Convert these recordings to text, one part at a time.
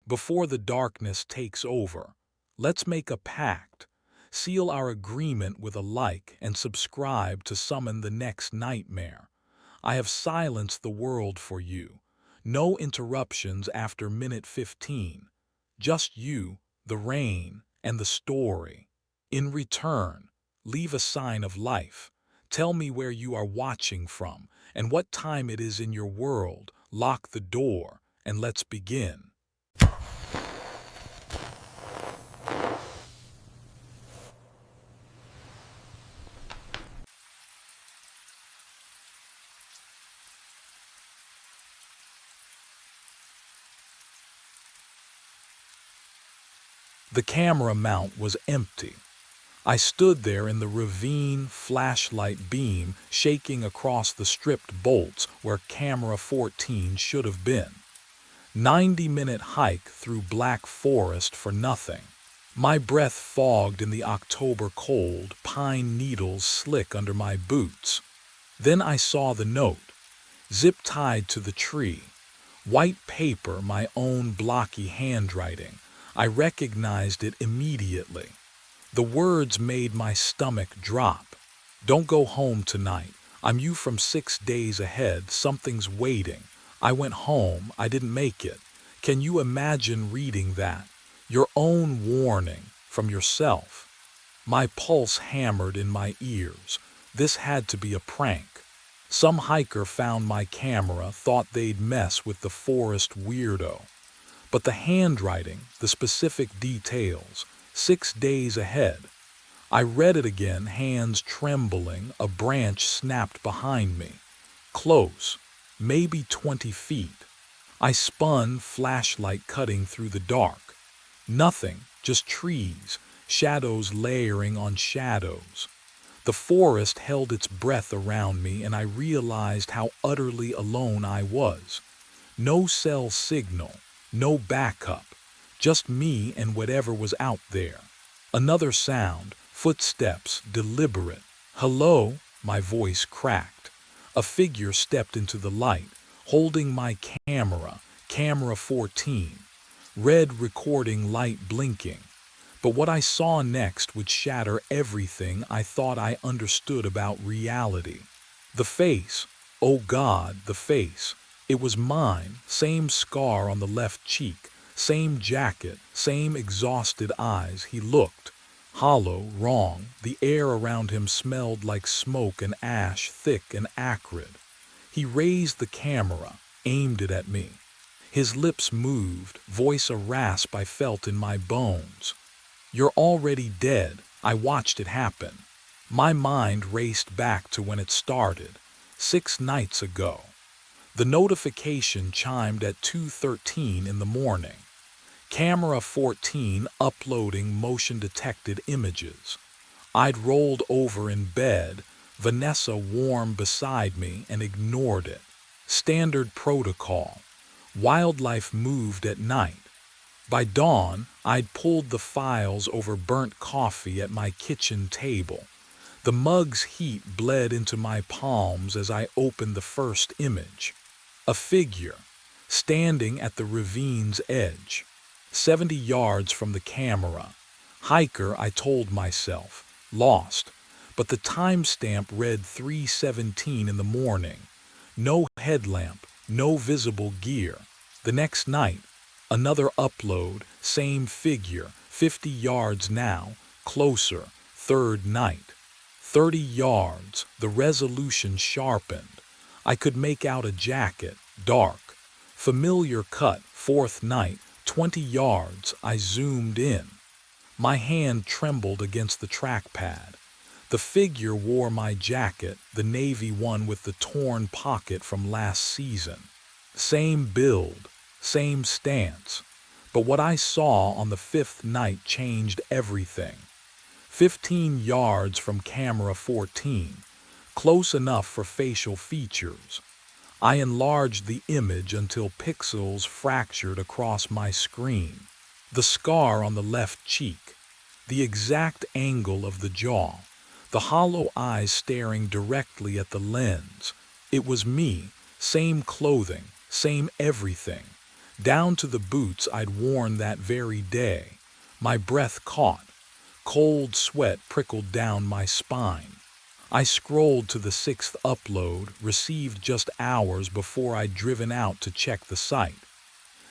Before the darkness takes over, let's make a pact, seal our agreement with a like and subscribe to summon the next nightmare. I have silenced the world for you. No interruptions after minute 15. Just you, the rain, and the story. In return, leave a sign of life. Tell me where you are watching from and what time it is in your world. Lock the door and let's begin. The camera mount was empty. I stood there in the ravine, flashlight beam shaking across the stripped bolts where camera 14 should have been. 90-minute hike through black forest for nothing. My breath fogged in the October cold, pine needles slick under my boots. Then I saw the note, zip-tied to the tree. White paper, my own blocky handwriting. I recognized it immediately. The words made my stomach drop. Don't go home tonight. I'm you from 6 days ahead. Something's waiting. I went home. I didn't make it. Can you imagine reading that? Your own warning from yourself. My pulse hammered in my ears. This had to be a prank. Some hiker found my camera, thought they'd mess with the forest weirdo. But the handwriting, the specific details, 6 days ahead. I read it again, hands trembling, a branch snapped behind me. Close, maybe 20 feet. I spun, flashlight cutting through the dark. Nothing, just trees, shadows layering on shadows. The forest held its breath around me and I realized how utterly alone I was. No cell signal, no backup. Just me and whatever was out there. Another sound, footsteps, deliberate. Hello, my voice cracked. A figure stepped into the light, holding my camera 14. Red recording light blinking. But what I saw next would shatter everything I thought I understood about reality. The face, oh God, the face. It was mine, same scar on the left cheek. Same jacket, same exhausted eyes. He looked. Hollow, wrong. The air around him smelled like smoke and ash, thick and acrid. He raised the camera, aimed it at me. His lips moved, voice a rasp I felt in my bones. You're already dead. I watched it happen. My mind raced back to when it started, 6 nights ago. The notification chimed at 2:13 in the morning. Camera 14 uploading motion-detected images. I'd rolled over in bed, Vanessa warm beside me, and ignored it. Standard protocol. Wildlife moved at night. By dawn, I'd pulled the files over burnt coffee at my kitchen table. The mug's heat bled into my palms as I opened the first image. A figure, standing at the ravine's edge. 70 yards from the camera. Hiker, I told myself. Lost. But the timestamp read 3:17 in the morning. No headlamp, no visible gear. The next night, another upload, same figure, 50 yards now, closer, third night. 30 yards, the resolution sharpened. I could make out a jacket, dark. Familiar cut, fourth night, 20 yards, I zoomed in. My hand trembled against the trackpad. The figure wore my jacket, the navy one with the torn pocket from last season. Same build, same stance. But what I saw on the 5th night changed everything. 15 yards from camera 14, close enough for facial features. I enlarged the image until pixels fractured across my screen. The scar on the left cheek, the exact angle of the jaw, the hollow eyes staring directly at the lens. It was me, same clothing, same everything. down to the boots I'd worn that very day. My breath caught. Cold sweat prickled down my spine. I scrolled to the sixth upload, received just hours before I'd driven out to check the site.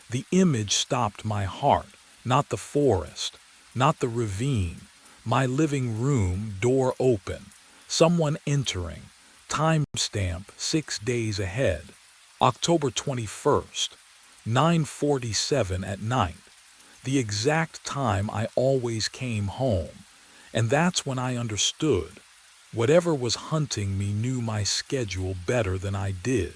The image stopped my heart, not the forest, not the ravine. My living room, door open, someone entering, timestamp 6 days ahead. October 21st, 9:47 at night, the exact time I always came home. And that's when I understood. Whatever was hunting me knew my schedule better than I did.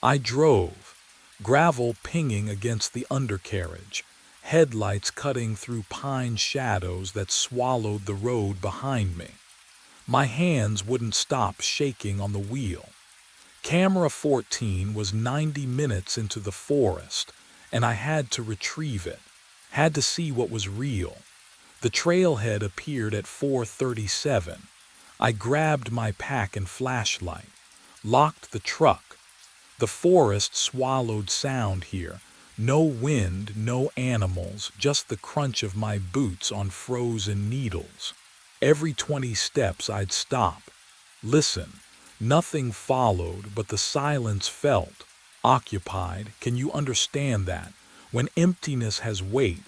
I drove, gravel pinging against the undercarriage, headlights cutting through pine shadows that swallowed the road behind me. My hands wouldn't stop shaking on the wheel. Camera 14 was 90 minutes into the forest, and I had to retrieve it, had to see what was real. The trailhead appeared at 4:37. I grabbed my pack and flashlight, locked the truck. The forest swallowed sound here. No wind, no animals, just the crunch of my boots on frozen needles. Every 20 steps I'd stop, listen. Nothing followed, but the silence felt occupied. Can you understand that? When emptiness has weight.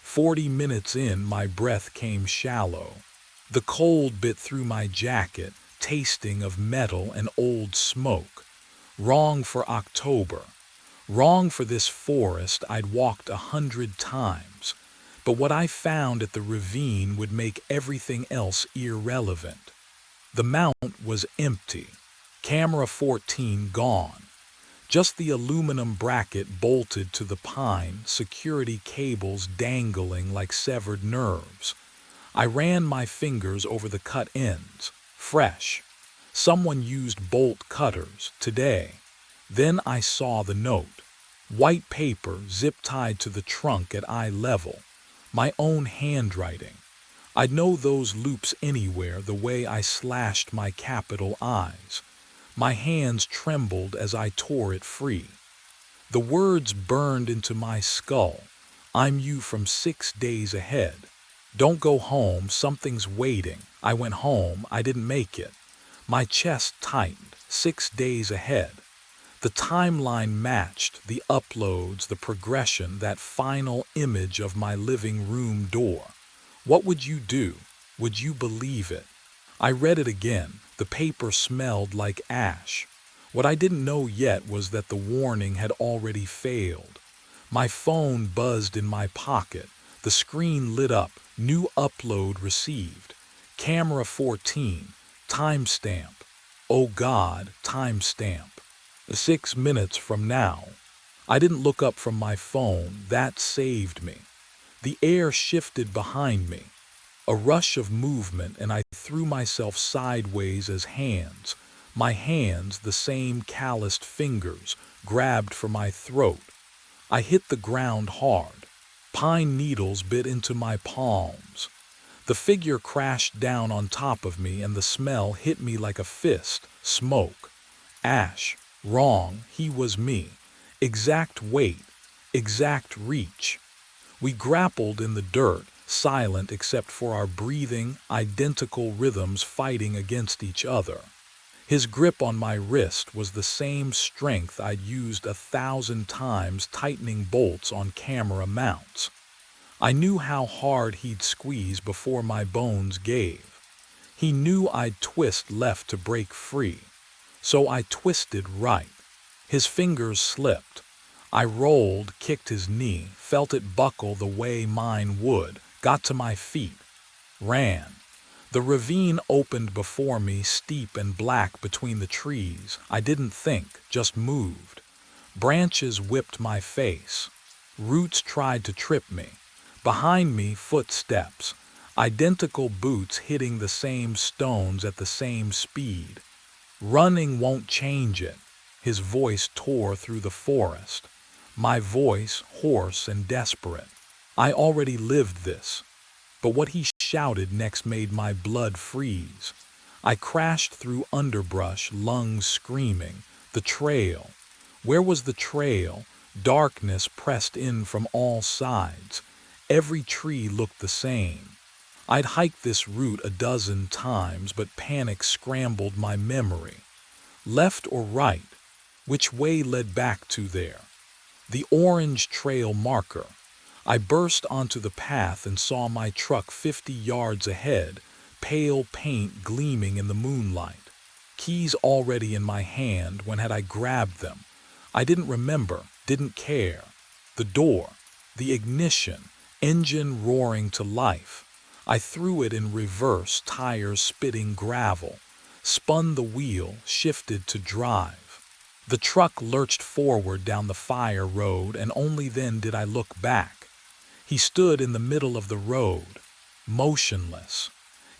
40 minutes in, my breath came shallow. The cold bit through my jacket, tasting of metal and old smoke. Wrong for October. Wrong for this forest I'd walked 100 times. But what I found at the ravine would make everything else irrelevant. The mount was empty. Camera 14 gone. Just the aluminum bracket bolted to the pine, security cables dangling like severed nerves. I ran my fingers over the cut ends. Fresh. Someone used bolt cutters today. Then I saw the note. White paper zip-tied to the trunk at eye level. My own handwriting. I'd know those loops anywhere the way I slashed my capital I's. My hands trembled as I tore it free. The words burned into my skull. I'm you from 6 days ahead. Don't go home, something's waiting. I went home, I didn't make it. My chest tightened, 6 days ahead. The timeline matched, the uploads, the progression, that final image of my living room door. What would you do? Would you believe it? I read it again. The paper smelled like ash. What I didn't know yet was that the warning had already failed. My phone buzzed in my pocket. The screen lit up. New upload received. Camera 14. Timestamp. Oh God, timestamp. 6 minutes from now. I didn't look up from my phone. That saved me. The air shifted behind me. A rush of movement, and I threw myself sideways as hands. My hands, the same calloused fingers, grabbed for my throat. I hit the ground hard. Pine needles bit into my palms. The figure crashed down on top of me, and the smell hit me like a fist. Smoke. Ash. Wrong. He was me. Exact weight. Exact reach. We grappled in the dirt, silent except for our breathing, identical rhythms fighting against each other. His grip on my wrist was the same strength I'd used 1,000 times tightening bolts on camera mounts. I knew how hard he'd squeeze before my bones gave. He knew I'd twist left to break free. So I twisted right. His fingers slipped. I rolled, kicked his knee, felt it buckle the way mine would, got to my feet, ran. The ravine opened before me, steep and black between the trees. I didn't think, just moved. Branches whipped my face. Roots tried to trip me. Behind me, footsteps. Identical boots hitting the same stones at the same speed. Running won't change it. His voice tore through the forest. My voice, hoarse and desperate. I already lived this. But what he shouted next made my blood freeze. I crashed through underbrush, lungs screaming. The trail. Where was the trail? Darkness pressed in from all sides. Every tree looked the same. I'd hiked this route a dozen times, but panic scrambled my memory. Left or right? Which way led back to there? The orange trail marker. I burst onto the path and saw my truck 50 yards ahead, pale paint gleaming in the moonlight. Keys already in my hand when had I grabbed them. I didn't remember, didn't care. The door, the ignition, engine roaring to life. I threw it in reverse, tires spitting gravel, spun the wheel, shifted to drive. The truck lurched forward down the fire road, and only then did I look back. He stood in the middle of the road, motionless.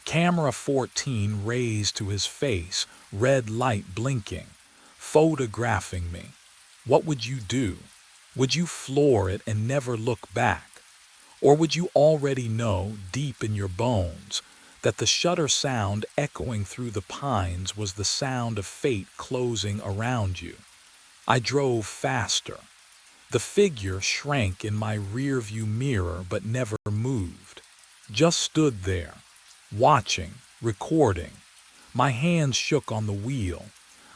Camera 14 raised to his face, red light blinking, photographing me. What would you do? Would you floor it and never look back? Or would you already know, deep in your bones, that the shutter sound echoing through the pines was the sound of fate closing around you? I drove faster. The figure shrank in my rearview mirror but never moved. Just stood there, watching, recording. My hands shook on the wheel.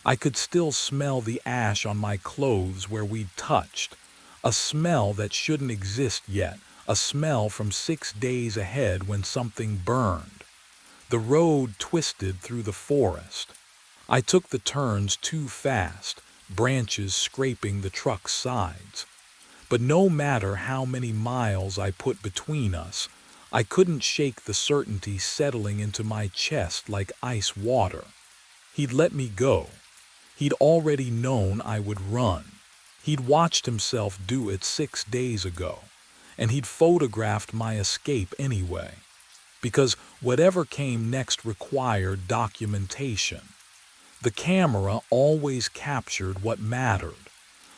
I could still smell the ash on my clothes where we'd touched. A smell that shouldn't exist yet, a smell from 6 days ahead when something burned. The road twisted through the forest. I took the turns too fast, branches scraping the truck's sides. But no matter how many miles I put between us, I couldn't shake the certainty settling into my chest like ice water. He'd let me go. He'd already known I would run. He'd watched himself do it 6 days ago, and he'd photographed my escape anyway. Because whatever came next required documentation. The camera always captured what mattered.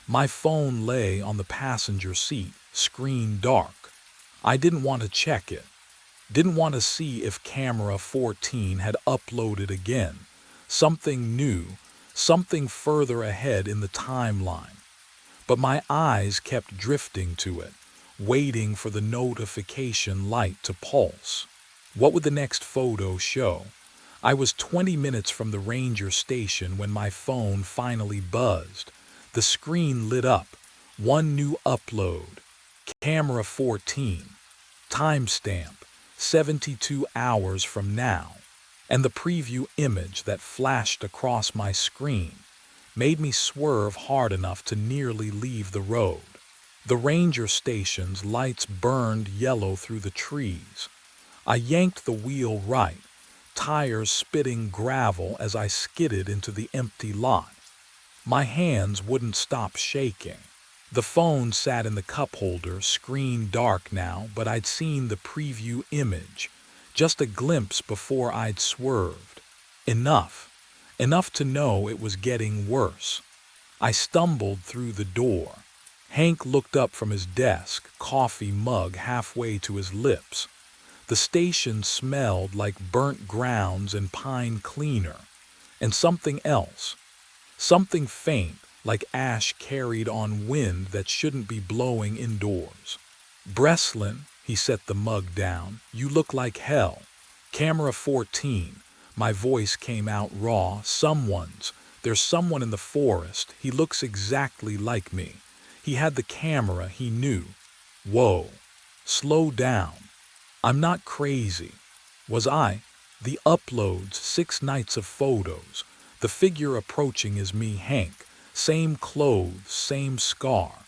My phone lay on the passenger seat, screen dark. I didn't want to check it. Didn't want to see if camera 14 had uploaded again. Something new, something further ahead in the timeline. But my eyes kept drifting to it, waiting for the notification light to pulse. What would the next photo show? I was 20 minutes from the ranger station when my phone finally buzzed. The screen lit up. One new upload. Camera 14. Timestamp. 72 hours from now. And the preview image that flashed across my screen made me swerve hard enough to nearly leave the road. The ranger station's lights burned yellow through the trees. I yanked the wheel right, tires spitting gravel as I skidded into the empty lot. My hands wouldn't stop shaking. The phone sat in the cup holder, screen dark now, but I'd seen the preview image, just a glimpse before I'd swerved. Enough to know it was getting worse. I stumbled through the door. Hank looked up from his desk, coffee mug halfway to his lips. The station smelled like burnt grounds and pine cleaner, and something else. Something faint, like ash carried on wind that shouldn't be blowing indoors. "Breslin," he set the mug down, "you look like hell." Camera 14. My voice came out raw. There's someone in the forest. He looks exactly like me. He had the camera, he knew. Whoa. Slow down. I'm not crazy. Was I? The uploads, 6 nights of photos. The figure approaching is me, Hank. Same clothes, same scar.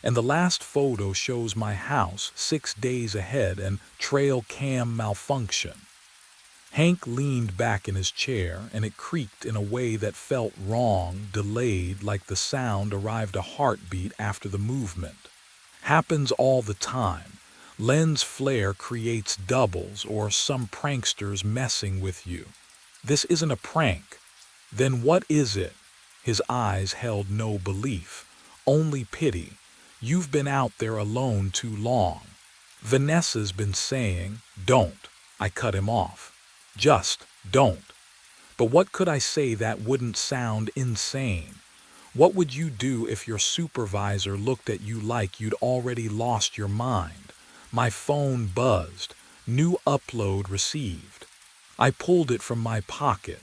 And the last photo shows my house 6 days ahead and trail cam malfunction. Hank leaned back in his chair, and it creaked in a way that felt wrong, delayed, like the sound arrived a heartbeat after the movement. Happens all the time. Lens flare creates doubles, or some pranksters messing with you. This isn't a prank. Then what is it? His eyes held no belief, only pity. You've been out there alone too long. Vanessa's been saying, don't. I cut him off. Just don't. But what could I say that wouldn't sound insane? What would you do if your supervisor looked at you like you'd already lost your mind? My phone buzzed. New upload received. I pulled it from my pocket.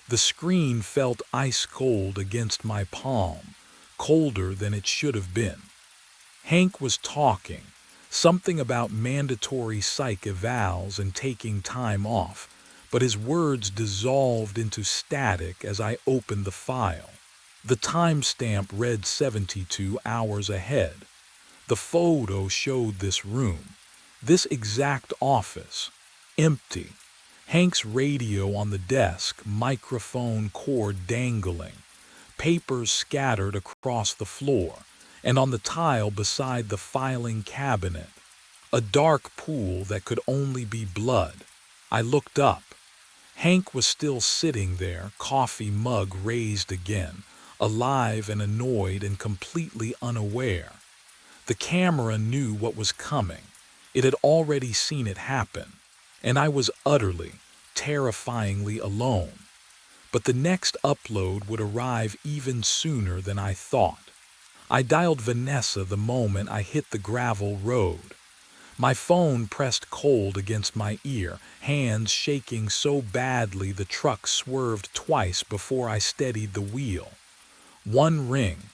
The screen felt ice cold against my palm, colder than it should have been. Hank was talking, something about mandatory psych evals and taking time off, but his words dissolved into static as I opened the file. The timestamp read 72 hours ahead. The photo showed this room, this exact office, empty. Hank's radio on the desk, microphone cord dangling, papers scattered across the floor, and on the tile beside the filing cabinet, a dark pool that could only be blood. I looked up. Hank was still sitting there, coffee mug raised again, alive and annoyed and completely unaware. The camera knew what was coming. It had already seen it happen, and I was utterly, terrifyingly alone. But the next upload would arrive even sooner than I thought. I dialed Vanessa the moment I hit the gravel road. My phone pressed cold against my ear, hands shaking so badly the truck swerved twice before I steadied the wheel. One ring,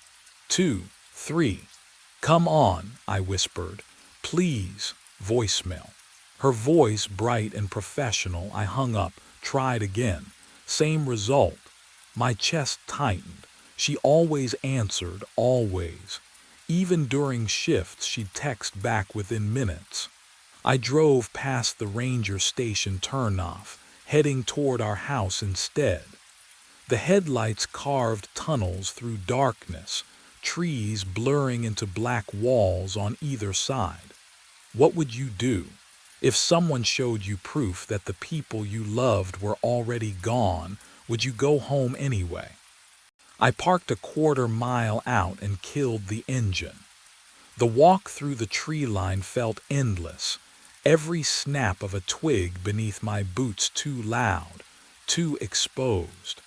two, three. "Come on," I whispered. "Please." Voicemail. Her voice bright and professional. I hung up, tried again. Same result. My chest tightened. She always answered, always. Even during shifts, she'd text back within minutes. I drove past the ranger station turnoff, heading toward our house instead. The headlights carved tunnels through darkness, trees blurring into black walls on either side. What would you do if someone showed you proof that the people you loved were already gone? Would you go home anyway? I parked a quarter-mile out and killed the engine. The walk through the tree line felt endless, every snap of a twig beneath my boots too loud, too exposed.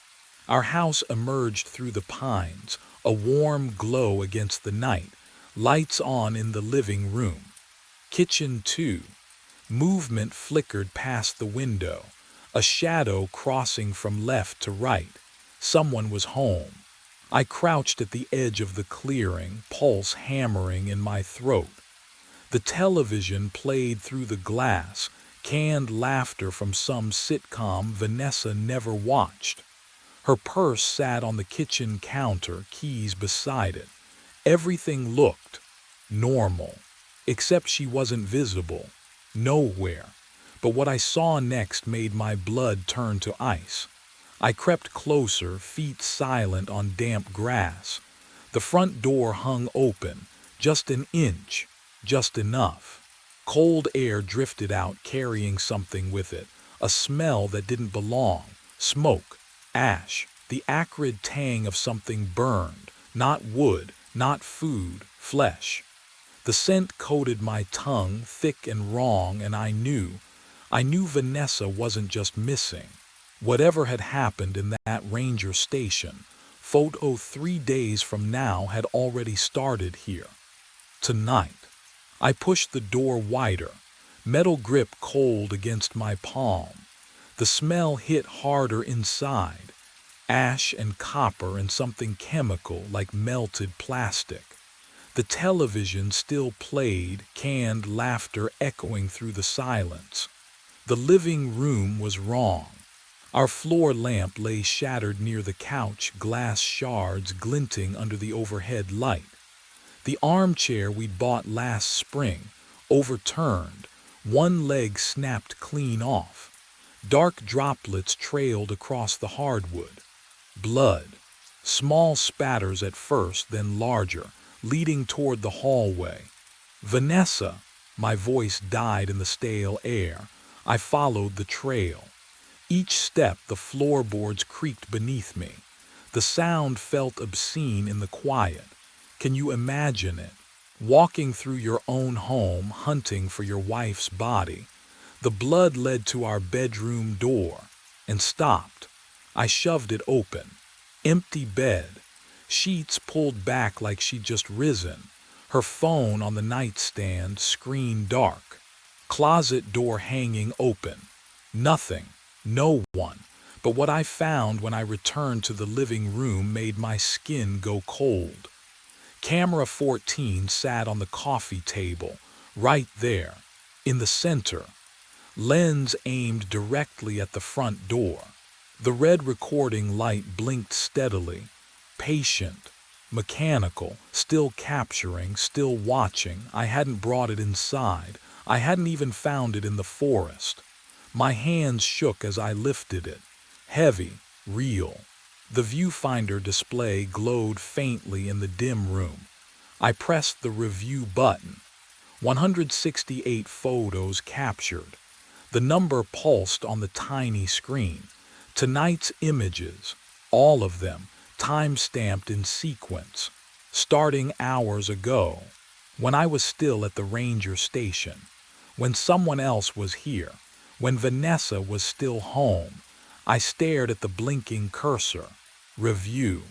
Our house emerged through the pines, a warm glow against the night, lights on in the living room. Kitchen too. Movement flickered past the window, a shadow crossing from left to right. Someone was home. I crouched at the edge of the clearing, pulse hammering in my throat. The television played through the glass, canned laughter from some sitcom Vanessa never watched. Her purse sat on the kitchen counter, keys beside it. Everything looked normal, except she wasn't visible, nowhere. But what I saw next made my blood turn to ice. I crept closer, feet silent on damp grass. The front door hung open, just an inch, just enough. Cold air drifted out, carrying something with it, a smell that didn't belong, smoke, ash, the acrid tang of something burned, not wood, not food, flesh. The scent coated my tongue, thick and wrong, and I knew Vanessa wasn't just missing. Whatever had happened in that ranger station, photo 3 days from now had already started here. Tonight. I pushed the door wider, metal grip cold against my palm. The smell hit harder inside, ash and copper and something chemical like melted plastic. The television still played, canned laughter echoing through the silence. The living room was wrong. Our floor lamp lay shattered near the couch, glass shards glinting under the overhead light. The armchair we'd bought last spring, overturned, one leg snapped clean off. Dark droplets trailed across the hardwood. Blood. Small spatters at first, then larger, leading toward the hallway. "Vanessa!" My voice died in the stale air. I followed the trail. Each step the floorboards creaked beneath me. The sound felt obscene in the quiet. Can you imagine it? Walking through your own home, hunting for your wife's body. The blood led to our bedroom door and stopped. I shoved it open. Empty bed. sheets pulled back like she'd just risen, her phone on the nightstand, screen dark, closet door hanging open. Nothing, no one. But what I found when I returned to the living room made my skin go cold. Camera 14 sat on the coffee table, right there, in the center, lens aimed directly at the front door. The red recording light blinked steadily, patient, mechanical, still capturing, still watching. I hadn't brought it inside. I hadn't even found it in the forest. My hands shook as I lifted it. Heavy, real. The viewfinder display glowed faintly in the dim room. I pressed the review button. 168 photos captured. The number pulsed on the tiny screen. Tonight's images, all of them, time-stamped in sequence, starting hours ago, when I was still at the ranger station, when someone else was here, when Vanessa was still home. I stared at the blinking cursor. Review.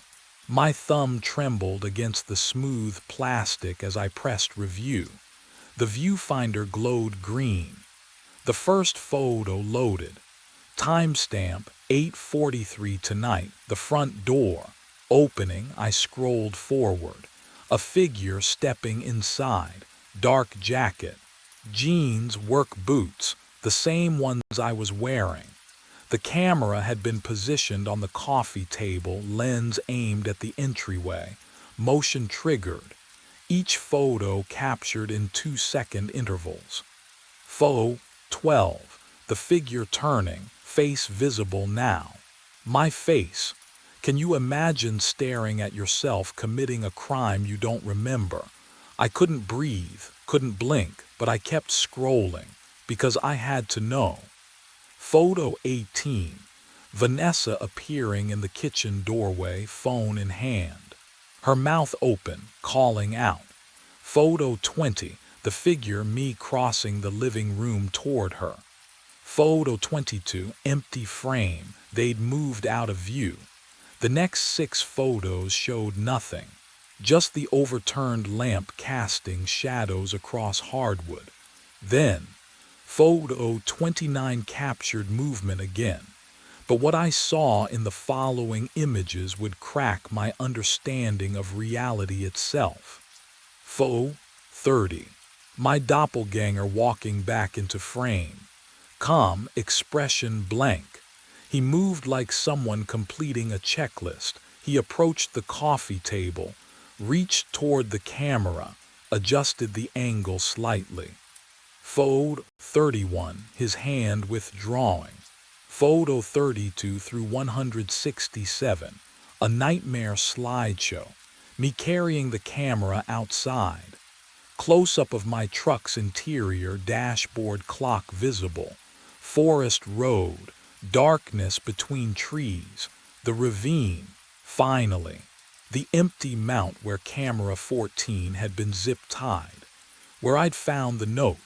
My thumb trembled against the smooth plastic as I pressed review. The viewfinder glowed green. The first photo loaded. Timestamp 8:43 tonight. The front door opening. I scrolled forward. A figure stepping inside. Dark jacket. Jeans, work boots, the same ones I was wearing. The camera had been positioned on the coffee table, lens aimed at the entryway, motion triggered. Each photo captured in 2-second intervals. Photo 12. The figure turning, face visible now. My face. Can you imagine staring at yourself committing a crime you don't remember? I couldn't breathe, couldn't blink, but I kept scrolling, because I had to know. Photo 18. Vanessa appearing in the kitchen doorway, phone in hand. Her mouth open, calling out. Photo 20. The figure, me crossing the living room toward her. Photo 22. Empty frame. They'd moved out of view. The next 6 photos showed nothing. Just the overturned lamp casting shadows across hardwood. Then, photo 29 captured movement again. But what I saw in the following images would crack my understanding of reality itself. Photo 30. My doppelganger walking back into frame. Calm, expression blank. He moved like someone completing a checklist. He approached the coffee table, reached toward the camera, adjusted the angle slightly. Photo 31, his hand withdrawing. Photo 32 through 167, a nightmare slideshow. Me carrying the camera outside. Close-up of my truck's interior, dashboard clock visible. Forest road, darkness between trees, the ravine, finally. The empty mount where camera 14 had been zip-tied, where I'd found the note.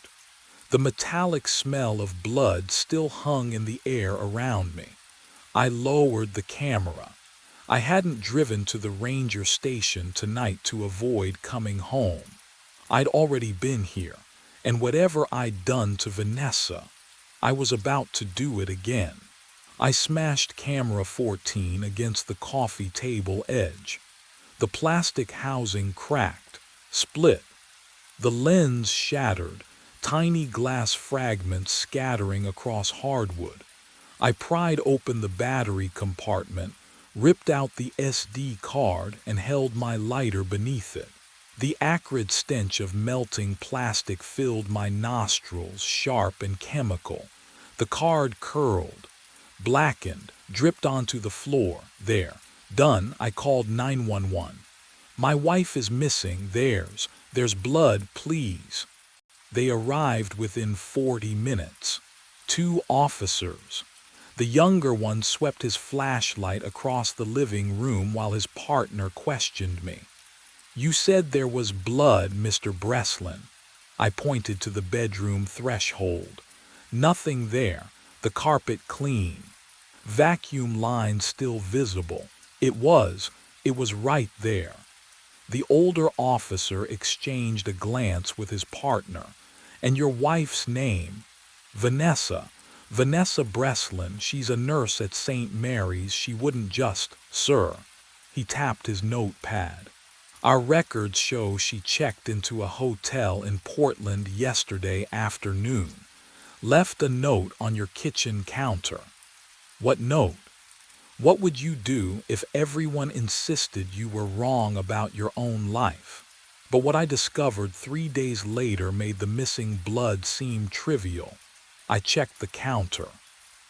The metallic smell of blood still hung in the air around me. I lowered the camera. I hadn't driven to the ranger station tonight to avoid coming home. I'd already been here, and whatever I'd done to Vanessa, I was about to do it again. I smashed camera 14 against the coffee table edge. The plastic housing cracked, split. The lens shattered, tiny glass fragments scattering across hardwood. I pried open the battery compartment, ripped out the SD card, and held my lighter beneath it. The acrid stench of melting plastic filled my nostrils, sharp and chemical. The card curled, blackened, dripped onto the floor. There. Done. I called 911. My wife is missing. There's blood, please. They arrived within 40 minutes. 2 officers. The younger one swept his flashlight across the living room while his partner questioned me. You said there was blood, Mr. Breslin. I pointed to the bedroom threshold. Nothing there. The carpet clean. Vacuum line still visible. It was, It was right there. The older officer exchanged a glance with his partner. And your wife's name? Vanessa. Vanessa Breslin. She's a nurse at St. Mary's. She wouldn't just, sir. He tapped his notepad. Our records show she checked into a hotel in Portland yesterday afternoon. Left a note on your kitchen counter. What note? What would you do if everyone insisted you were wrong about your own life? But what I discovered 3 days later made the missing blood seem trivial. I checked the counter.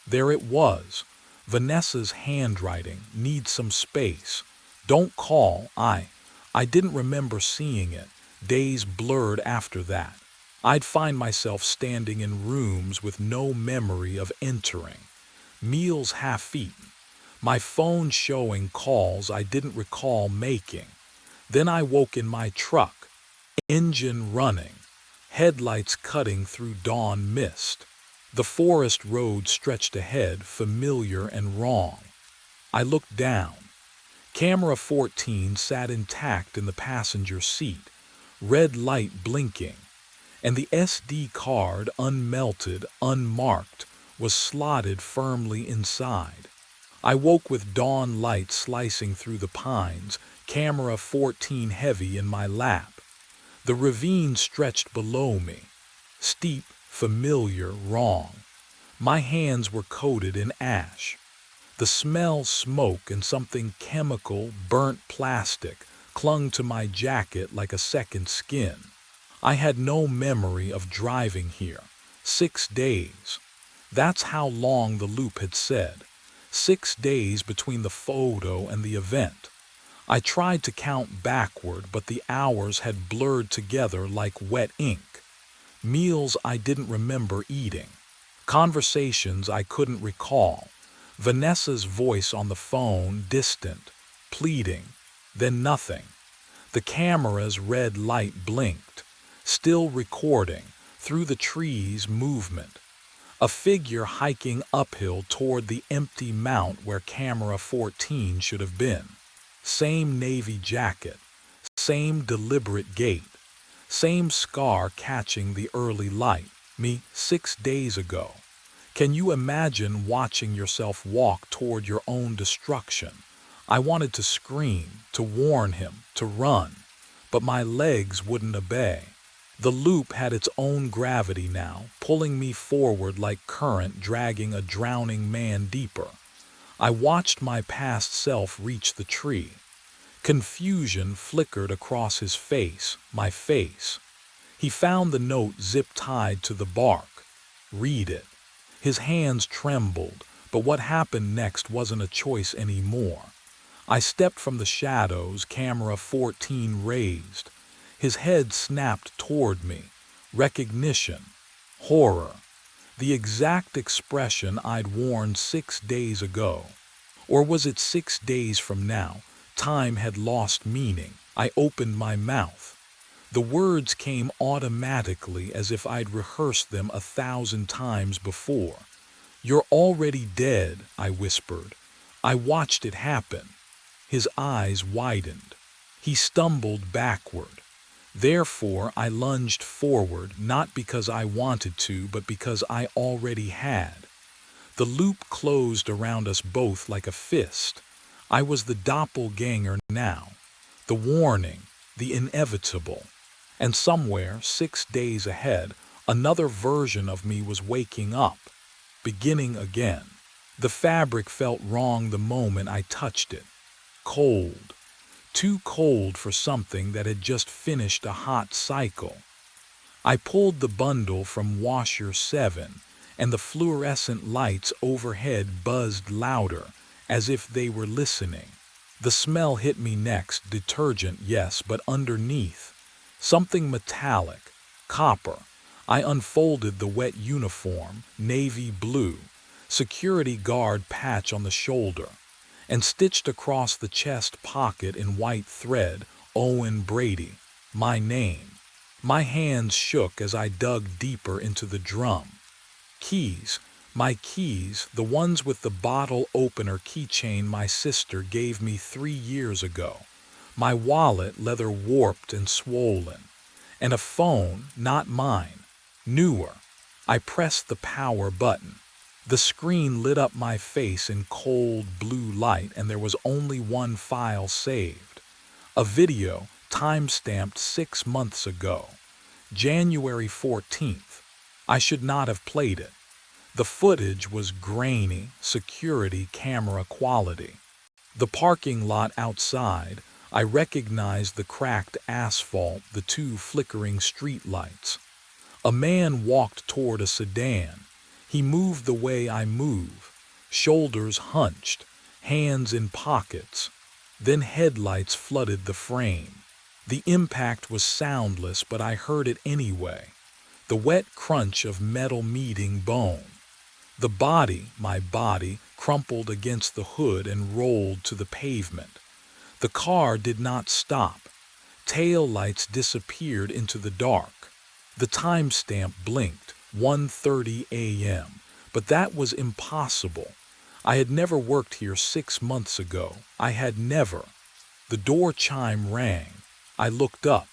There it was. Vanessa's handwriting. Needs some space. Don't call. I didn't remember seeing it. Days blurred after that. I'd find myself standing in rooms with no memory of entering. Meals half-eaten. My phone showing calls I didn't recall making. Then I woke in my truck, engine running, headlights cutting through dawn mist. The forest road stretched ahead, familiar and wrong. I looked down. Camera 14 sat intact in the passenger seat, red light blinking, and the SD card, unmelted, unmarked, was slotted firmly inside. I woke with dawn light slicing through the pines, camera 14 heavy in my lap. The ravine stretched below me. Steep, familiar, wrong. My hands were coated in ash. The smell, smoke, and something chemical, burnt plastic, clung to my jacket like a second skin. I had no memory of driving here. 6 days. That's how long the loop had said. 6 days between the photo and the event. I tried to count backward, but the hours had blurred together like wet ink. Meals I didn't remember eating. Conversations I couldn't recall. Vanessa's voice on the phone, distant, pleading, then nothing. The camera's red light blinked, still recording, through the trees, movement. A figure hiking uphill toward the empty mount where camera 14 should have been. Same navy jacket, same deliberate gait, same scar catching the early light. Me, 6 days ago. Can you imagine watching yourself walk toward your own destruction? I wanted to scream, to warn him, to run, but my legs wouldn't obey. The loop had its own gravity now, pulling me forward like current dragging a drowning man deeper. I watched my past self reach the tree. Confusion flickered across his face, my face. He found the note zip-tied to the bark. Read it. His hands trembled, but what happened next wasn't a choice anymore. I stepped from the shadows, camera 14 raised. His head snapped toward me. Recognition. Horror. The exact expression I'd worn 6 days ago. Or was it 6 days from now? Time had lost meaning. I opened my mouth. The words came automatically as if I'd rehearsed them 1,000 times before. You're already dead, I whispered. I watched it happen. His eyes widened. He stumbled backward. Therefore, I lunged forward, not because I wanted to, but because I already had. The loop closed around us both like a fist. I was the doppelganger now. The warning, the inevitable. And somewhere, 6 days ahead, another version of me was waking up, beginning again. The fabric felt wrong the moment I touched it. Cold. Too cold for something that had just finished a hot cycle. I pulled the bundle from washer 7, and the fluorescent lights overhead buzzed louder, as if they were listening. The smell hit me next, detergent, yes, but underneath, something metallic, copper. I unfolded the wet uniform, navy blue, security guard patch on the shoulder, and stitched across the chest pocket in white thread, Owen Brady, my name. My hands shook as I dug deeper into the drum. Keys, My keys, the ones with the bottle opener keychain my sister gave me 3 years ago. My wallet, leather warped and swollen. And a phone, not mine, newer. I pressed the power button. The screen lit up my face in cold blue light, and there was only one file saved. A video, time-stamped 6 months ago. January 14th. I should not have played it. The footage was grainy, security camera quality. The parking lot outside, I recognized the cracked asphalt, the two flickering streetlights. A man walked toward a sedan. He moved the way I move, shoulders hunched, hands in pockets. Then headlights flooded the frame. The impact was soundless, but I heard it anyway. The wet crunch of metal meeting bone. The body, my body, crumpled against the hood and rolled to the pavement. The car did not stop. Tail lights disappeared into the dark. The timestamp blinked, 1:30 a.m., but that was impossible. I had never worked here 6 months ago. I had never. The door chime rang. I looked up.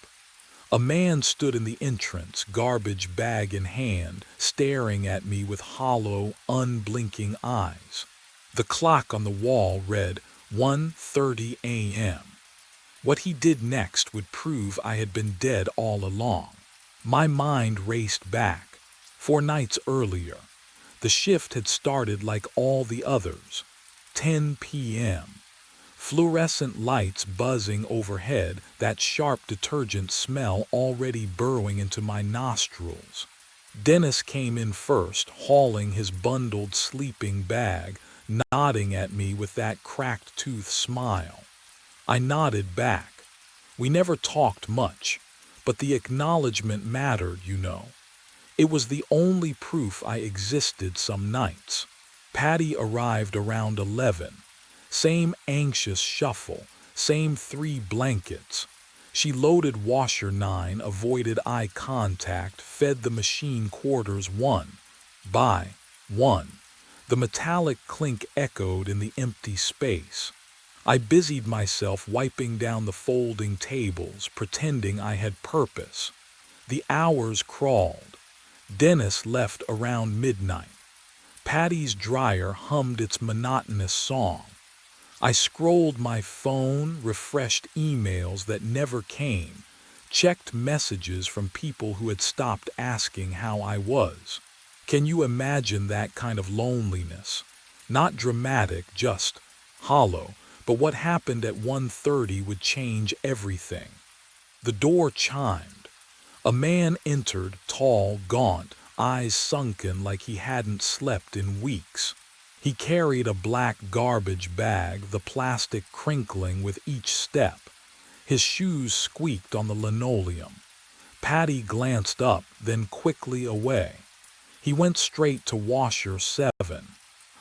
A man stood in the entrance, garbage bag in hand, staring at me with hollow, unblinking eyes. The clock on the wall read 1:30 a.m. What he did next would prove I had been dead all along. My mind raced back. 4 nights earlier. The shift had started like all the others. 10 p.m. Fluorescent lights buzzing overhead, that sharp detergent smell already burrowing into my nostrils. Dennis came in first, hauling his bundled sleeping bag, nodding at me with that cracked tooth smile. I nodded back. We never talked much, but the acknowledgement mattered, you know. It was the only proof I existed some nights. Patty arrived around 11. Same anxious shuffle, same 3 blankets. She loaded washer 9, avoided eye contact, fed the machine quarters 1 by 1. The metallic clink echoed in the empty space. I busied myself wiping down the folding tables, pretending I had purpose. The hours crawled. Dennis left around midnight. Patty's dryer hummed its monotonous song. I scrolled my phone, refreshed emails that never came, checked messages from people who had stopped asking how I was. Can you imagine that kind of loneliness? Not dramatic, just hollow, but what happened at 1:30 would change everything. The door chimed. A man entered, tall, gaunt, eyes sunken like he hadn't slept in weeks. He carried a black garbage bag, the plastic crinkling with each step. His shoes squeaked on the linoleum. Patty glanced up, then quickly away. He went straight to washer 7.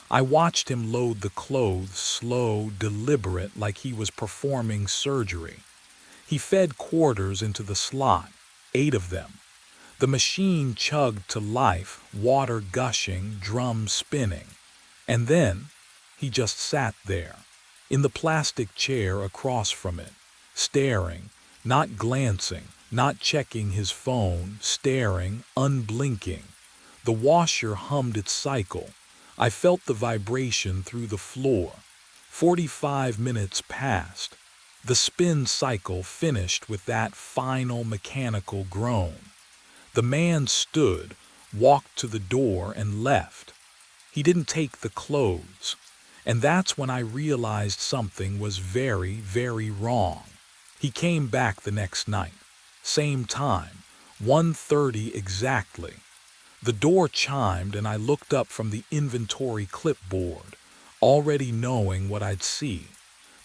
I watched him load the clothes, slow, deliberate, like he was performing surgery. He fed quarters into the slot, 8 of them. The machine chugged to life, water gushing, drum spinning. And then, he just sat there, in the plastic chair across from it, staring, not glancing, not checking his phone, staring, unblinking. The washer hummed its cycle. I felt the vibration through the floor. 45 minutes passed. The spin cycle finished with that final mechanical groan. The man stood, walked to the door, and left. He didn't take the clothes, and that's when I realized something was very, very wrong. He came back the next night, same time, 1:30 exactly. The door chimed and I looked up from the inventory clipboard, already knowing what I'd see.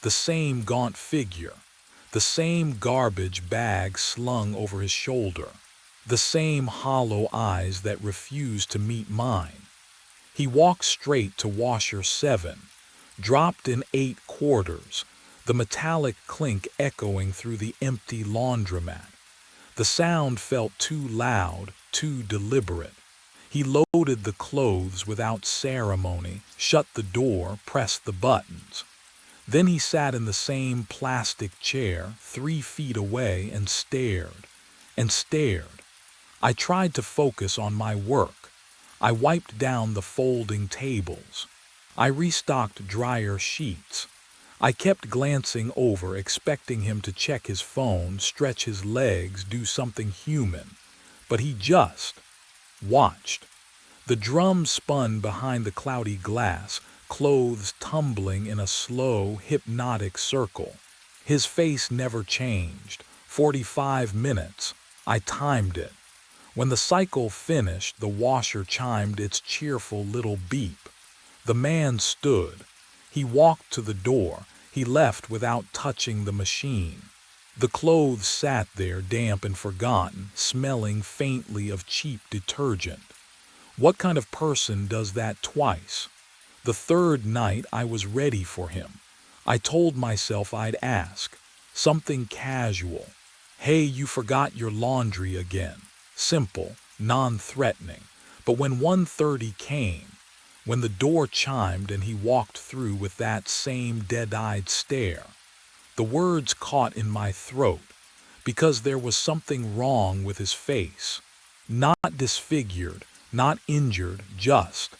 The same gaunt figure, the same garbage bag slung over his shoulder, the same hollow eyes that refused to meet mine. He walked straight to washer 7, dropped in 8 quarters, the metallic clink echoing through the empty laundromat. The sound felt too loud, too deliberate. He loaded the clothes without ceremony, shut the door, pressed the buttons. Then he sat in the same plastic chair 3 feet away and stared, and stared. I tried to focus on my work. I wiped down the folding tables. I restocked dryer sheets. I kept glancing over, expecting him to check his phone, stretch his legs, do something human. But he just watched. The drum spun behind the cloudy glass, clothes tumbling in a slow, hypnotic circle. His face never changed. 45 minutes. I timed it. When the cycle finished, the washer chimed its cheerful little beep. The man stood. He walked to the door. He left without touching the machine. The clothes sat there, damp and forgotten, smelling faintly of cheap detergent. What kind of person does that twice? The third night I was ready for him. I told myself I'd ask. Something casual. Hey, you forgot your laundry again. Simple, non-threatening. But when 1:30 came, when the door chimed and he walked through with that same dead-eyed stare, the words caught in my throat because there was something wrong with his face. Not disfigured, not injured, just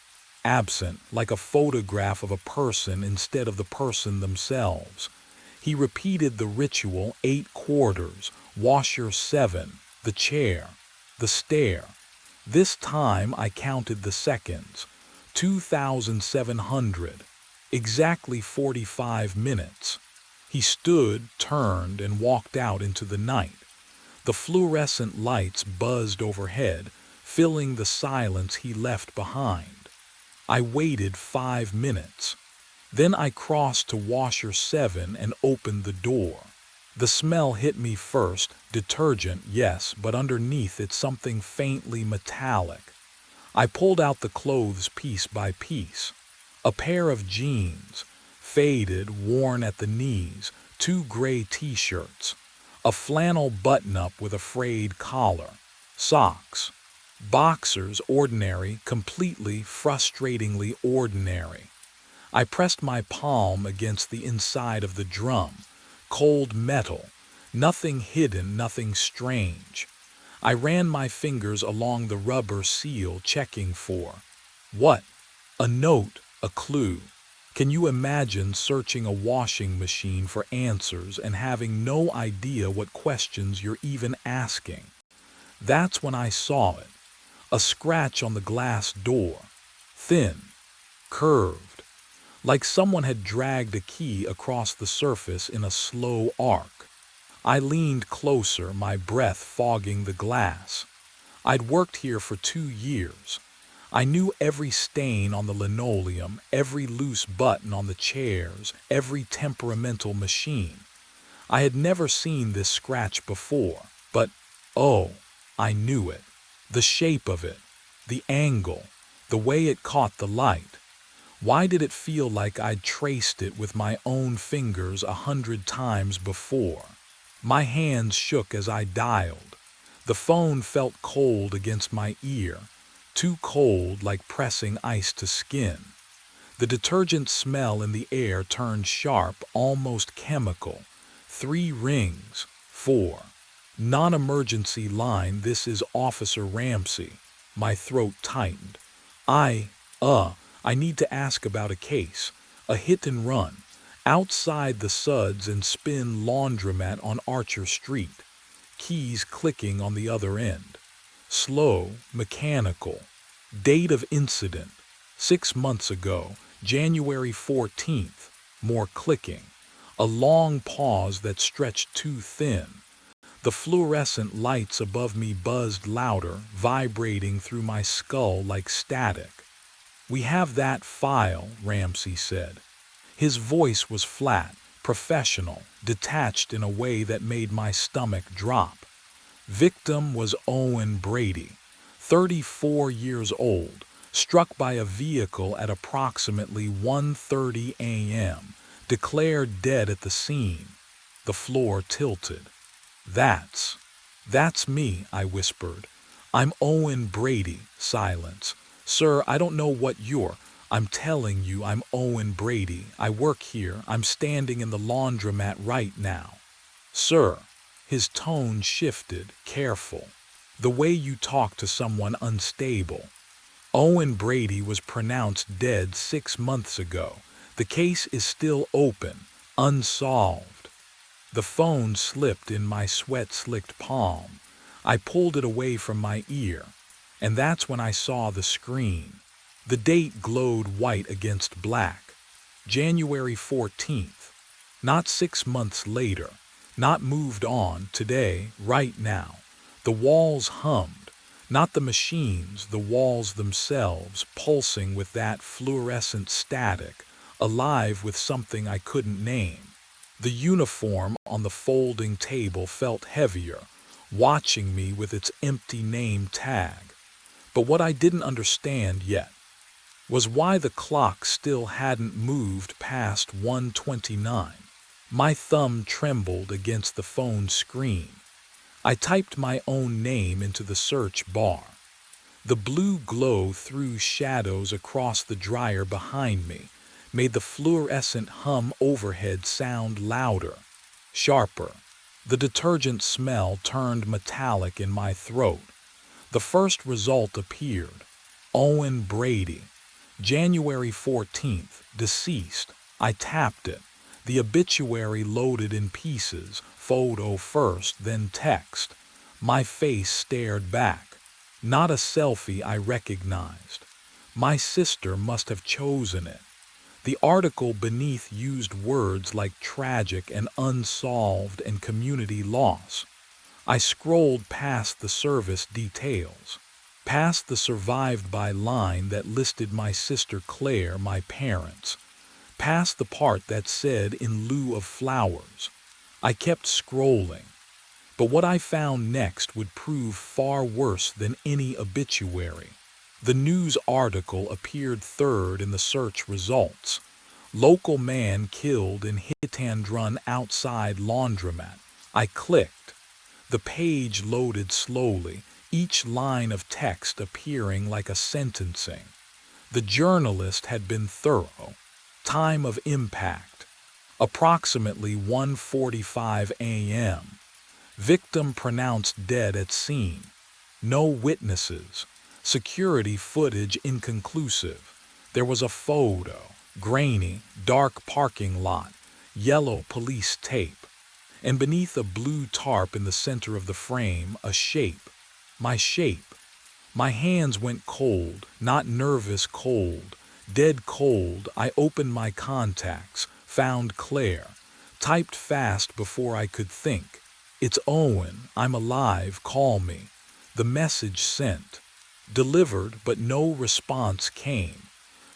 absent, like a photograph of a person instead of the person themselves. He repeated the ritual 8 quarters, washer 7, the chair, the stare. This time I counted the seconds. 2,700. Exactly 45 minutes. He stood, turned, and walked out into the night. The fluorescent lights buzzed overhead, filling the silence he left behind. I waited 5 minutes. Then I crossed to washer 7 and opened the door. The smell hit me first, detergent, yes, but underneath it something faintly metallic. I pulled out the clothes piece by piece. A pair of jeans, faded, worn at the knees, 2 gray t-shirts, a flannel button-up with a frayed collar, socks, boxers, ordinary, completely, frustratingly ordinary. I pressed my palm against the inside of the drum. Cold metal, nothing hidden, nothing strange. I ran my fingers along the rubber seal, checking for what? A note, a clue. Can you imagine searching a washing machine for answers and having no idea what questions you're even asking? That's when I saw it. A scratch on the glass door. Thin, curved, like someone had dragged a key across the surface in a slow arc. I leaned closer, my breath fogging the glass. I'd worked here for 2 years. I knew every stain on the linoleum, every loose button on the chairs, every temperamental machine. I had never seen this scratch before, but, oh, I knew it. The shape of it, the angle, the way it caught the light. Why did it feel like I'd traced it with my own fingers 100 times before? My hands shook as I dialed. The phone felt cold against my ear, too cold, like pressing ice to skin. The detergent smell in the air turned sharp, almost chemical. 3 rings. 4. Non-emergency line, this is Officer Ramsey. My throat tightened. I need to ask about a case. A hit and run. Outside the Suds and Spin laundromat on Archer Street. Keys clicking on the other end. Slow, mechanical. Date of incident. 6 months ago, January 14th. More clicking. A long pause that stretched too thin. The fluorescent lights above me buzzed louder, vibrating through my skull like static. We have that file, Ramsey said. His voice was flat, professional, detached in a way that made my stomach drop. Victim was Owen Brady, 34 years old, struck by a vehicle at approximately 1:30 a.m., declared dead at the scene. The floor tilted. That's me, I whispered. I'm Owen Brady. Silence. Sir, I don't know what you're. I'm telling you, I'm Owen Brady. I work here. I'm standing in the laundromat right now. Sir. His tone shifted, careful. The way you talk to someone unstable. Owen Brady was pronounced dead 6 months ago. The case is still open, unsolved. The phone slipped in my sweat-slicked palm. I pulled it away from my ear, and that's when I saw the screen. The date glowed white against black. January 14th. Not 6 months later. Not moved on, today, right now. The walls hummed. Not the machines, the walls themselves, pulsing with that fluorescent static, alive with something I couldn't name. The uniform on the folding table felt heavier, watching me with its empty name tag. But what I didn't understand yet was why the clock still hadn't moved past 1:29. My thumb trembled against the phone screen. I typed my own name into the search bar. The blue glow threw shadows across the dryer behind me, made the fluorescent hum overhead sound louder, sharper. The detergent smell turned metallic in my throat. The first result appeared. Owen Brady. January 14th, deceased. I tapped it. The obituary loaded in pieces, photo first, then text. My face stared back. Not a selfie I recognized. My sister must have chosen it. The article beneath used words like tragic and unsolved and community loss. I scrolled past the service details, past the survived by line that listed my sister Claire, my parents, past the part that said in lieu of flowers. I kept scrolling. But what I found next would prove far worse than any obituary. The news article appeared third in the search results. Local man killed in hit and run outside laundromat. I clicked. The page loaded slowly, each line of text appearing like a sentencing. The journalist had been thorough. Time of impact. Approximately 1:45 a.m. Victim pronounced dead at scene. No witnesses. Security footage inconclusive. There was a photo. Grainy, dark parking lot. Yellow police tape. And beneath a blue tarp in the center of the frame, a shape. My shape. My hands went cold, not nervous cold. Dead cold. I opened my contacts, found Claire. Typed fast before I could think. It's Owen, I'm alive, call me. The message sent. Delivered, but no response came.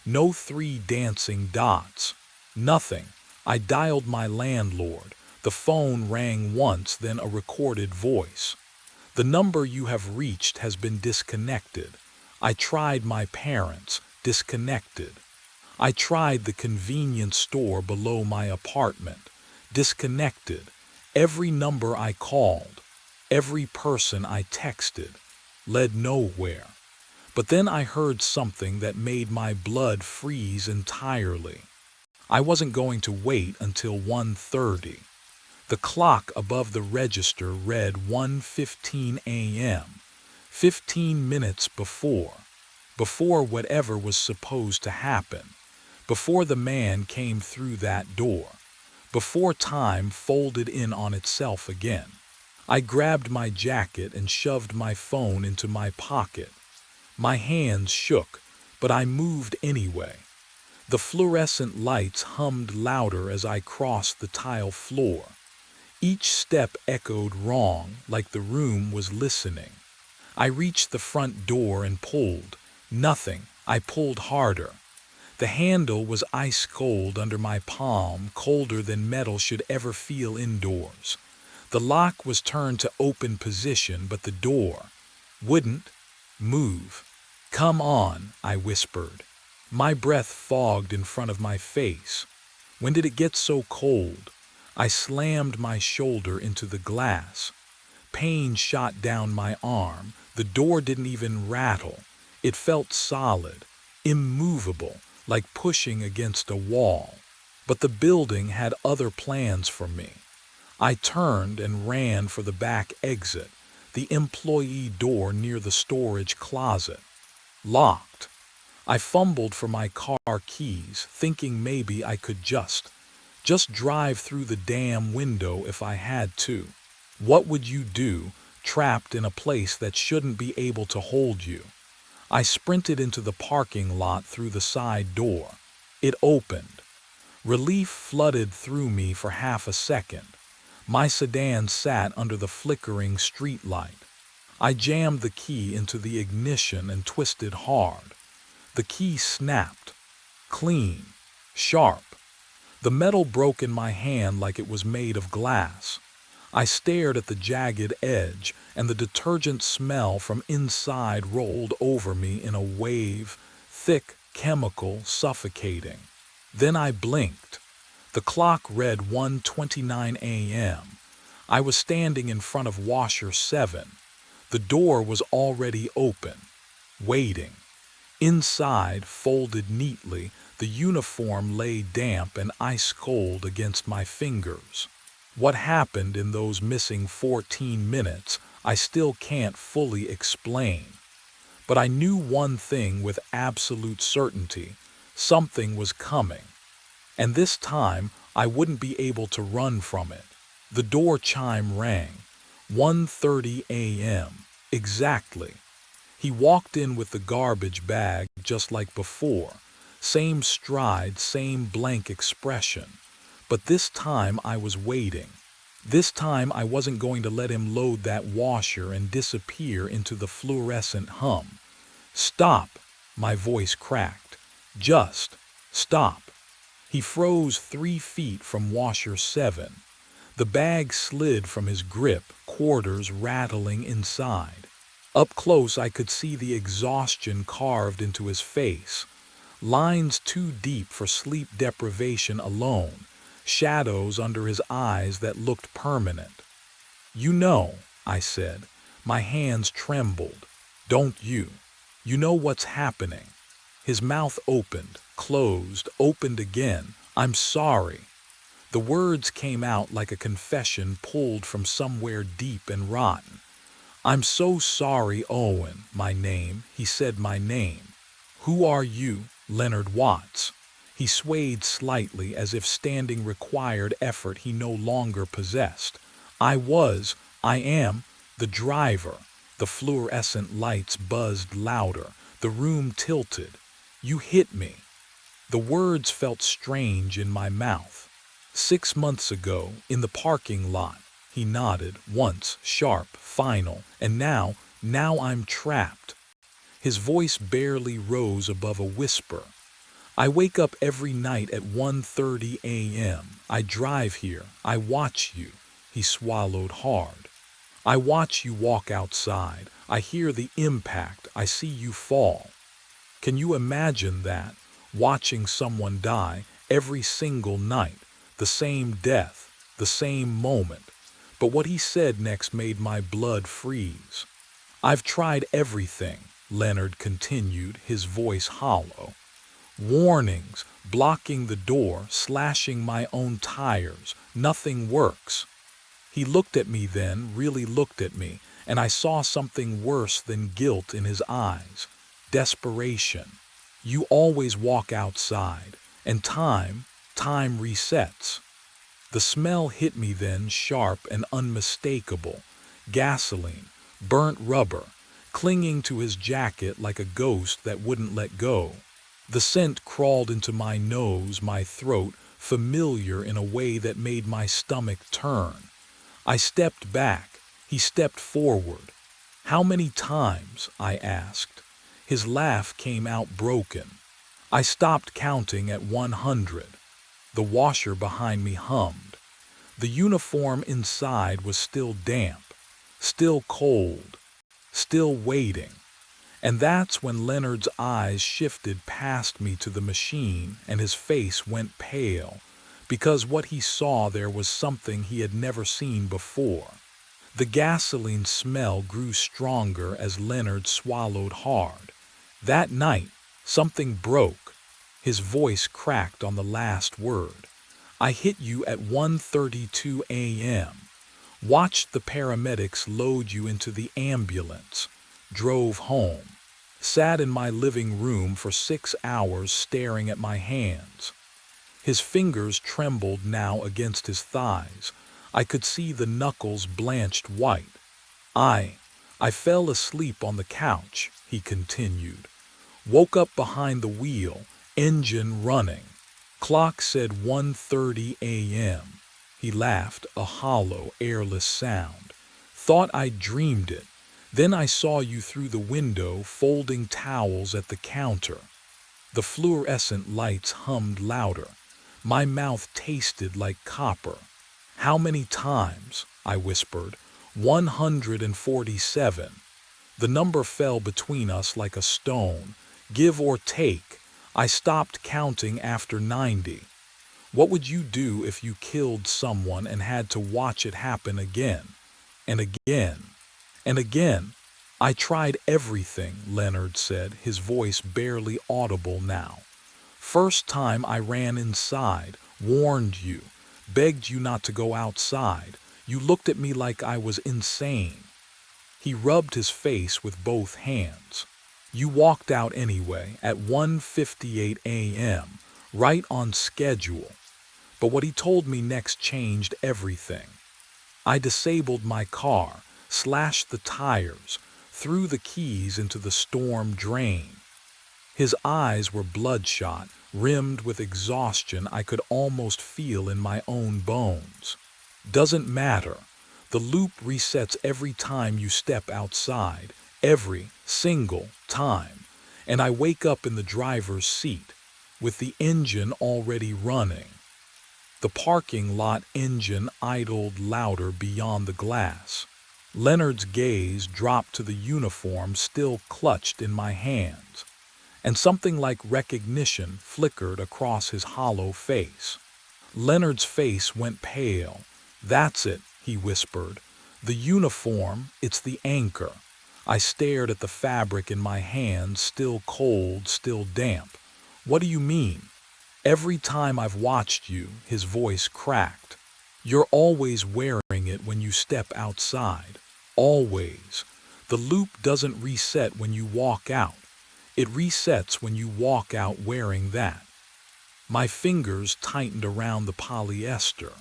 No 3 dancing dots. Nothing. I dialed my landlord. The phone rang once, then a recorded voice. The number you have reached has been disconnected. I tried my parents, disconnected. I tried the convenience store below my apartment, disconnected. Every number I called, every person I texted, led nowhere. But then I heard something that made my blood freeze entirely. I wasn't going to wait until 1:30. The clock above the register read 1:15 a.m., 15 minutes before whatever was supposed to happen, before the man came through that door, before time folded in on itself again. I grabbed my jacket and shoved my phone into my pocket. My hands shook, but I moved anyway. The fluorescent lights hummed louder as I crossed the tile floor. Each step echoed wrong, like the room was listening. I reached the front door and pulled. Nothing. I pulled harder. The handle was ice cold under my palm, colder than metal should ever feel indoors. The lock was turned to open position, but the door wouldn't move. Come on, I whispered. My breath fogged in front of my face. When did it get so cold? I slammed my shoulder into the glass. Pain shot down my arm. The door didn't even rattle. It felt solid, immovable, like pushing against a wall. But the building had other plans for me. I turned and ran for the back exit, the employee door near the storage closet. Locked. I fumbled for my car keys, thinking maybe I could just drive through the damn window if I had to. What would you do, trapped in a place that shouldn't be able to hold you? I sprinted into the parking lot through the side door. It opened. Relief flooded through me for half a second. My sedan sat under the flickering street light. I jammed the key into the ignition and twisted hard. The key snapped. Clean. Sharp. The metal broke in my hand like it was made of glass. I stared at the jagged edge, and the detergent smell from inside rolled over me in a wave, thick, chemical, suffocating. Then I blinked. The clock read 1:29 a.m. I was standing in front of washer 7. The door was already open, waiting. Inside, folded neatly, the uniform lay damp and ice-cold against my fingers. What happened in those missing 14 minutes, I still can't fully explain. But I knew one thing with absolute certainty: something was coming. And this time, I wouldn't be able to run from it. The door chime rang. 1:30 a.m. Exactly. He walked in with the garbage bag just like before. Same stride, same blank expression. But this time I was waiting. This time I wasn't going to let him load that washer and disappear into the fluorescent hum. Stop, my voice cracked. Just stop. He froze 3 feet from washer 7. The bag slid from his grip, quarters rattling inside. Up close I could see the exhaustion carved into his face. Lines too deep for sleep deprivation alone, shadows under his eyes that looked permanent. "You know," I said. My hands trembled. "Don't you? You know what's happening." His mouth opened, closed, opened again. "I'm sorry." The words came out like a confession pulled from somewhere deep and rotten. "I'm so sorry, Owen, my name." He said my name. "Who are you?" "Leonard Watts." He swayed slightly as if standing required effort he no longer possessed. I am, the driver." The fluorescent lights buzzed louder. The room tilted. "You hit me." The words felt strange in my mouth. 6 months ago, in the parking lot. He nodded, once, sharp, final, and now I'm trapped. His voice barely rose above a whisper. "I wake up every night at 1:30 a.m. I drive here. I watch you." He swallowed hard. "I watch you walk outside. I hear the impact. I see you fall." Can you imagine that? Watching someone die every single night, the same death, the same moment. But what he said next made my blood freeze. "I've tried everything," Leonard continued, his voice hollow. "Warnings, blocking the door, slashing my own tires. Nothing works." He looked at me then, really looked at me, and I saw something worse than guilt in his eyes. Desperation. "You always walk outside, and time resets." The smell hit me then, sharp and unmistakable. Gasoline, burnt rubber, clinging to his jacket like a ghost that wouldn't let go. The scent crawled into my nose, my throat, familiar in a way that made my stomach turn. I stepped back. He stepped forward. "How many times?" I asked. His laugh came out broken. I stopped counting at 100. The washer behind me hummed. The uniform inside was still damp, still cold, still waiting. And that's when Leonard's eyes shifted past me to the machine and his face went pale, because what he saw there was something he had never seen before. The gasoline smell grew stronger as Leonard swallowed hard. That night, something broke. His voice cracked on the last word. I hit you at 1:32 a.m. Watched the paramedics load you into the ambulance. Drove home. Sat in my living room for 6 hours staring at my hands. His fingers trembled now against his thighs. I could see the knuckles blanched white. I I fell asleep on the couch, he continued. Woke up behind the wheel, engine running. Clock said 1:30 a.m. He laughed, a hollow, airless sound. Thought I dreamed it. Then I saw you through the window folding towels at the counter. The fluorescent lights hummed louder. My mouth tasted like copper. How many times? I whispered. 147. The number fell between us like a stone. Give or take. I stopped counting after 90. What would you do if you killed someone and had to watch it happen again? And again? And again? I tried everything, Leonard said, his voice barely audible now. First time I ran inside, warned you, begged you not to go outside. You looked at me like I was insane. He rubbed his face with both hands. You walked out anyway at 1:58 a.m., right on schedule. But what he told me next changed everything. I disabled my car, slashed the tires, threw the keys into the storm drain. His eyes were bloodshot, rimmed with exhaustion I could almost feel in my own bones. Doesn't matter. The loop resets every time you step outside, every single time. And I wake up in the driver's seat, with the engine already running. The parking lot engine idled louder beyond the glass. Leonard's gaze dropped to the uniform still clutched in my hands, and something like recognition flickered across his hollow face. Leonard's face went pale. That's it, he whispered. The uniform, it's the anchor. I stared at the fabric in my hands, still cold, still damp. What do you mean? Every time I've watched you, his voice cracked. You're always wearing it when you step outside. Always. The loop doesn't reset when you walk out. It resets when you walk out wearing that. My fingers tightened around the polyester.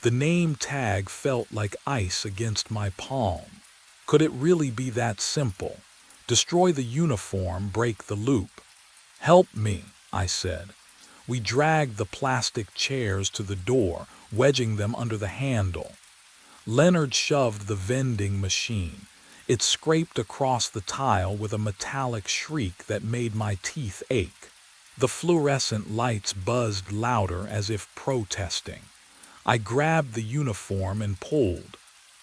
The name tag felt like ice against my palm. Could it really be that simple? Destroy the uniform, break the loop. Help me, I said. We dragged the plastic chairs to the door, wedging them under the handle. Leonard shoved the vending machine. It scraped across the tile with a metallic shriek that made my teeth ache. The fluorescent lights buzzed louder as if protesting. I grabbed the uniform and pulled.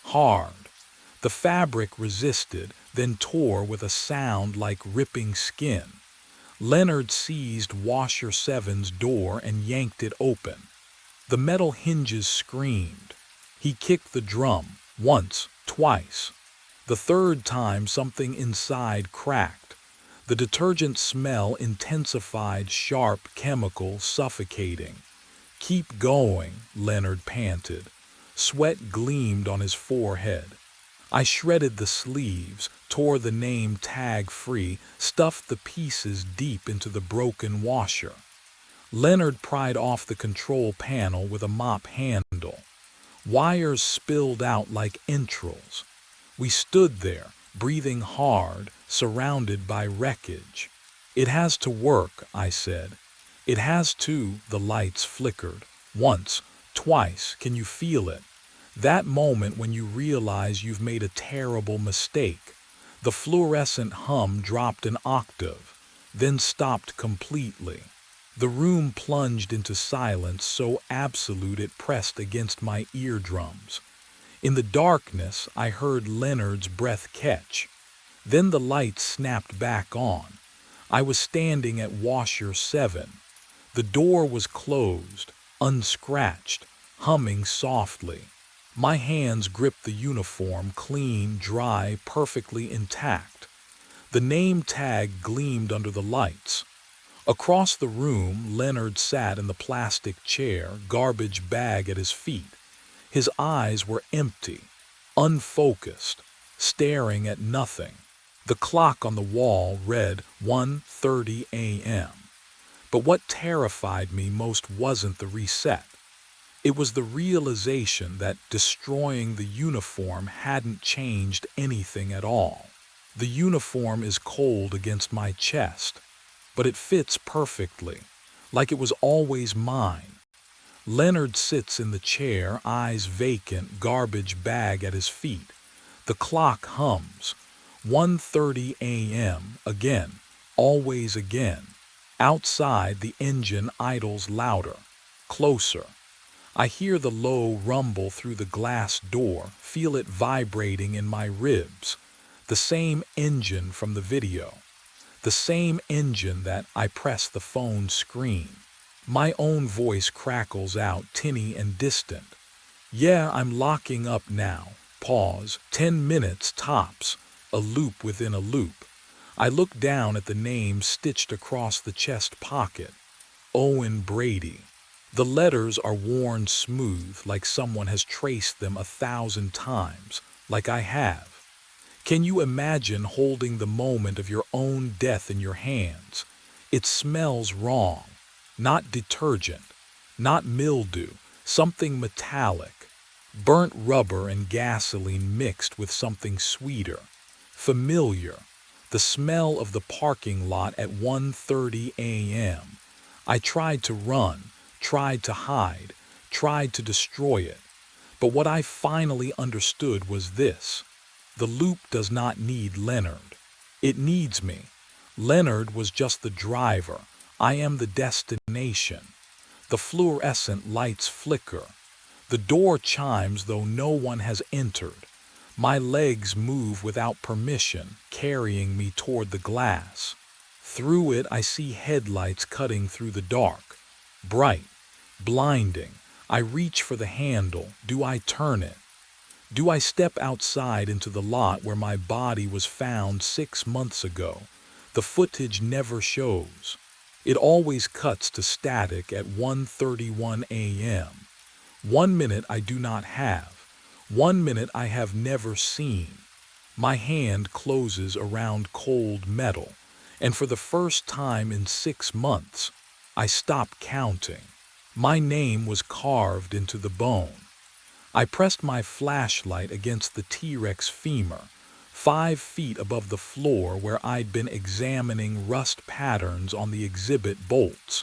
Hard. The fabric resisted, then tore with a sound like ripping skin. Leonard seized Washer 7's door and yanked it open. The metal hinges screamed. He kicked the drum, once, twice. The third time something inside cracked. The detergent smell intensified, sharp, chemical, suffocating. Keep going, Leonard panted. Sweat gleamed on his forehead. I shredded the sleeves, tore the name tag free, stuffed the pieces deep into the broken washer. Leonard pried off the control panel with a mop handle. Wires spilled out like entrails. We stood there, breathing hard, surrounded by wreckage. It has to work, I said. It has to, the lights flickered. Once, twice, can you feel it? That moment when you realize you've made a terrible mistake. The fluorescent hum dropped an octave, then stopped completely. The room plunged into silence so absolute it pressed against my eardrums. In the darkness, I heard Leonard's breath catch. Then the lights snapped back on. I was standing at Washer 7. The door was closed, unscratched, humming softly. My hands gripped the uniform, clean, dry, perfectly intact. The name tag gleamed under the lights. Across the room, Leonard sat in the plastic chair, garbage bag at his feet. His eyes were empty, unfocused, staring at nothing. The clock on the wall read 1:30 a.m. But what terrified me most wasn't the reset. It was the realization that destroying the uniform hadn't changed anything at all. The uniform is cold against my chest, but it fits perfectly, like it was always mine. Leonard sits in the chair, eyes vacant, garbage bag at his feet. The clock hums. 1:30 a.m. again, always again. Outside, the engine idles louder, closer. I hear the low rumble through the glass door, feel it vibrating in my ribs. The same engine from the video. The same engine that I press the phone screen. My own voice crackles out, tinny and distant. Yeah, I'm locking up now. Pause. 10 minutes tops. A loop within a loop. I look down at the name stitched across the chest pocket. Owen Brady. The letters are worn smooth, like someone has traced them 1,000 times, like I have. Can you imagine holding the moment of your own death in your hands? It smells wrong. Not detergent, not mildew, something metallic. Burnt rubber and gasoline mixed with something sweeter. Familiar. The smell of the parking lot at 1:30 a.m. I tried to run, tried to hide, tried to destroy it. But what I finally understood was this. The loop does not need Leonard. It needs me. Leonard was just the driver. I am the destination. The fluorescent lights flicker. The door chimes though no one has entered. My legs move without permission, carrying me toward the glass. Through it I see headlights cutting through the dark. Bright, blinding. I reach for the handle. Do I turn it? Do I step outside into the lot where my body was found 6 months ago? The footage never shows. It always cuts to static at 1:31 a.m. 1 minute I do not have. 1 minute I have never seen. My hand closes around cold metal, and for the first time in 6 months, I stop counting. My name was carved into the bone. I pressed my flashlight against the T-Rex femur, 5 feet above the floor where I'd been examining rust patterns on the exhibit bolts.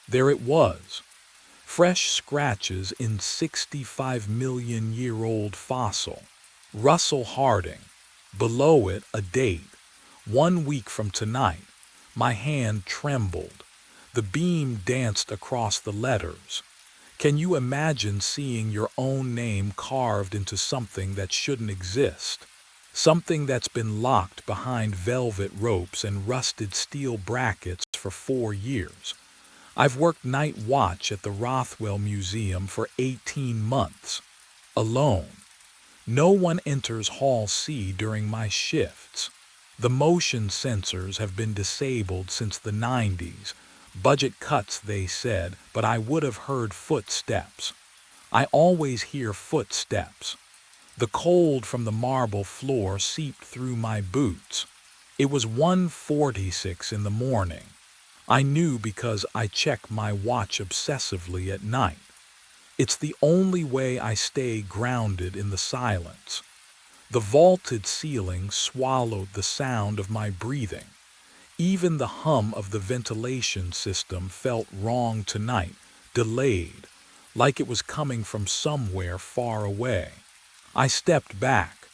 There it was. Fresh scratches in 65-million-year-old fossil. Russell Harding. Below it, a date. 1 week from tonight. My hand trembled. The beam danced across the letters. Can you imagine seeing your own name carved into something that shouldn't exist? Something that's been locked behind velvet ropes and rusted steel brackets for 4 years. I've worked night watch at the Rothwell Museum for 18 months. Alone. No one enters Hall C during my shifts. The motion sensors have been disabled since the 90s. Budget cuts, they said, but I would have heard footsteps. I always hear footsteps. The cold from the marble floor seeped through my boots. It was 1:46 in the morning. I knew because I check my watch obsessively at night. It's the only way I stay grounded in the silence. The vaulted ceiling swallowed the sound of my breathing. Even the hum of the ventilation system felt wrong tonight, delayed, like it was coming from somewhere far away. I stepped back.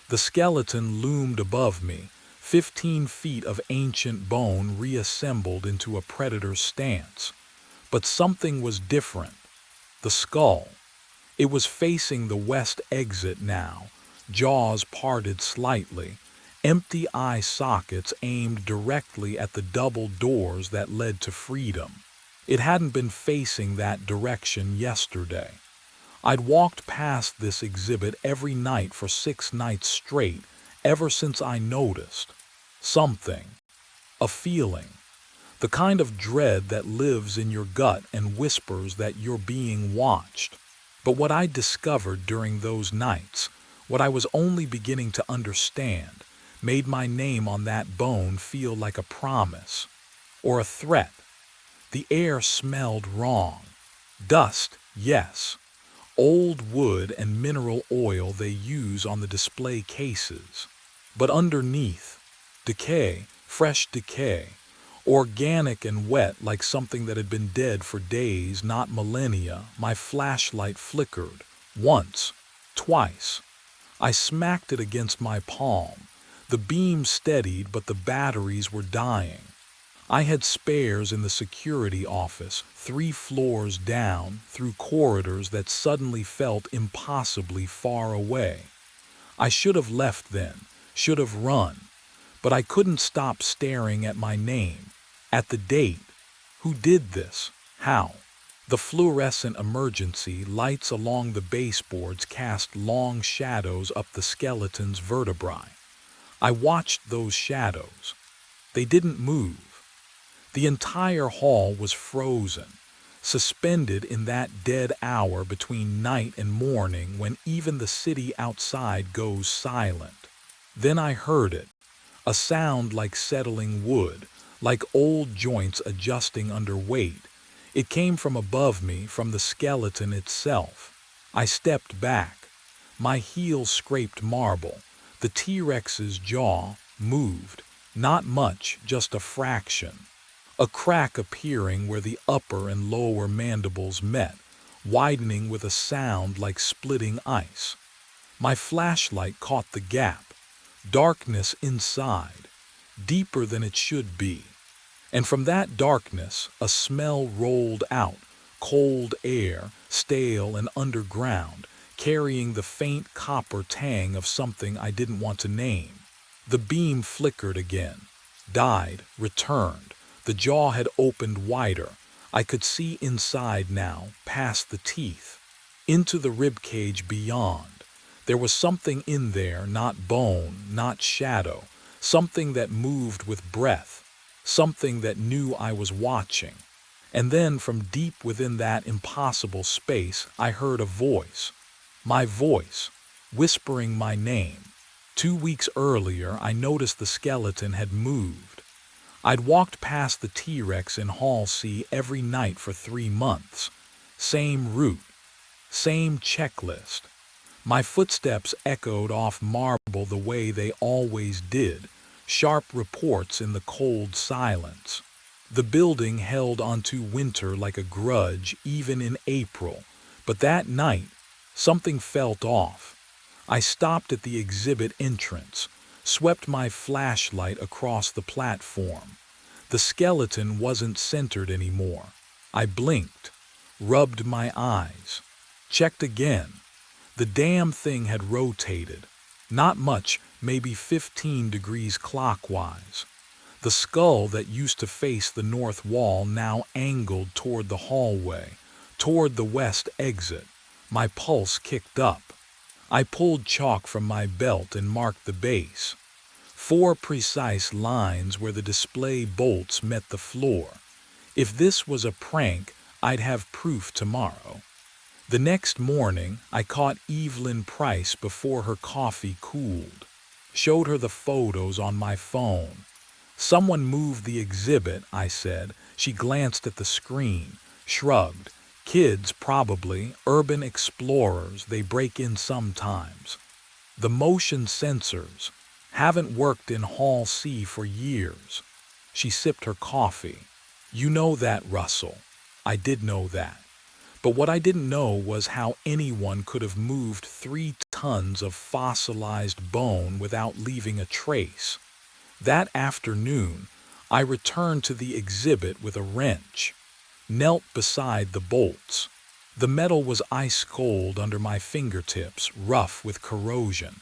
The skeleton loomed above me, 15 feet of ancient bone reassembled into a predator's stance. But something was different. The skull. It was facing the west exit now, jaws parted slightly, empty eye sockets aimed directly at the double doors that led to freedom. It hadn't been facing that direction yesterday. I'd walked past this exhibit every night for 6 nights straight, ever since I noticed something, a feeling, the kind of dread that lives in your gut and whispers that you're being watched. But what I discovered during those nights, what I was only beginning to understand, made my name on that bone feel like a promise or a threat. The air smelled wrong. Dust, yes. Old wood and mineral oil they use on the display cases. But underneath, decay, fresh decay, organic and wet like something that had been dead for days, not millennia. My flashlight flickered. Once, twice. I smacked it against my palm. The beam steadied, but the batteries were dying. I had spares in the security office, 3 floors down, through corridors that suddenly felt impossibly far away. I should have left then, should have run, but I couldn't stop staring at my name, at the date. Who did this? How? The fluorescent emergency lights along the baseboards cast long shadows up the skeleton's vertebrae. I watched those shadows. They didn't move. The entire hall was frozen, suspended in that dead hour between night and morning when even the city outside goes silent. Then I heard it, a sound like settling wood, like old joints adjusting under weight. It came from above me, from the skeleton itself. I stepped back. My heels scraped marble. The T-Rex's jaw moved. Not much, just a fraction. A crack appearing where the upper and lower mandibles met, widening with a sound like splitting ice. My flashlight caught the gap. Darkness inside, deeper than it should be. And from that darkness, a smell rolled out, cold air, stale and underground, carrying the faint copper tang of something I didn't want to name. The beam flickered again, died, returned. The jaw had opened wider. I could see inside now, past the teeth, into the ribcage beyond. There was something in there, not bone, not shadow, something that moved with breath, something that knew I was watching. And then from deep within that impossible space, I heard a voice. My voice, whispering my name. 2 weeks earlier, I noticed the skeleton had moved. I'd walked past the T-Rex in Hall C every night for 3 months. Same route, same checklist. My footsteps echoed off marble the way they always did, sharp reports in the cold silence. The building held onto winter like a grudge even in April, but that night, something felt off. I stopped at the exhibit entrance, swept my flashlight across the platform. The skeleton wasn't centered anymore. I blinked, rubbed my eyes, checked again. The damn thing had rotated. Not much, maybe 15 degrees clockwise. The skull that used to face the north wall now angled toward the hallway, toward the west exit. My pulse kicked up. I pulled chalk from my belt and marked the base. 4 precise lines where the display bolts met the floor. If this was a prank, I'd have proof tomorrow. The next morning, I caught Evelyn Price before her coffee cooled. Showed her the photos on my phone. Someone moved the exhibit, I said. She glanced at the screen, shrugged. Kids, probably, urban explorers, they break in sometimes. The motion sensors haven't worked in Hall C for years. She sipped her coffee. You know that, Russell. I did know that. But what I didn't know was how anyone could have moved 3 tons of fossilized bone without leaving a trace. That afternoon, I returned to the exhibit with a wrench, knelt beside the bolts. The metal was ice cold under my fingertips, rough with corrosion.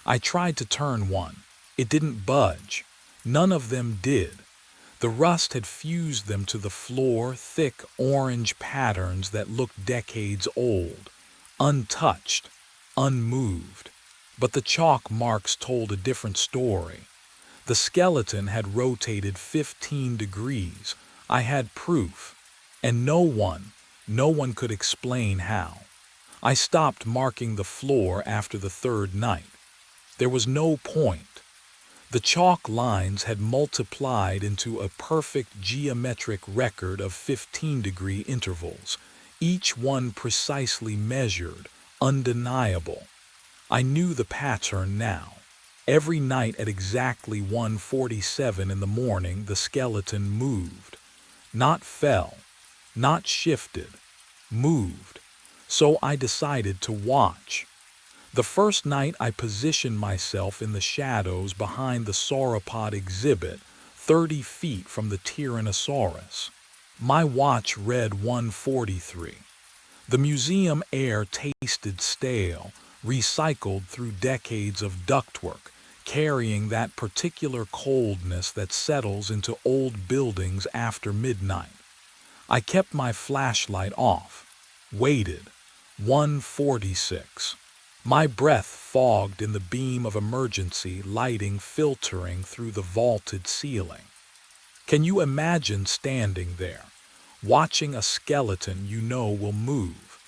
I tried to turn one. It didn't budge. None of them did. The rust had fused them to the floor, thick orange patterns that looked decades old, untouched, unmoved. But the chalk marks told a different story. The skeleton had rotated 15 degrees. I had proof. And no one could explain how. I stopped marking the floor after the third night. There was no point. The chalk lines had multiplied into a perfect geometric record of 15-degree intervals, each one precisely measured, undeniable. I knew the pattern now. Every night at exactly 1:47 in the morning, the skeleton moved. Not fell, not shifted, moved. So I decided to watch. The first night I positioned myself in the shadows behind the sauropod exhibit, 30 feet from the Tyrannosaurus. My watch read 1:43. The museum air tasted stale, recycled through decades of ductwork, carrying that particular coldness that settles into old buildings after midnight. I kept my flashlight off, waited. 1:46. My breath fogged in the beam of emergency lighting filtering through the vaulted ceiling. Can you imagine standing there, watching a skeleton you know will move,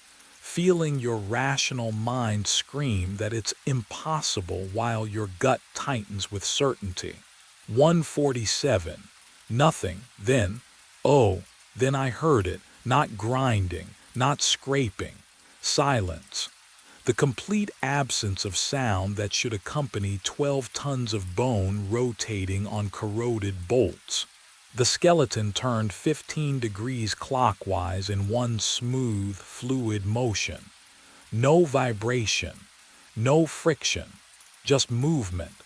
feeling your rational mind scream that it's impossible while your gut tightens with certainty? 1:47. Nothing. Then I heard it, not grinding, not scraping. Silence. The complete absence of sound that should accompany 12 tons of bone rotating on corroded bolts. The skeleton turned 15 degrees clockwise in one smooth, fluid motion. No vibration, no friction, just movement.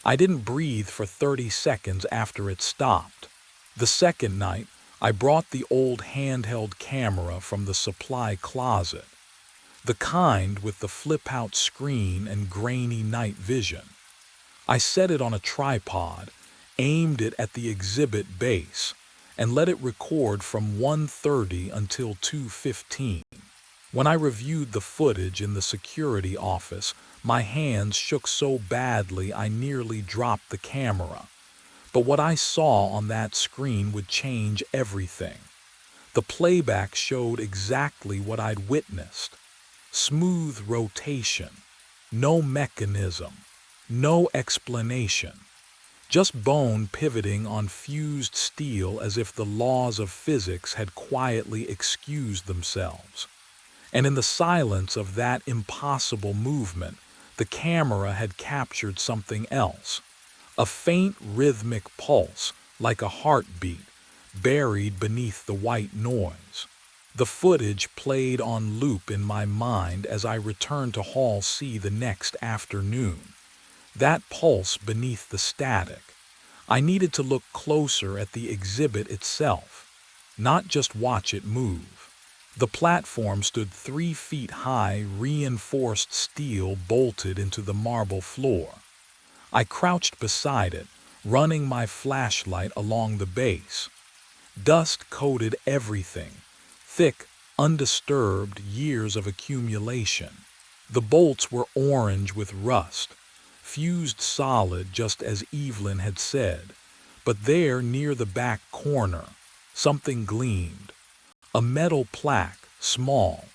I didn't breathe for 30 seconds after it stopped. The second night, I brought the old handheld camera from the supply closet. The kind with the flip-out screen and grainy night vision. I set it on a tripod, aimed it at the exhibit base, and let it record from 1:30 until 2:15. When I reviewed the footage in the security office, my hands shook so badly I nearly dropped the camera. But what I saw on that screen would change everything. The playback showed exactly what I'd witnessed. Smooth rotation, no mechanism, no explanation, just bone pivoting on fused steel as if the laws of physics had quietly excused themselves. And in the silence of that impossible movement, the camera had captured something else, a faint rhythmic pulse like a heartbeat, buried beneath the white noise. The footage played on loop in my mind as I returned to Hall C the next afternoon. That pulse beneath the static. I needed to look closer at the exhibit itself, not just watch it move. The platform stood 3 feet high, reinforced steel bolted into the marble floor. I crouched beside it, running my flashlight along the base. Dust coated everything. Thick, undisturbed years of accumulation. The bolts were orange with rust, fused solid just as Evelyn had said. But there, near the back corner, something gleamed. A metal plaque, small,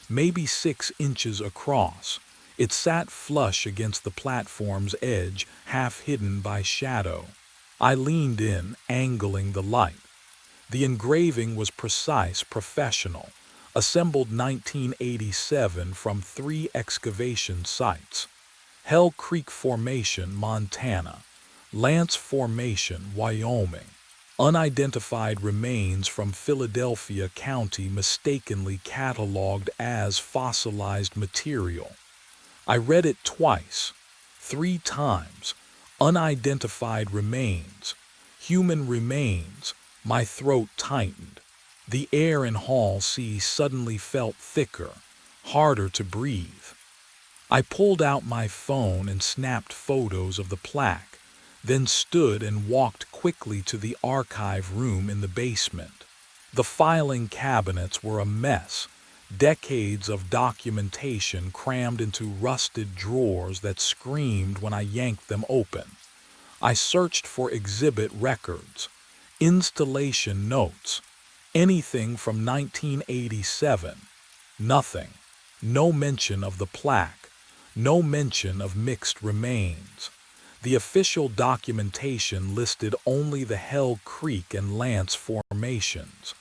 maybe 6 inches across. It sat flush against the platform's edge, half hidden by shadow. I leaned in, angling the light. The engraving was precise, professional, assembled 1987 from 3 excavation sites. Hell Creek Formation, Montana, Lance Formation, Wyoming. Unidentified remains from Philadelphia County mistakenly cataloged as fossilized material. I read it twice, 3 times. Unidentified remains, human remains. My throat tightened. The air in Hall C suddenly felt thicker, harder to breathe. I pulled out my phone and snapped photos of the plaque, then stood and walked quickly to the archive room in the basement. The filing cabinets were a mess, Decades of documentation crammed into rusted drawers that screamed when I yanked them open. I searched for exhibit records, installation notes, anything from 1987. Nothing. No mention of the plaque. No mention of mixed remains. The official documentation listed only the Hell Creek and Lance formations.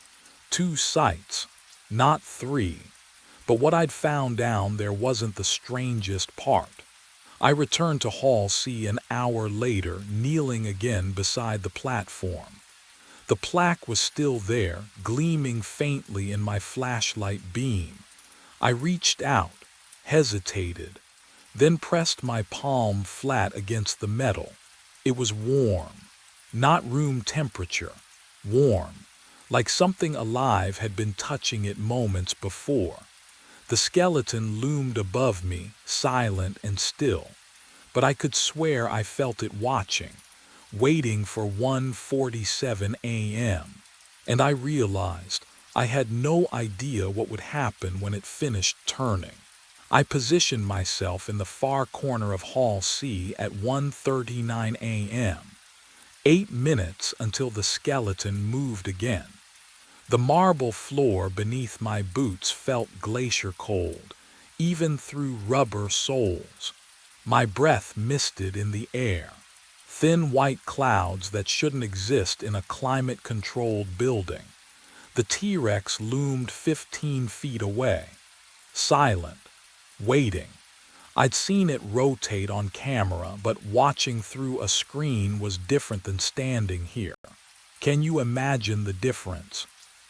2 sites, not 3. But what I'd found down there wasn't the strangest part. I returned to Hall C an hour later, kneeling again beside the platform. The plaque was still there, gleaming faintly in my flashlight beam. I reached out, hesitated, then pressed my palm flat against the metal. It was warm, not room temperature, warm, like something alive had been touching it moments before. The skeleton loomed above me, silent and still, but I could swear I felt it watching, waiting for 1:47 a.m. And I realized I had no idea what would happen when it finished turning. I positioned myself in the far corner of Hall C at 1:39 a.m. 8 minutes until the skeleton moved again. The marble floor beneath my boots felt glacier cold, even through rubber soles. My breath misted in the air. Thin white clouds that shouldn't exist in a climate-controlled building. The T-Rex loomed 15 feet away, silent, waiting. I'd seen it rotate on camera, but watching through a screen was different than standing here. Can you imagine the difference?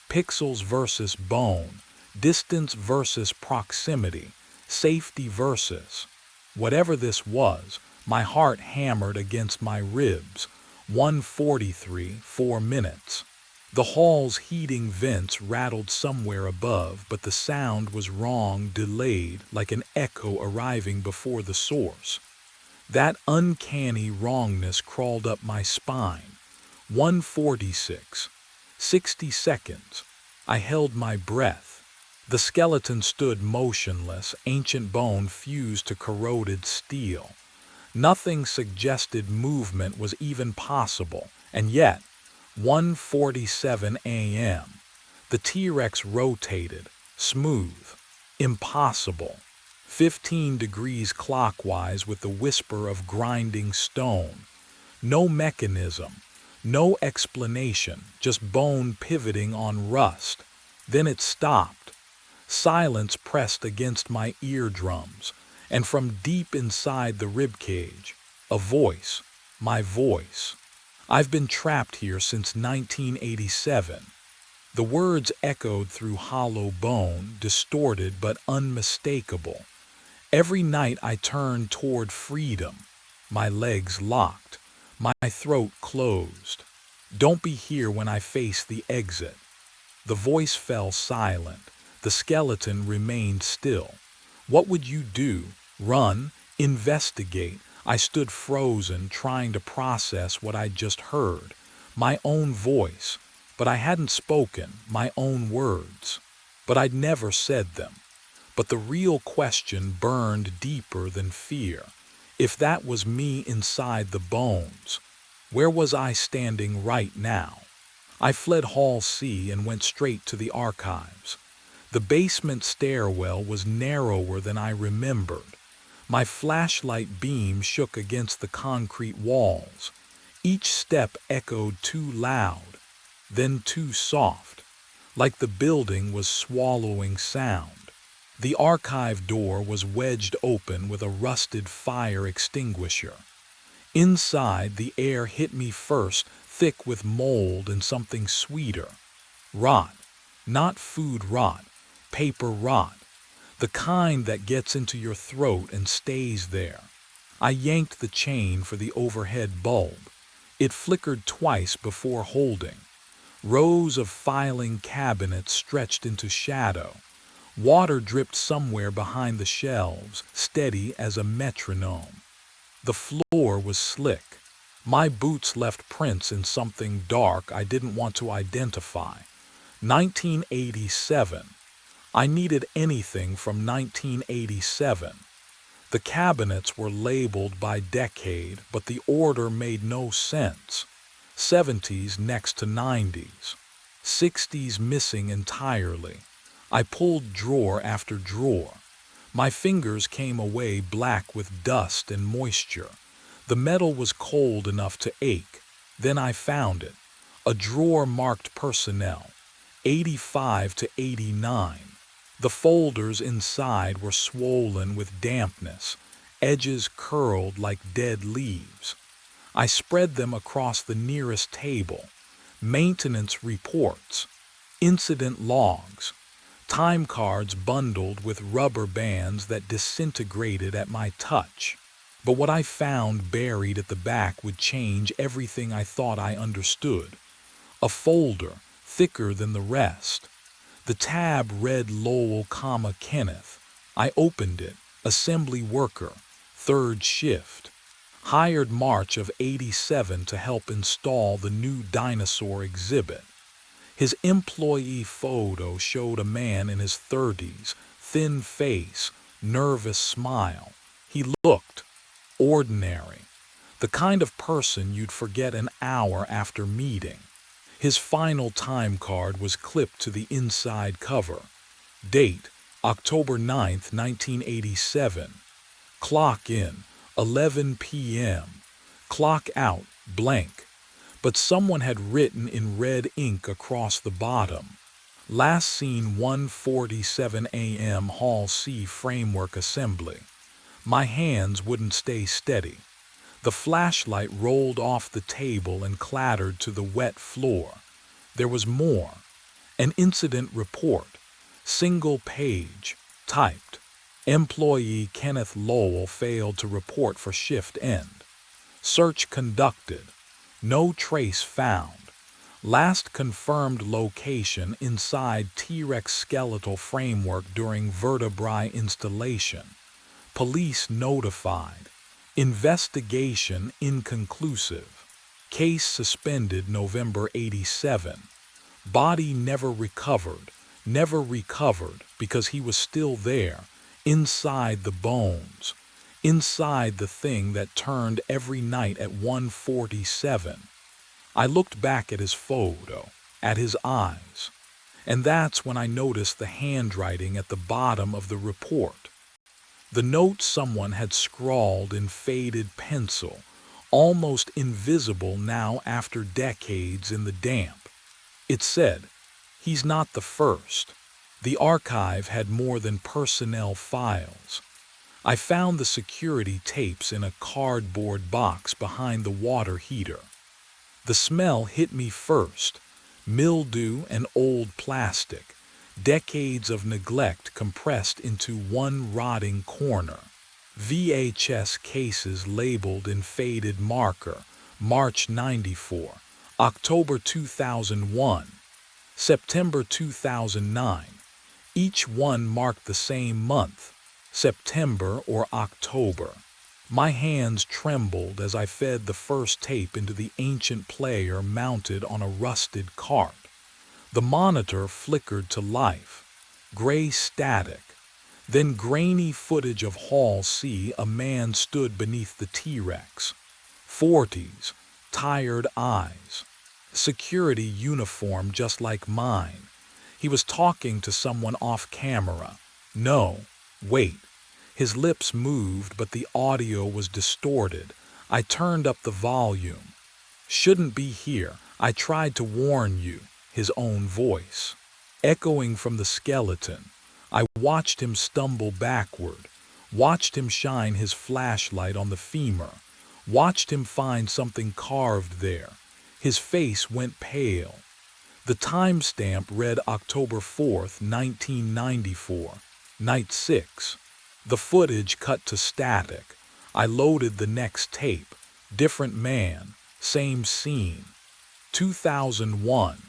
Pixels versus bone, distance versus proximity, safety versus... Whatever this was, my heart hammered against my ribs. 1:43, 4 minutes. The hall's heating vents rattled somewhere above, but the sound was wrong, delayed, like an echo arriving before the source. That uncanny wrongness crawled up my spine. 1:46, 60 seconds. I held my breath. The skeleton stood motionless, ancient bone fused to corroded steel. Nothing suggested movement was even possible, and yet, 1:47 a.m., the T-Rex rotated, smooth, impossible, 15 degrees clockwise with the whisper of grinding stone. No mechanism, no explanation, just bone pivoting on rust. Then it stopped. Silence pressed against my eardrums, and from deep inside the ribcage, a voice, my voice. I've been trapped here since 1987. The words echoed through hollow bone, distorted but unmistakable. Every night I turned toward freedom, my legs locked, my throat closed. Don't be here when I face the exit. The voice fell silent. The skeleton remained still. What would you do? Run? Investigate? I stood frozen, trying to process what I'd just heard. My own voice. But I hadn't spoken, my own words. But I'd never said them. But the real question burned deeper than fear. If that was me inside the bones, where was I standing right now? I fled Hall C and went straight to the archives. The basement stairwell was narrower than I remembered. My flashlight beam shook against the concrete walls. Each step echoed too loud, then too soft, like the building was swallowing sound. The archive door was wedged open with a rusted fire extinguisher. Inside, the air hit me first, thick with mold and something sweeter. Rot. Not food rot. Paper rot, the kind that gets into your throat and stays there. I yanked the chain for the overhead bulb. It flickered twice before holding. Rows of filing cabinets stretched into shadow. Water dripped somewhere behind the shelves, steady as a metronome. The floor was slick. My boots left prints in something dark I didn't want to identify. 1987. I needed anything from 1987. The cabinets were labeled by decade, but the order made no sense. 70s next to 90s. 60s missing entirely. I pulled drawer after drawer. My fingers came away black with dust and moisture. The metal was cold enough to ache. Then I found it. A drawer marked personnel. 85 to 89. The folders inside were swollen with dampness, edges curled like dead leaves. I spread them across the nearest table. Maintenance reports, incident logs, time cards bundled with rubber bands that disintegrated at my touch. But what I found buried at the back would change everything I thought I understood. A folder, thicker than the rest. The tab read Lowell, Kenneth. I opened it. Assembly worker, third shift. Hired March of '87 to help install the new dinosaur exhibit. His employee photo showed a man in his 30s, thin face, nervous smile. He looked ordinary, the kind of person you'd forget an hour after meeting. His final time card was clipped to the inside cover. Date, October 9th, 1987. Clock in, 11 p.m. Clock out, blank. But someone had written in red ink across the bottom. Last seen 1:47 a.m. Hall C framework assembly. My hands wouldn't stay steady. The flashlight rolled off the table and clattered to the wet floor. There was more. An incident report. Single page. Typed. Employee Kenneth Lowell failed to report for shift end. Search conducted. No trace found. Last confirmed location inside T-Rex skeletal framework during vertebrae installation. Police notified. Investigation inconclusive. Case suspended November '87. Body never recovered because he was still there, inside the bones, inside the thing that turned every night at 1:47. I looked back at his photo, at his eyes, and that's when I noticed the handwriting at the bottom of the report. The note someone had scrawled in faded pencil, almost invisible now after decades in the damp. It said, "He's not the first." The archive had more than personnel files. I found the security tapes in a cardboard box behind the water heater. The smell hit me first. Mildew and old plastic. Decades of neglect compressed into one rotting corner. VHS cases labeled in faded marker. March '94, October 2001, September 2009. Each one marked the same month, September or October. My hands trembled as I fed the first tape into the ancient player mounted on a rusted cart. The monitor flickered to life. Gray static. Then grainy footage of Hall C. A man stood beneath the T-Rex. 40s. Tired eyes. Security uniform just like mine. He was talking to someone off camera. No, wait. His lips moved, but the audio was distorted. I turned up the volume. "Shouldn't be here. I tried to warn you," his own voice. Echoing from the skeleton, I watched him stumble backward, watched him shine his flashlight on the femur, watched him find something carved there. His face went pale. The timestamp read October 4th, 1994, night 6. The footage cut to static. I loaded the next tape. Different man, same scene. 2001.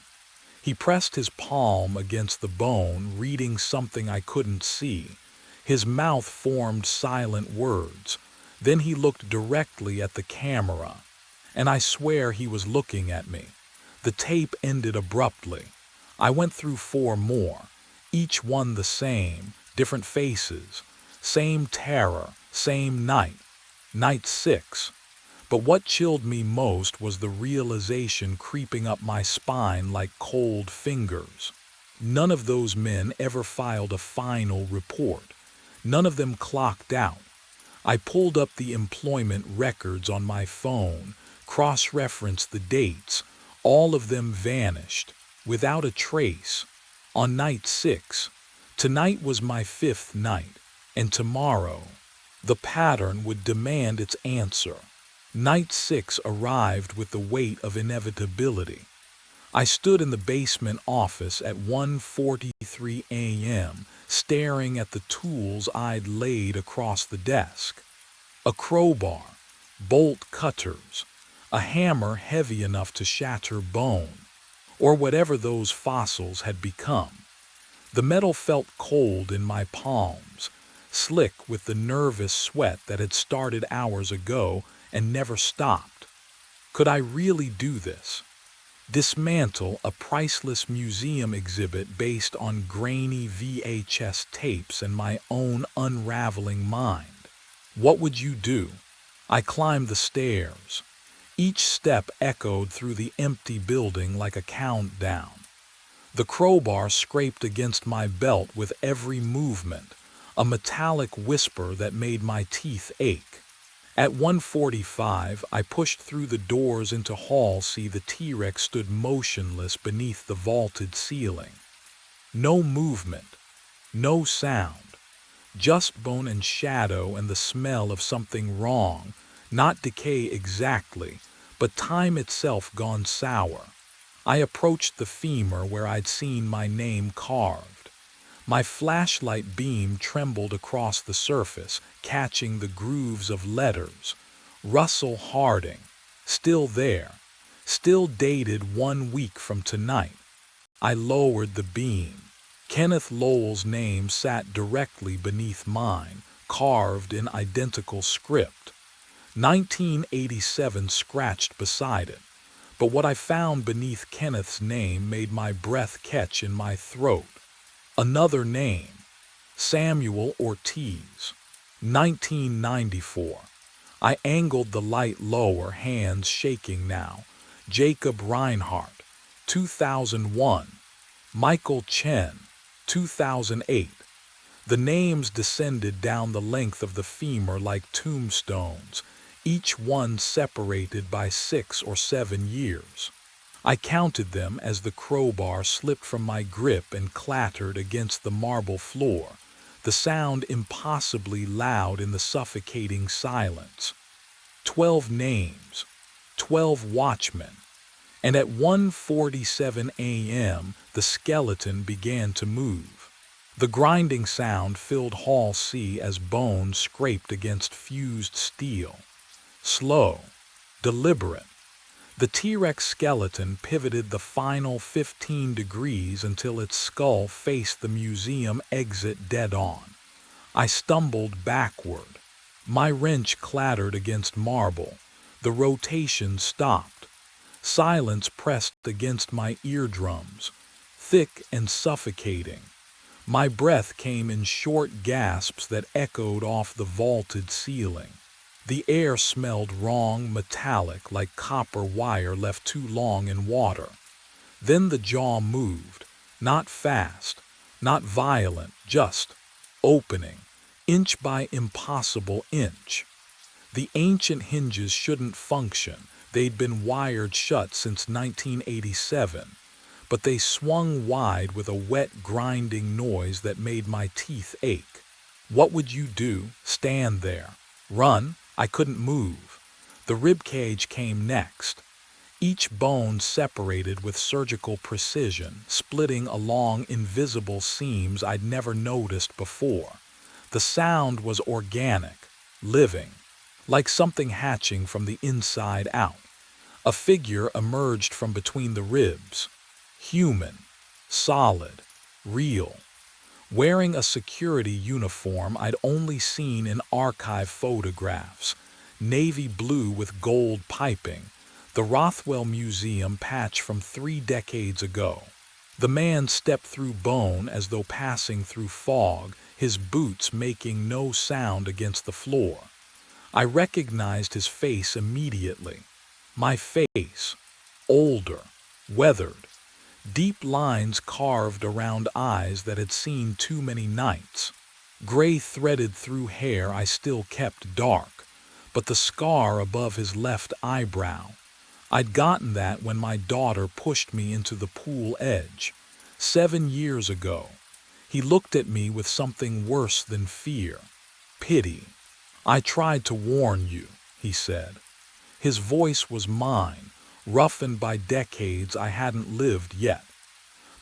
He pressed his palm against the bone, reading something I couldn't see. His mouth formed silent words. Then he looked directly at the camera. And I swear he was looking at me. The tape ended abruptly. I went through 4 more. each one the same, different faces, same terror, same night. Night 6. But what chilled me most was the realization creeping up my spine like cold fingers. None of those men ever filed a final report. None of them clocked out. I pulled up the employment records on my phone, cross-referenced the dates. All of them vanished, without a trace. On night 6, tonight was my 5th night, and tomorrow, the pattern would demand its answer. Night 6 arrived with the weight of inevitability. I stood in the basement office at 1:43 a.m., staring at the tools I'd laid across the desk. A crowbar, bolt cutters, a hammer heavy enough to shatter bone, or whatever those fossils had become. The metal felt cold in my palms, slick with the nervous sweat that had started hours ago and never stopped. Could I really do this? Dismantle a priceless museum exhibit based on grainy VHS tapes and my own unraveling mind? What would you do? I climbed the stairs. Each step echoed through the empty building like a countdown. The crowbar scraped against my belt with every movement, a metallic whisper that made my teeth ache. At 1:45, I pushed through the doors into Hall C. The T-Rex stood motionless beneath the vaulted ceiling. No movement, no sound, just bone and shadow and the smell of something wrong, not decay exactly, but time itself gone sour. I approached the femur where I'd seen my name carved. My flashlight beam trembled across the surface, catching the grooves of letters. Russell Harding, still there, still dated 1 week from tonight. I lowered the beam. Kenneth Lowell's name sat directly beneath mine, carved in identical script. 1987 scratched beside it. But what I found beneath Kenneth's name made my breath catch in my throat. Another name, Samuel Ortiz, 1994. I angled the light lower, hands shaking now. Jacob Reinhardt, 2001. Michael Chen, 2008. The names descended down the length of the femur like tombstones, each one separated by 6 or 7 years. I counted them as the crowbar slipped from my grip and clattered against the marble floor, the sound impossibly loud in the suffocating silence. 12 names, 12 watchmen, and at 1:47 a.m. the skeleton began to move. The grinding sound filled Hall C as bones scraped against fused steel. Slow, deliberate. The T-Rex skeleton pivoted the final 15 degrees until its skull faced the museum exit dead-on. I stumbled backward. My wrench clattered against marble. The rotation stopped. Silence pressed against my eardrums, thick and suffocating. My breath came in short gasps that echoed off the vaulted ceiling. The air smelled wrong, metallic, like copper wire left too long in water. Then the jaw moved, not fast, not violent, just opening, inch by impossible inch. The ancient hinges shouldn't function. They'd been wired shut since 1987, but they swung wide with a wet, grinding noise that made my teeth ache. What would you do? Stand there? Run? I couldn't move. The ribcage came next. Each bone separated with surgical precision, splitting along invisible seams I'd never noticed before. The sound was organic, living, like something hatching from the inside out. A figure emerged from between the ribs. Human, solid, real. Wearing a security uniform I'd only seen in archive photographs, navy blue with gold piping, the Rothwell Museum patch from 3 decades ago. The man stepped through bone as though passing through fog, his boots making no sound against the floor. I recognized his face immediately. My face, older, weathered, deep lines carved around eyes that had seen too many nights. Gray threaded through hair I still kept dark, but the scar above his left eyebrow. I'd gotten that when my daughter pushed me into the pool edge, 7 years ago. He looked at me with something worse than fear, pity. "I tried to warn you," he said. His voice was mine, roughened by decades I hadn't lived yet.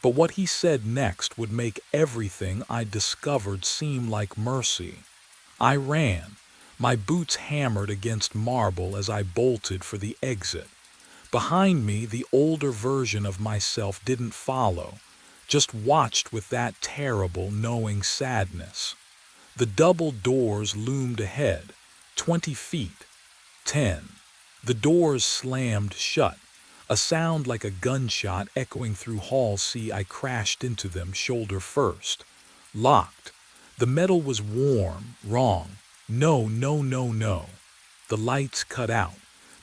But what he said next would make everything I discovered seem like mercy. I ran, my boots hammered against marble as I bolted for the exit. Behind me, the older version of myself didn't follow, just watched with that terrible, knowing sadness. The double doors loomed ahead, 20 feet, 10. The doors slammed shut, a sound like a gunshot echoing through halls. See, I crashed into them shoulder first. Locked. The metal was warm, wrong. No, no, no, no. The lights cut out.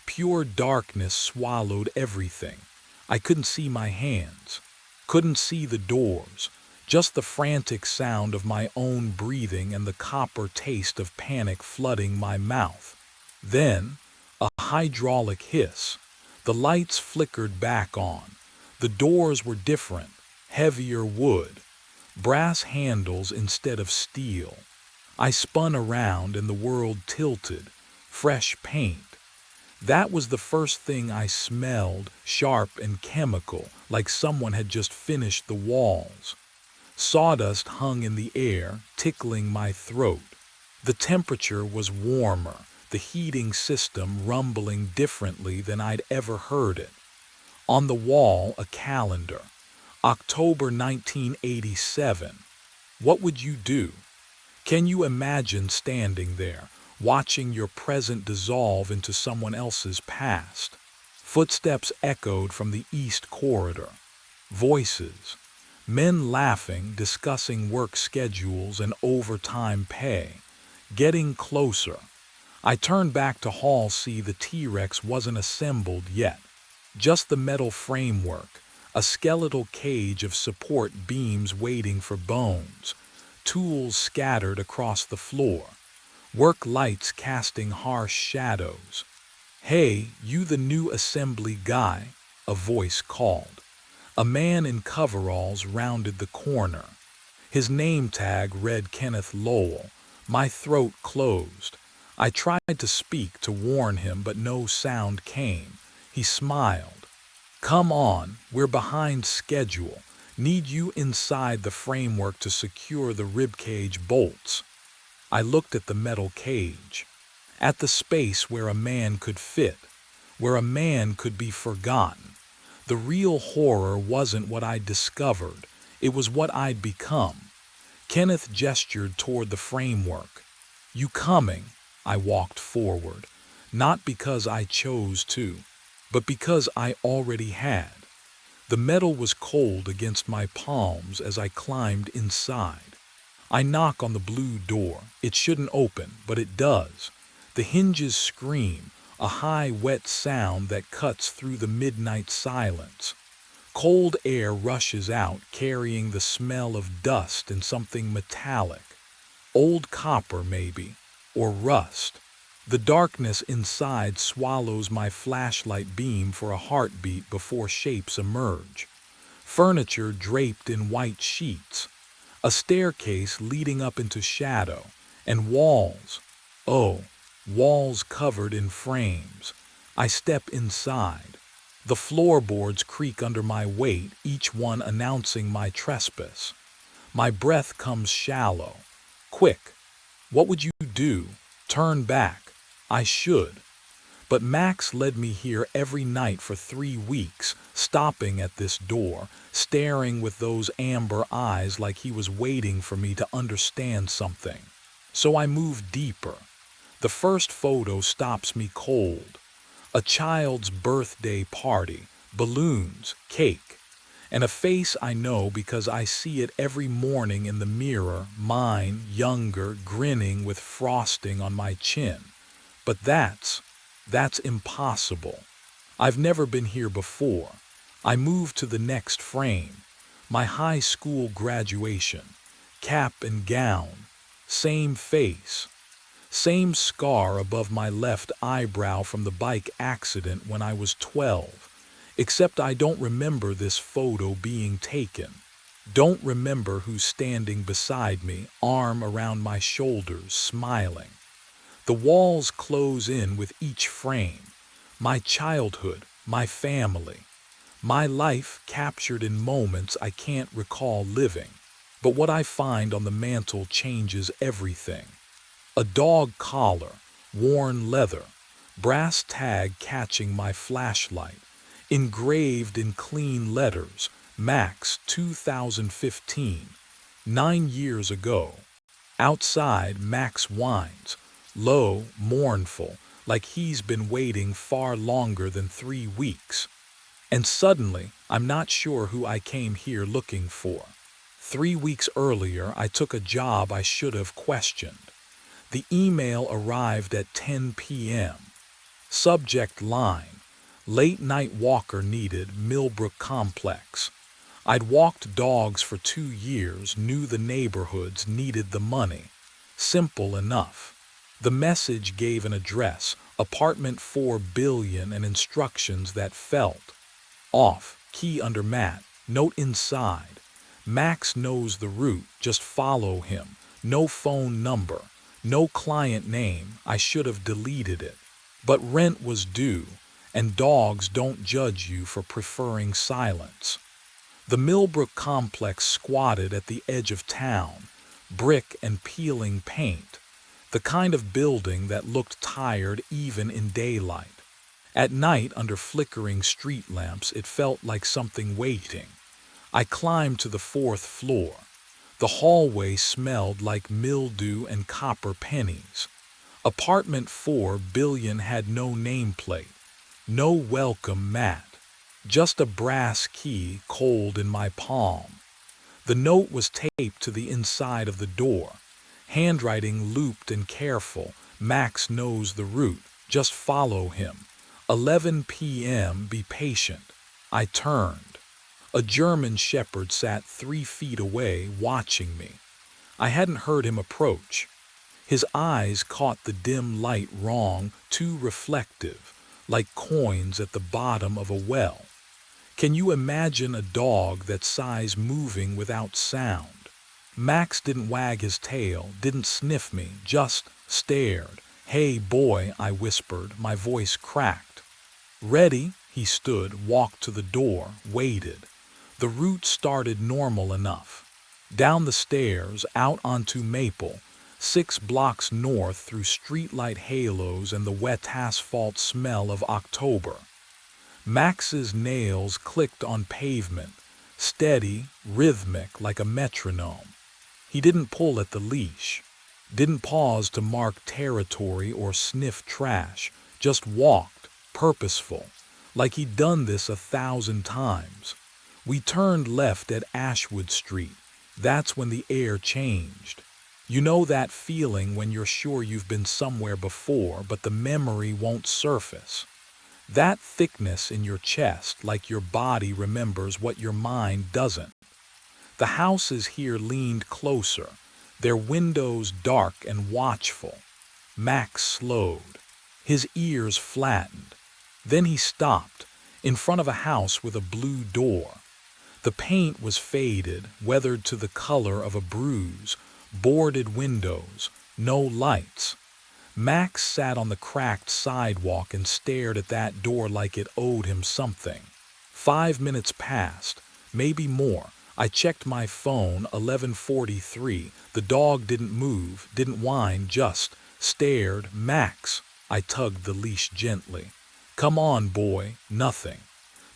Pure darkness swallowed everything. I couldn't see my hands. Couldn't see the doors. Just the frantic sound of my own breathing and the copper taste of panic flooding my mouth. Then, a hydraulic hiss. The lights flickered back on. The doors were different, heavier wood, brass handles instead of steel. I spun around and the world tilted, fresh paint. That was the first thing I smelled, sharp and chemical, like someone had just finished the walls. Sawdust hung in the air, tickling my throat. The temperature was warmer, the heating system rumbling differently than I'd ever heard it. On the wall, a calendar. October 1987. What would you do? Can you imagine standing there, watching your present dissolve into someone else's past? Footsteps echoed from the east corridor. Voices. Men laughing, discussing work schedules and overtime pay. Getting closer. I turned back to Hall C. The T-Rex wasn't assembled yet. Just the metal framework, a skeletal cage of support beams waiting for bones, tools scattered across the floor, work lights casting harsh shadows. "Hey, you the new assembly guy," a voice called. A man in coveralls rounded the corner. His name tag read Kenneth Lowell. My throat closed. I tried to speak to warn him, but no sound came. He smiled. "Come on, we're behind schedule. Need you inside the framework to secure the ribcage bolts." I looked at the metal cage, at the space where a man could fit, where a man could be forgotten. The real horror wasn't what I'd discovered, it was what I'd become. Kenneth gestured toward the framework. "You coming?" I walked forward, not because I chose to, but because I already had. The metal was cold against my palms as I climbed inside. I knock on the blue door. It shouldn't open, but it does. The hinges scream, a high, wet sound that cuts through the midnight silence. Cold air rushes out, carrying the smell of dust and something metallic. Old copper, maybe, or rust. The darkness inside swallows my flashlight beam for a heartbeat before shapes emerge. Furniture draped in white sheets. A staircase leading up into shadow. And walls. Oh, walls covered in frames. I step inside. The floorboards creak under my weight, each one announcing my trespass. My breath comes shallow. Quick. What would you do? Turn back. I should. But Max led me here every night for 3 weeks, stopping at this door, staring with those amber eyes like he was waiting for me to understand something. So I move deeper. The first photo stops me cold. A child's birthday party, balloons, cake. And a face I know because I see it every morning in the mirror, mine, younger, grinning with frosting on my chin. But that's impossible. I've never been here before. I moved to the next frame. My high school graduation, cap and gown, same face, same scar above my left eyebrow from the bike accident when I was 12. Except I don't remember this photo being taken. Don't remember who's standing beside me, arm around my shoulders, smiling. The walls close in with each frame. My childhood, my family, my life captured in moments I can't recall living. But what I find on the mantel changes everything. A dog collar, worn leather, brass tag catching my flashlight, engraved in clean letters, Max 2015, 9 years ago. Outside, Max whines, low, mournful, like he's been waiting far longer than 3 weeks. And suddenly, I'm not sure who I came here looking for. 3 weeks earlier, I took a job I should have questioned. The email arrived at 10 p.m. Subject line, late night walker needed, Millbrook Complex. I'd walked dogs for 2 years, knew the neighborhoods, needed the money. Simple enough. The message gave an address, apartment 4 billion, and instructions that felt off, key under mat, note inside. Max knows the route, just follow him. No phone number, no client name, I should have deleted it. But rent was due, and dogs don't judge you for preferring silence. The Millbrook Complex squatted at the edge of town, brick and peeling paint, the kind of building that looked tired even in daylight. At night, under flickering street lamps, it felt like something waiting. I climbed to the 4th floor. The hallway smelled like mildew and copper pennies. Apartment 4 billion had no nameplate, no welcome mat, just a brass key cold in my palm. The note was taped to the inside of the door, handwriting looped and careful. Max knows the route, just follow him. 11 p.m., be patient. I turned. A German shepherd sat 3 feet away, watching me. I hadn't heard him approach. His eyes caught the dim light wrong, too reflective, like coins at the bottom of a well. Can you imagine a dog that size moving without sound? Max didn't wag his tail, didn't sniff me, just stared. Hey boy, I whispered, my voice cracked. Ready? He stood, walked to the door, waited. The route started normal enough. Down the stairs, out onto Maple, 6 blocks north through streetlight halos and the wet asphalt smell of October. Max's nails clicked on pavement, steady, rhythmic like a metronome. He didn't pull at the leash, didn't pause to mark territory or sniff trash, just walked, purposeful, like he'd done this 1,000 times. We turned left at Ashwood Street. That's when the air changed. You know that feeling when you're sure you've been somewhere before, but the memory won't surface. That thickness in your chest, like your body remembers what your mind doesn't. The houses here leaned closer, their windows dark and watchful. Max slowed. His ears flattened. Then he stopped, in front of a house with a blue door. The paint was faded, weathered to the color of a bruise, boarded windows, no lights. Max sat on the cracked sidewalk and stared at that door like it owed him something. 5 minutes passed, maybe more. I checked my phone, 11:43. The dog didn't move, didn't whine, just stared. Max, I tugged the leash gently. Come on, boy, nothing.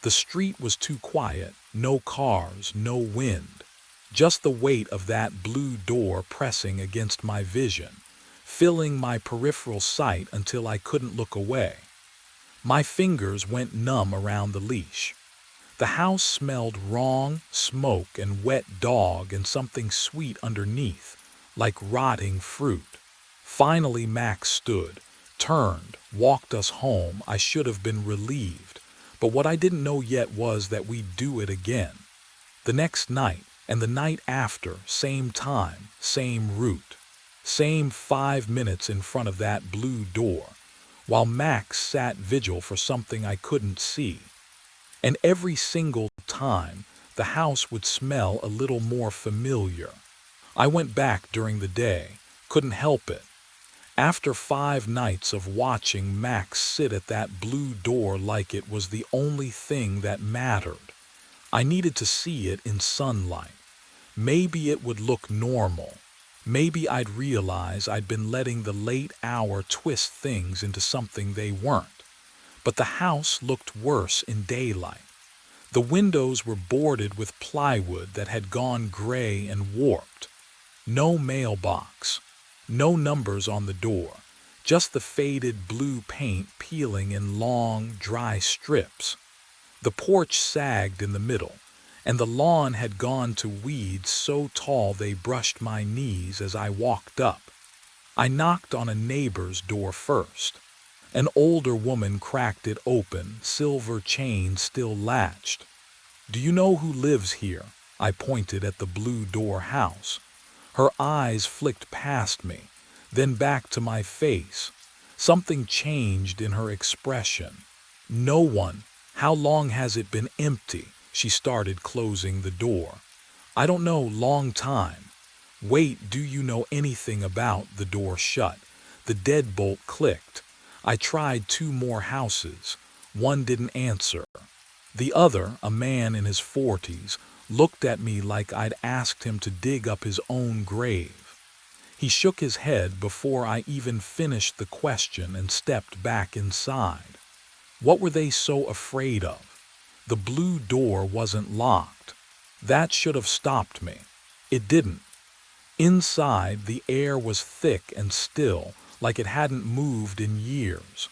The street was too quiet, no cars, no wind. Just the weight of that blue door pressing against my vision, filling my peripheral sight until I couldn't look away. My fingers went numb around the leash. The house smelled wrong, smoke and wet dog and something sweet underneath, like rotting fruit. Finally Max stood, turned, walked us home. I should have been relieved, but what I didn't know yet was that we'd do it again. The next night, and the night after, same time, same route. Same 5 minutes in front of that blue door, while Max sat vigil for something I couldn't see. And every single time, the house would smell a little more familiar. I went back during the day, couldn't help it. After 5 nights of watching Max sit at that blue door like it was the only thing that mattered, I needed to see it in sunlight. Maybe it would look normal. Maybe I'd realize I'd been letting the late hour twist things into something they weren't. But the house looked worse in daylight. The windows were boarded with plywood that had gone gray and warped. No mailbox. No numbers on the door. Just the faded blue paint peeling in long, dry strips. The porch sagged in the middle, and the lawn had gone to weeds so tall they brushed my knees as I walked up. I knocked on a neighbor's door first. An older woman cracked it open, silver chain still latched. "Do you know who lives here?" I pointed at the blue door house. Her eyes flicked past me, then back to my face. Something changed in her expression. "No one. How long has it been empty?" She started closing the door. "I don't know, long time." "Wait, do you know anything about?" The door shut. The deadbolt clicked. I tried 2 more houses. One didn't answer. The other, a man in his 40s, looked at me like I'd asked him to dig up his own grave. He shook his head before I even finished the question and stepped back inside. What were they so afraid of? The blue door wasn't locked. That should have stopped me. It didn't. Inside, the air was thick and still, like it hadn't moved in years.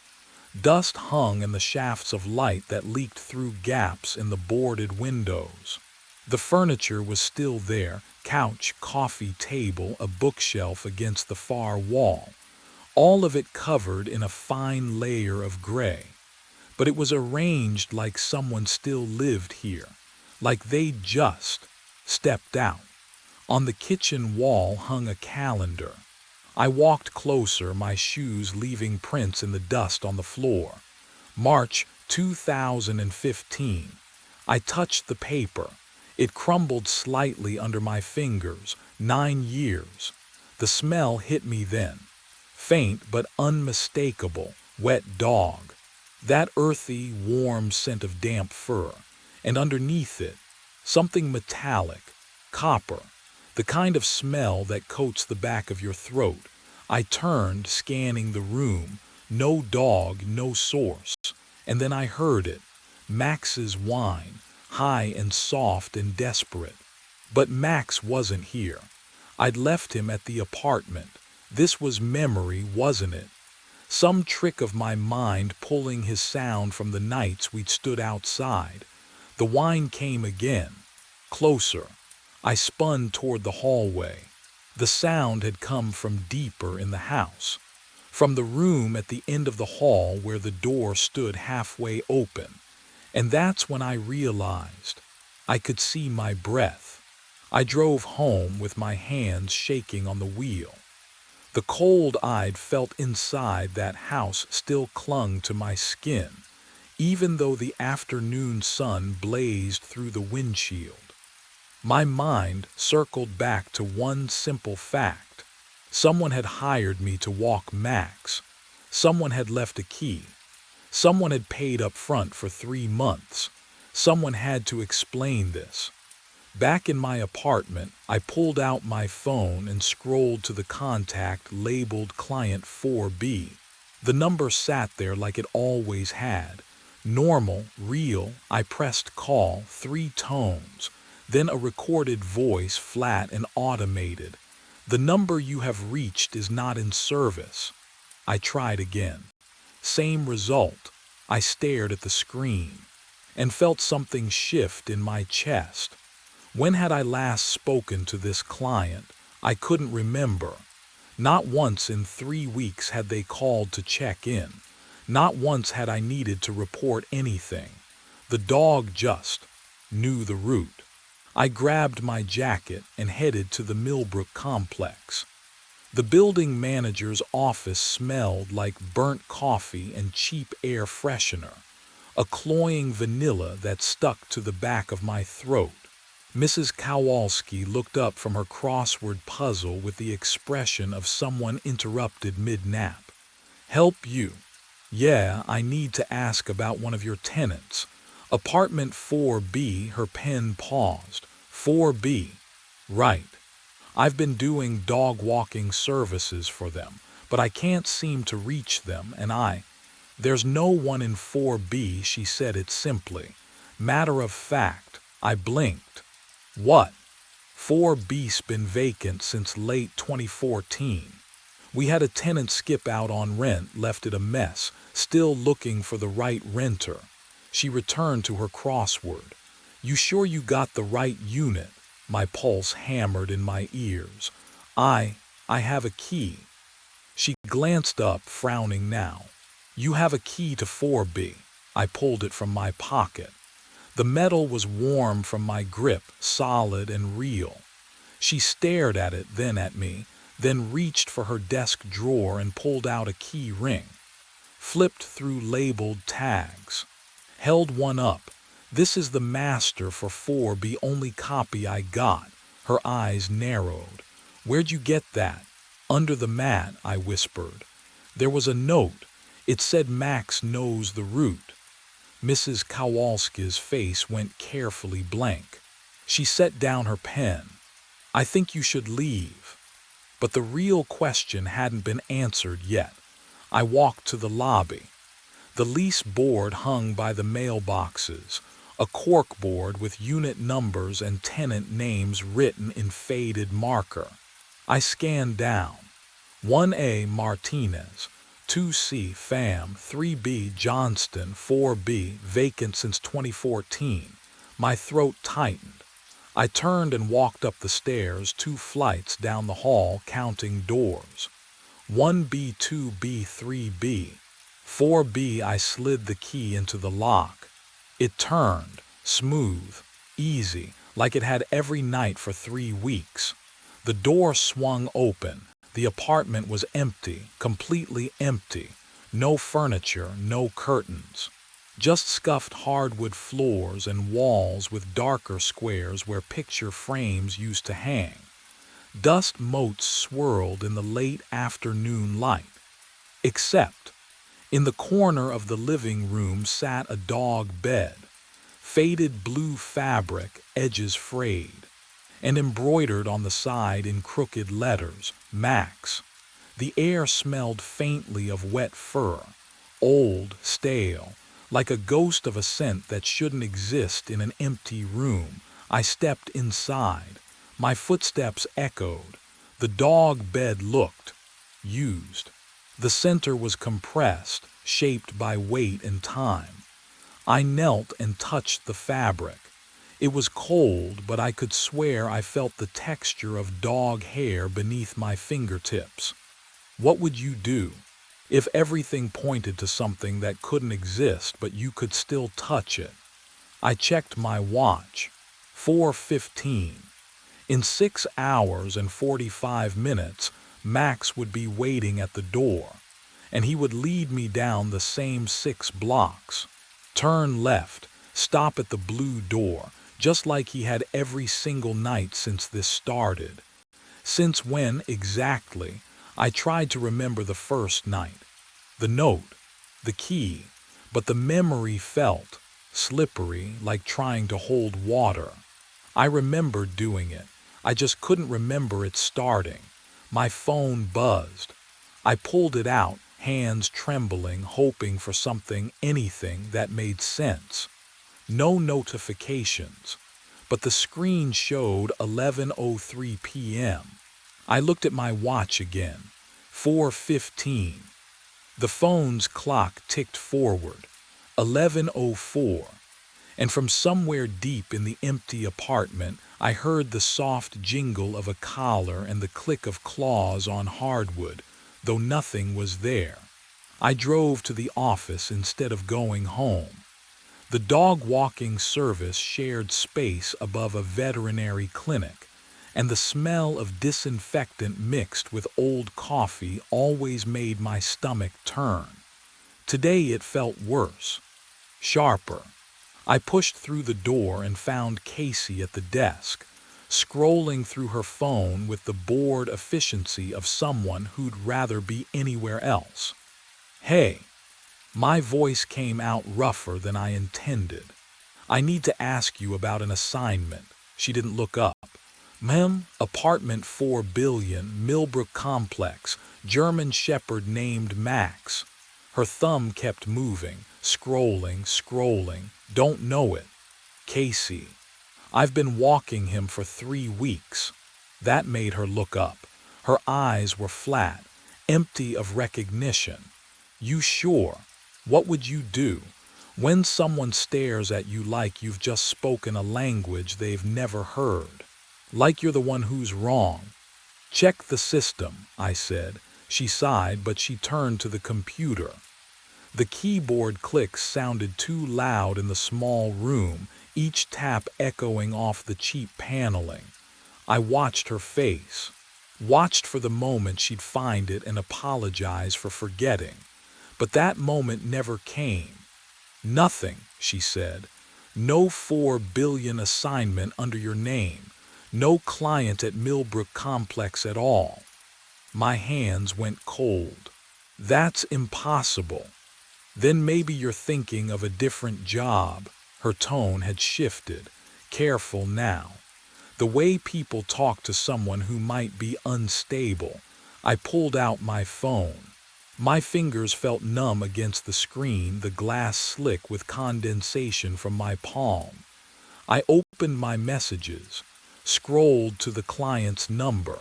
Dust hung in the shafts of light that leaked through gaps in the boarded windows. The furniture was still there, couch, coffee table, a bookshelf against the far wall, all of it covered in a fine layer of gray. But it was arranged like someone still lived here, like they'd just stepped out. On the kitchen wall hung a calendar. I walked closer, my shoes leaving prints in the dust on the floor. March 2015. I touched the paper. It crumbled slightly under my fingers. 9 years. The smell hit me then. Faint but unmistakable, wet dog. That earthy, warm scent of damp fur. And underneath it, something metallic, copper. The kind of smell that coats the back of your throat. I turned, scanning the room. No dog, no source. And then I heard it. Max's whine, high and soft and desperate. But Max wasn't here. I'd left him at the apartment. This was memory, wasn't it? Some trick of my mind pulling his sound from the nights we'd stood outside. The whine came again. Closer. I spun toward the hallway. The sound had come from deeper in the house, from the room at the end of the hall where the door stood halfway open. And that's when I realized I could see my breath. I drove home with my hands shaking on the wheel. The cold I'd felt inside that house still clung to my skin, even though the afternoon sun blazed through the windshield. My mind circled back to one simple fact. Someone had hired me to walk Max. Someone had left a key. Someone had paid up front for 3 months. Someone had to explain this. Back in my apartment, I pulled out my phone and scrolled to the contact labeled Client 4B. The number sat there like it always had. Normal, real. I pressed call, 3 tones. Then a recorded voice, flat and automated. "The number you have reached is not in service." I tried again. Same result. I stared at the screen. and felt something shift in my chest. When had I last spoken to this client? I couldn't remember. Not once in 3 weeks had they called to check in. Not once had I needed to report anything. The dog just knew the route. I grabbed my jacket and headed to the Millbrook complex. The building manager's office smelled like burnt coffee and cheap air freshener, a cloying vanilla that stuck to the back of my throat. Mrs. Kowalski looked up from her crossword puzzle with the expression of someone interrupted mid-nap. "Help you?" "Yeah, I need to ask about one of your tenants. Apartment 4B, her pen paused. 4B. Right. I've been doing dog walking services for them, but I can't seem to reach them, and There's no one in 4B, she said it simply. Matter of fact, I blinked. What? 4B's been vacant since late 2014. We had a tenant skip out on rent, left it a mess, still looking for the right renter. She returned to her crossword. You sure you got the right unit? My pulse hammered in my ears. I have a key. She glanced up, frowning now. You have a key to 4B. I pulled it from my pocket. The metal was warm from my grip, solid and real. She stared at it, then at me, then reached for her desk drawer and pulled out a key ring. Flipped through labeled tags. Held one up. This is the master for 4B, only copy I got. Her eyes narrowed. Where'd you get that? Under the mat, I whispered. There was a note. It said Max knows the route. Mrs. Kowalski's face went carefully blank. She set down her pen. I think you should leave. But the real question hadn't been answered yet. I walked to the lobby. The lease board hung by the mailboxes, a corkboard with unit numbers and tenant names written in faded marker. I scanned down. 1A Martinez, 2C Pham, 3B Johnston, 4B vacant since 2014. My throat tightened. I turned and walked up the stairs, 2 flights down the hall, counting doors. 1B, 2B, 3B. 4B, I slid the key into the lock. It turned, smooth, easy, like it had every night for 3 weeks. The door swung open. The apartment was empty, completely empty. No furniture, no curtains. Just scuffed hardwood floors and walls with darker squares where picture frames used to hang. Dust motes swirled in the late afternoon light. Except, in the corner of the living room sat a dog bed. Faded blue fabric, edges frayed, and embroidered on the side in crooked letters, Max. The air smelled faintly of wet fur, old, stale, like a ghost of a scent that shouldn't exist in an empty room. I stepped inside. My footsteps echoed. The dog bed looked used. The center was compressed, shaped by weight and time. I knelt and touched the fabric. It was cold, but I could swear I felt the texture of dog hair beneath my fingertips. What would you do if everything pointed to something that couldn't exist but you could still touch it? I checked my watch. 4:15. In 6 hours and 45 minutes, Max would be waiting at the door, and he would lead me down the same 6 blocks. Turn left, stop at the blue door, just like he had every single night since this started. Since when exactly? I tried to remember the first night. The note, the key, but the memory felt slippery, like trying to hold water. I remembered doing it. I just couldn't remember it starting. My phone buzzed. I pulled it out, hands trembling, hoping for something, anything that made sense. No notifications, but the screen showed 11:03 p.m. I looked at my watch again. 4:15. The phone's clock ticked forward. 11:04. and from somewhere deep in the empty apartment, I heard the soft jingle of a collar and the click of claws on hardwood, though nothing was there. I drove to the office instead of going home. The dog walking service shared space above a veterinary clinic, and the smell of disinfectant mixed with old coffee always made my stomach turn. Today it felt worse, sharper. I pushed through the door and found Casey at the desk, scrolling through her phone with the bored efficiency of someone who'd rather be anywhere else. "Hey," my voice came out rougher than I intended. "I need to ask you about an assignment." She didn't look up. "Ma'am, apartment 4 billion, Millbrook Complex, German Shepherd named Max." Her thumb kept moving, scrolling. "Don't know it." "Casey. I've been walking him for 3 weeks." That made her look up. Her eyes were flat, empty of recognition. "You sure? What would you do when someone stares at you like you've just spoken a language they've never heard? Like you're the one who's wrong?" "Check the system," I said. She sighed, but she turned to the computer. The keyboard clicks sounded too loud in the small room, each tap echoing off the cheap paneling. I watched her face, watched for the moment she'd find it and apologize for forgetting. But that moment never came. "Nothing," she said. "No 4 billion assignment under your name. No client at Millbrook Complex at all." My hands went cold. "That's impossible." "Then maybe you're thinking of a different job." Her tone had shifted, careful now. The way people talk to someone who might be unstable. I pulled out my phone. My fingers felt numb against the screen, the glass slick with condensation from my palm. I opened my messages, scrolled to the client's number.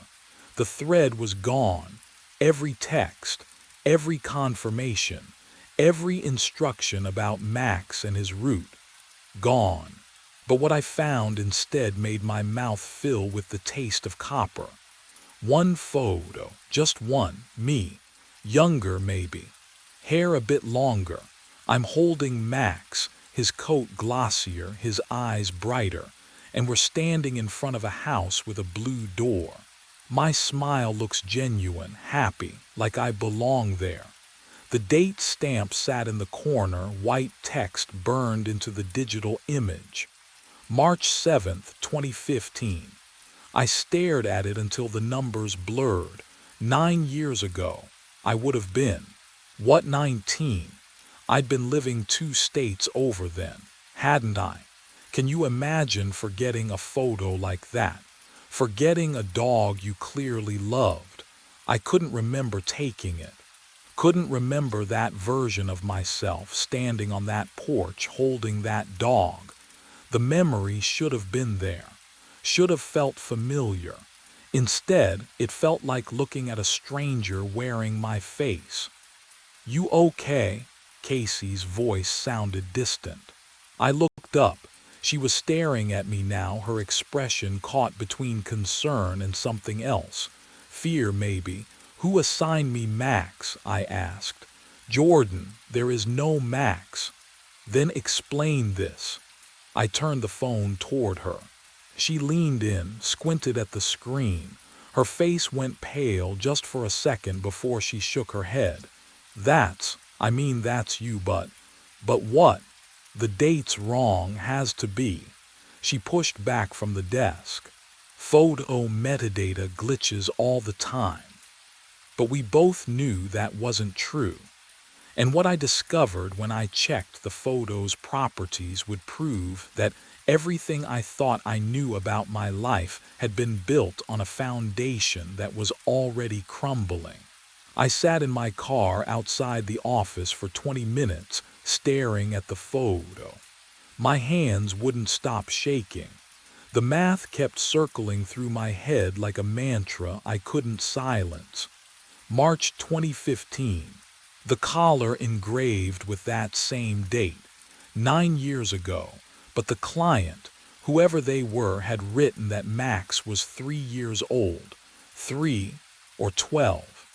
The thread was gone. Every text, every confirmation, every instruction about Max and his route. Gone. But what I found instead made my mouth fill with the taste of copper. One photo, just one, me. Younger maybe. Hair a bit longer. I'm holding Max, his coat glossier, his eyes brighter, and we're standing in front of a house with a blue door. My smile looks genuine, happy, like I belong there. The date stamp sat in the corner, white text burned into the digital image. March 7th, 2015. I stared at it until the numbers blurred. 9 years ago, I would have been. What, 19? I'd been living 2 states over then, hadn't I? Can you imagine forgetting a photo like that? Forgetting a dog you clearly loved. I couldn't remember taking it. Couldn't remember that version of myself standing on that porch holding that dog. The memory should have been there, should have felt familiar. Instead, it felt like looking at a stranger wearing my face. "You okay?" Casey's voice sounded distant. I looked up. She was staring at me now, her expression caught between concern and something else. Fear, maybe. "Who assigned me Max?" I asked. "Jordan, there is no Max." "Then explain this." I turned the phone toward her. She leaned in, squinted at the screen. Her face went pale just for a second before she shook her head. That's you, but what? The date's wrong, has to be." She pushed back from the desk. "Photo metadata glitches all the time." But we both knew that wasn't true. And what I discovered when I checked the photo's properties would prove that everything I thought I knew about my life had been built on a foundation that was already crumbling. I sat in my car outside the office for 20 minutes, staring at the photo. My hands wouldn't stop shaking. The math kept circling through my head like a mantra I couldn't silence. March 2015. The collar engraved with that same date. 9 years ago. But the client, whoever they were, had written that Max was 3 years old, 3 or 12.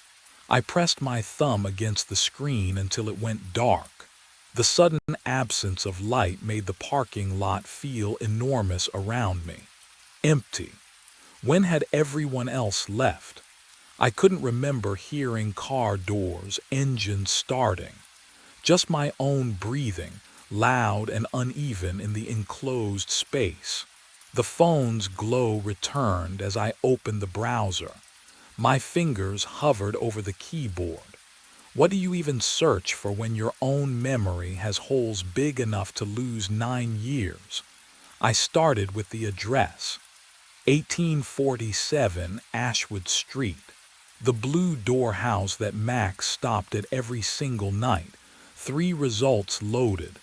I pressed my thumb against the screen until it went dark. The sudden absence of light made the parking lot feel enormous around me. Empty. When had everyone else left? I couldn't remember hearing car doors, engines starting. Just my own breathing, loud and uneven in the enclosed space. The phone's glow returned as I opened the browser. My fingers hovered over the keyboard. What do you even search for when your own memory has holes big enough to lose 9 years? I started with the address. 1847 Ashwood Street. The blue door house that Max stopped at every single night. 3 results loaded.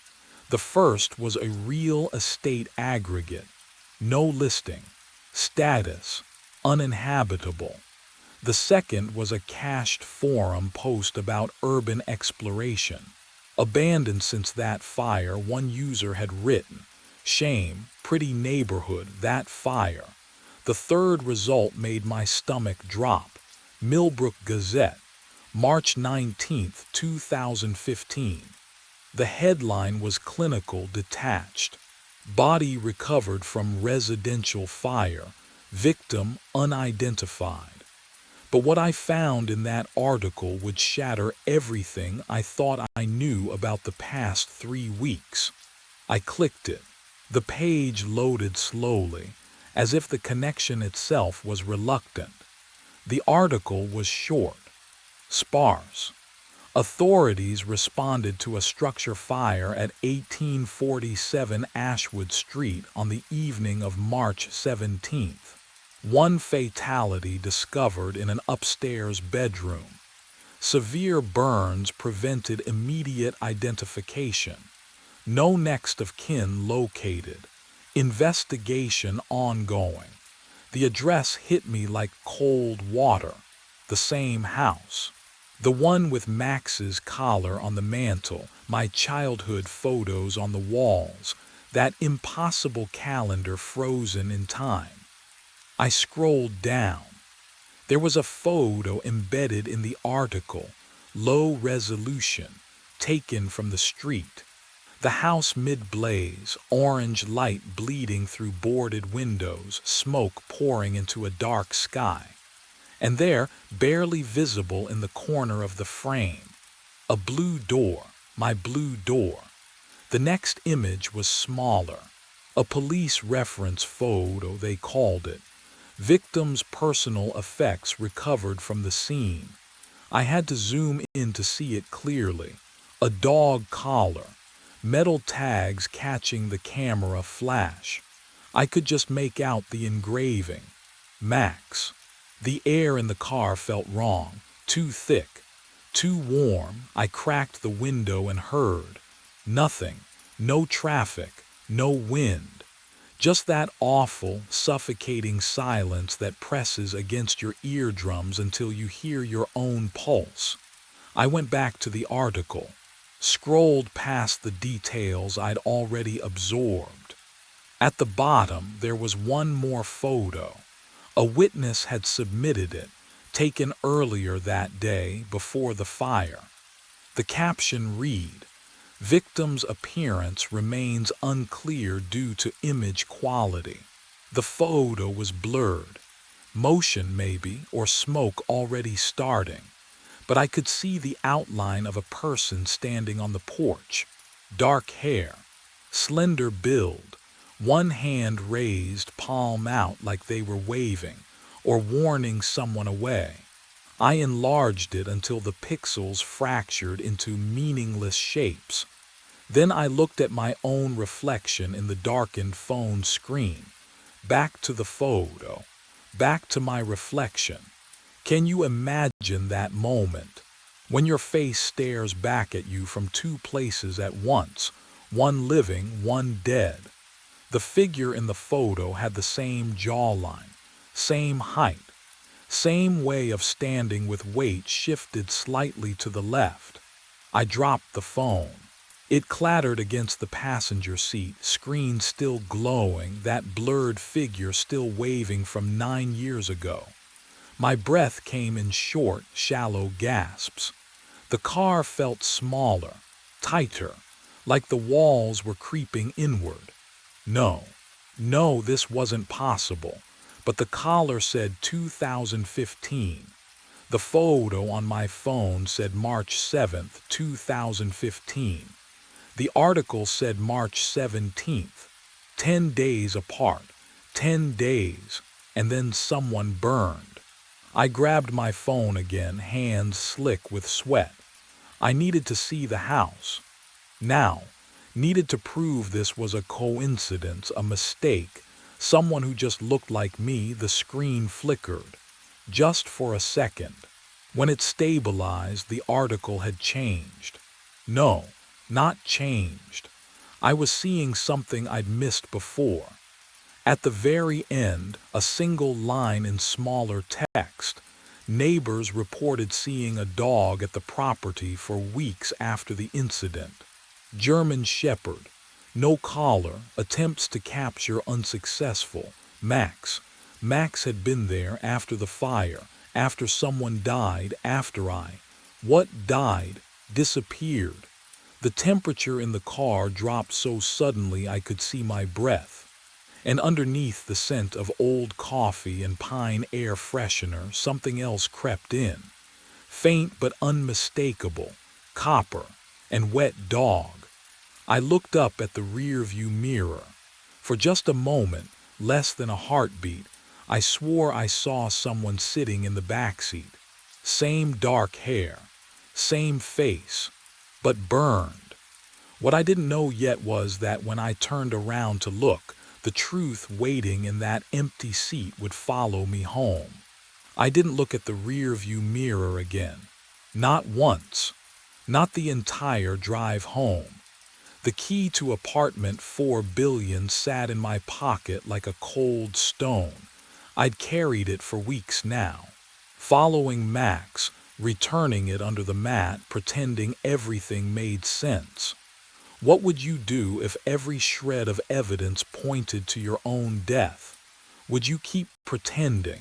The first was a real estate aggregate. No listing. Status: uninhabitable. The second was a cached forum post about urban exploration. Abandoned since that fire, one user had written. Shame, pretty neighborhood, that fire. The third result made my stomach drop. Millbrook Gazette, March 19, 2015. The headline was clinical, detached. Body recovered from residential fire. Victim unidentified. But what I found in that article would shatter everything I thought I knew about the past 3 weeks. I clicked it. The page loaded slowly, as if the connection itself was reluctant. The article was short, sparse. Authorities responded to a structure fire at 1847 Ashwood Street on the evening of March 17th. 1 fatality discovered in an upstairs bedroom. Severe burns prevented immediate identification. No next of kin located. Investigation ongoing. The address hit me like cold water. The same house. The one with Max's collar on the mantel, my childhood photos on the walls, that impossible calendar frozen in time. I scrolled down. There was a photo embedded in the article, low resolution, taken from the street. The house mid-blaze, orange light bleeding through boarded windows, smoke pouring into a dark sky. And there, barely visible in the corner of the frame, a blue door, my blue door. The next image was smaller. A police reference photo, they called it. Victim's personal effects recovered from the scene. I had to zoom in to see it clearly. A dog collar. Metal tags catching the camera flash. I could just make out the engraving. Max. The air in the car felt wrong, too thick, too warm. I cracked the window and heard. Nothing. No traffic. No wind. Just that awful, suffocating silence that presses against your eardrums until you hear your own pulse. I went back to the article. Scrolled past the details I'd already absorbed. At the bottom, there was one more photo. A witness had submitted it, taken earlier that day before the fire. The caption read, "Victim's appearance remains unclear due to image quality." The photo was blurred. Motion maybe, or smoke already starting. But I could see the outline of a person standing on the porch. Dark hair, slender build, one hand raised, palm out like they were waving or warning someone away. I enlarged it until the pixels fractured into meaningless shapes. Then I looked at my own reflection in the darkened phone screen. Back to the photo. Back to my reflection. Can you imagine that moment? When your face stares back at you from 2 places at once, one living, one dead. The figure in the photo had the same jawline, same height, same way of standing with weight shifted slightly to the left. I dropped the phone. It clattered against the passenger seat, screen still glowing, that blurred figure still waving from 9 years ago. My breath came in short, shallow gasps. The car felt smaller, tighter, like the walls were creeping inward. No, no, this wasn't possible. But the collar said 2015. The photo on my phone said March 7th, 2015. The article said March 17th. 10 days apart. 10 days. And then someone burned. I grabbed my phone again, hands slick with sweat. I needed to see the house. Now, needed to prove this was a coincidence, a mistake, someone who just looked like me. The screen flickered. Just for a second. When it stabilized, the article had changed. No, not changed. I was seeing something I'd missed before. At the very end, a single line in smaller text. Neighbors reported seeing a dog at the property for weeks after the incident. German Shepherd. No collar, attempts to capture unsuccessful. Max. Max had been there after the fire, after someone died, after what died? Disappeared. The temperature in the car dropped so suddenly I could see my breath. And underneath the scent of old coffee and pine air freshener, something else crept in. Faint but unmistakable. Copper. And wet dog. I looked up at the rear-view mirror. For just a moment, less than a heartbeat, I swore I saw someone sitting in the backseat. Same dark hair. Same face. But burned. What I didn't know yet was that when I turned around to look, the truth waiting in that empty seat would follow me home. I didn't look at the rear-view mirror again. Not once. Not the entire drive home. The key to apartment 4 billion sat in my pocket like a cold stone. I'd carried it for weeks now. Following Max, returning it under the mat, pretending everything made sense. What would you do if every shred of evidence pointed to your own death? Would you keep pretending?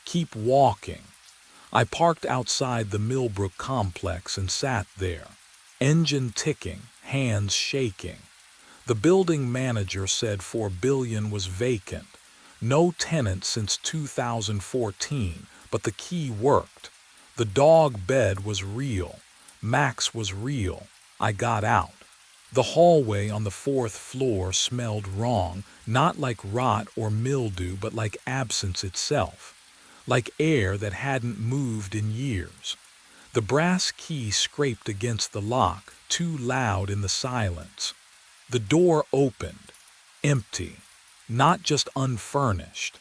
Keep walking? I parked outside the Millbrook complex and sat there. Engine ticking, hands shaking. The building manager said 4 billion was vacant. No tenant since 2014, but the key worked. The dog bed was real. Max was real. I got out. The hallway on the 4th floor smelled wrong, not like rot or mildew, but like absence itself. Like air that hadn't moved in years. The brass key scraped against the lock, too loud in the silence. The door opened. Empty. Not just unfurnished.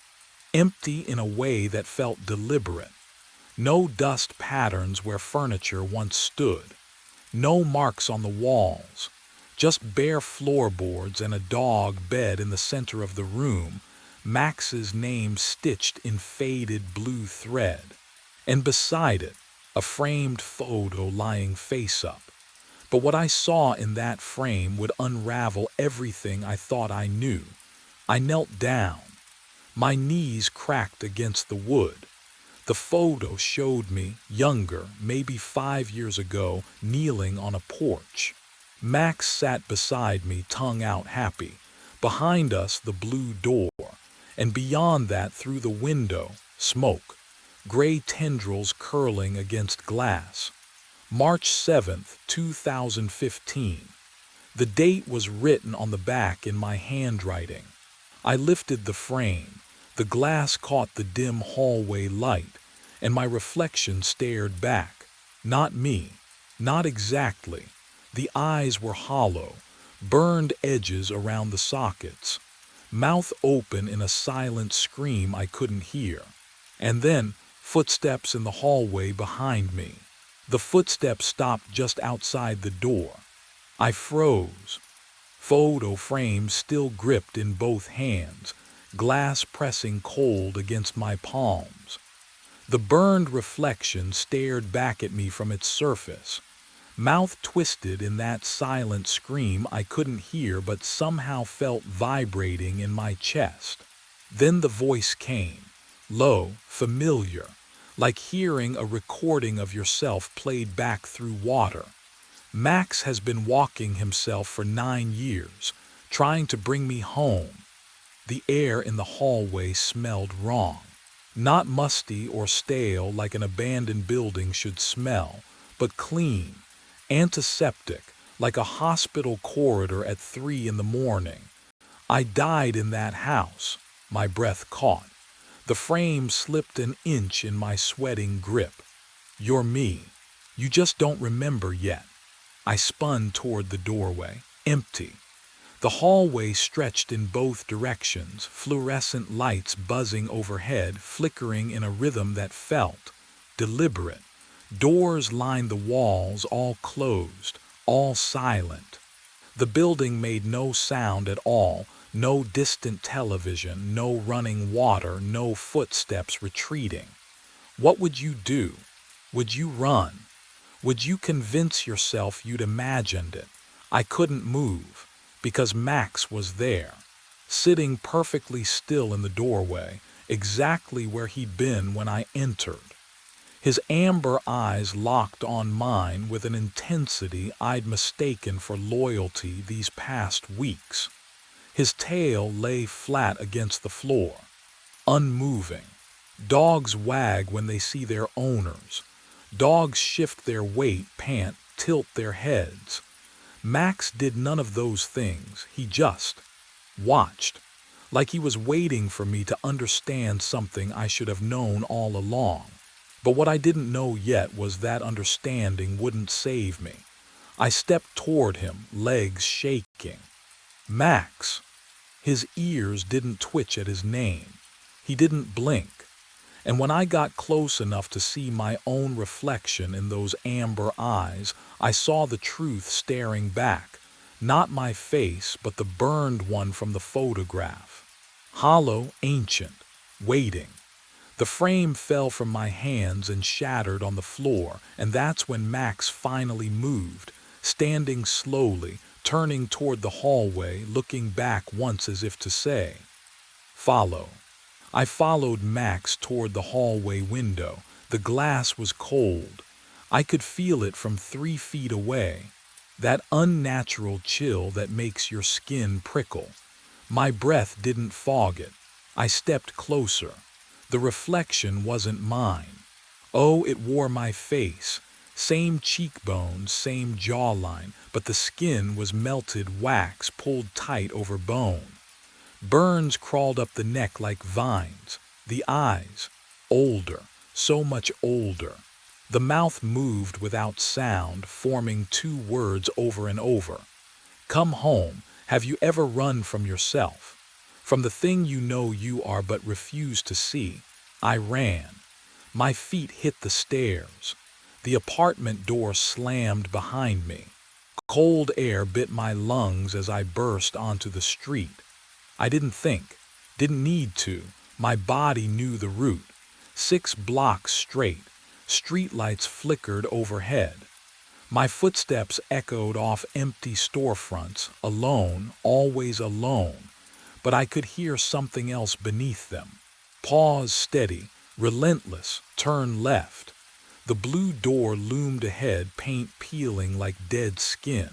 Empty in a way that felt deliberate. No dust patterns where furniture once stood. No marks on the walls. Just bare floorboards and a dog bed in the center of the room, Max's name stitched in faded blue thread. And beside it, a framed photo lying face up. But what I saw in that frame would unravel everything I thought I knew. I knelt down. My knees cracked against the wood. The photo showed me, younger, maybe 5 years ago, kneeling on a porch. Max sat beside me, tongue out happy. Behind us, the blue door. And beyond that, through the window, smoke. Gray tendrils curling against glass. March 7th, 2015. The date was written on the back in my handwriting. I lifted the frame. The glass caught the dim hallway light, and my reflection stared back. Not me. Not exactly. The eyes were hollow, burned edges around the sockets. Mouth open in a silent scream I couldn't hear. And then, footsteps in the hallway behind me. The footsteps stopped just outside the door. I froze. Photo frame still gripped in both hands, glass pressing cold against my palms. The burned reflection stared back at me from its surface. mouth twisted in that silent scream I couldn't hear but somehow felt vibrating in my chest. Then the voice came, low, familiar, like hearing a recording of yourself played back through water. Max has been walking himself for 9 years, trying to bring me home. The air in the hallway smelled wrong. Not musty or stale like an abandoned building should smell, but clean, antiseptic, like a hospital corridor at 3 in the morning. I died in that house. My breath caught. The frame slipped an inch in my sweating grip. You're me. You just don't remember yet. I spun toward the doorway, empty. The hallway stretched in both directions, fluorescent lights buzzing overhead, flickering in a rhythm that felt deliberate. Doors lined the walls, all closed, all silent. The building made no sound at all, no distant television, no running water, no footsteps retreating. What would you do? Would you run? Would you convince yourself you'd imagined it? I couldn't move, because Max was there, sitting perfectly still in the doorway, exactly where he'd been when I entered. His amber eyes locked on mine with an intensity I'd mistaken for loyalty these past weeks. His tail lay flat against the floor, unmoving. Dogs wag when they see their owners. Dogs shift their weight, pant, tilt their heads. Max did none of those things. He just watched, like he was waiting for me to understand something I should have known all along. But what I didn't know yet was that understanding wouldn't save me. I stepped toward him, legs shaking. Max. His ears didn't twitch at his name. He didn't blink. And when I got close enough to see my own reflection in those amber eyes, I saw the truth staring back. Not my face, but the burned one from the photograph. Hollow, ancient, waiting. The frame fell from my hands and shattered on the floor, and that's when Max finally moved, standing slowly, turning toward the hallway, looking back once as if to say, "Follow." I followed Max toward the hallway window. The glass was cold. I could feel it from 3 feet away. That unnatural chill that makes your skin prickle. My breath didn't fog it. I stepped closer. The reflection wasn't mine. Oh, it wore my face. Same cheekbones, same jawline, but the skin was melted wax pulled tight over bone. Burns crawled up the neck like vines. The eyes, older, so much older. The mouth moved without sound, forming 2 words over and over. Come home. Have you ever run from yourself? From the thing you know you are but refuse to see? I ran. My feet hit the stairs. The apartment door slammed behind me. Cold air bit my lungs as I burst onto the street. I didn't think, didn't need to. My body knew the route. 6 blocks straight. Streetlights flickered overhead. My footsteps echoed off empty storefronts, alone, always alone. But I could hear something else beneath them. Pause steady, relentless, turn left. The blue door loomed ahead, paint peeling like dead skin.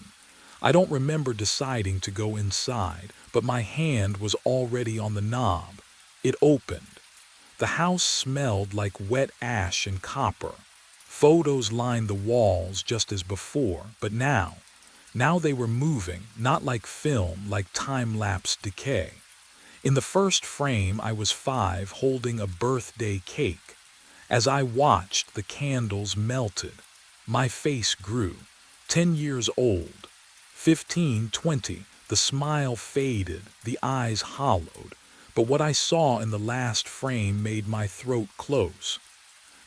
I don't remember deciding to go inside, but my hand was already on the knob. It opened. The house smelled like wet ash and copper. Photos lined the walls just as before, but now they were moving, not like film, like time-lapse decay. In the first frame, I was 5, holding a birthday cake. As I watched, the candles melted. My face grew. 10 years old. 15, 20. The smile faded, the eyes hollowed. But what I saw in the last frame made my throat close.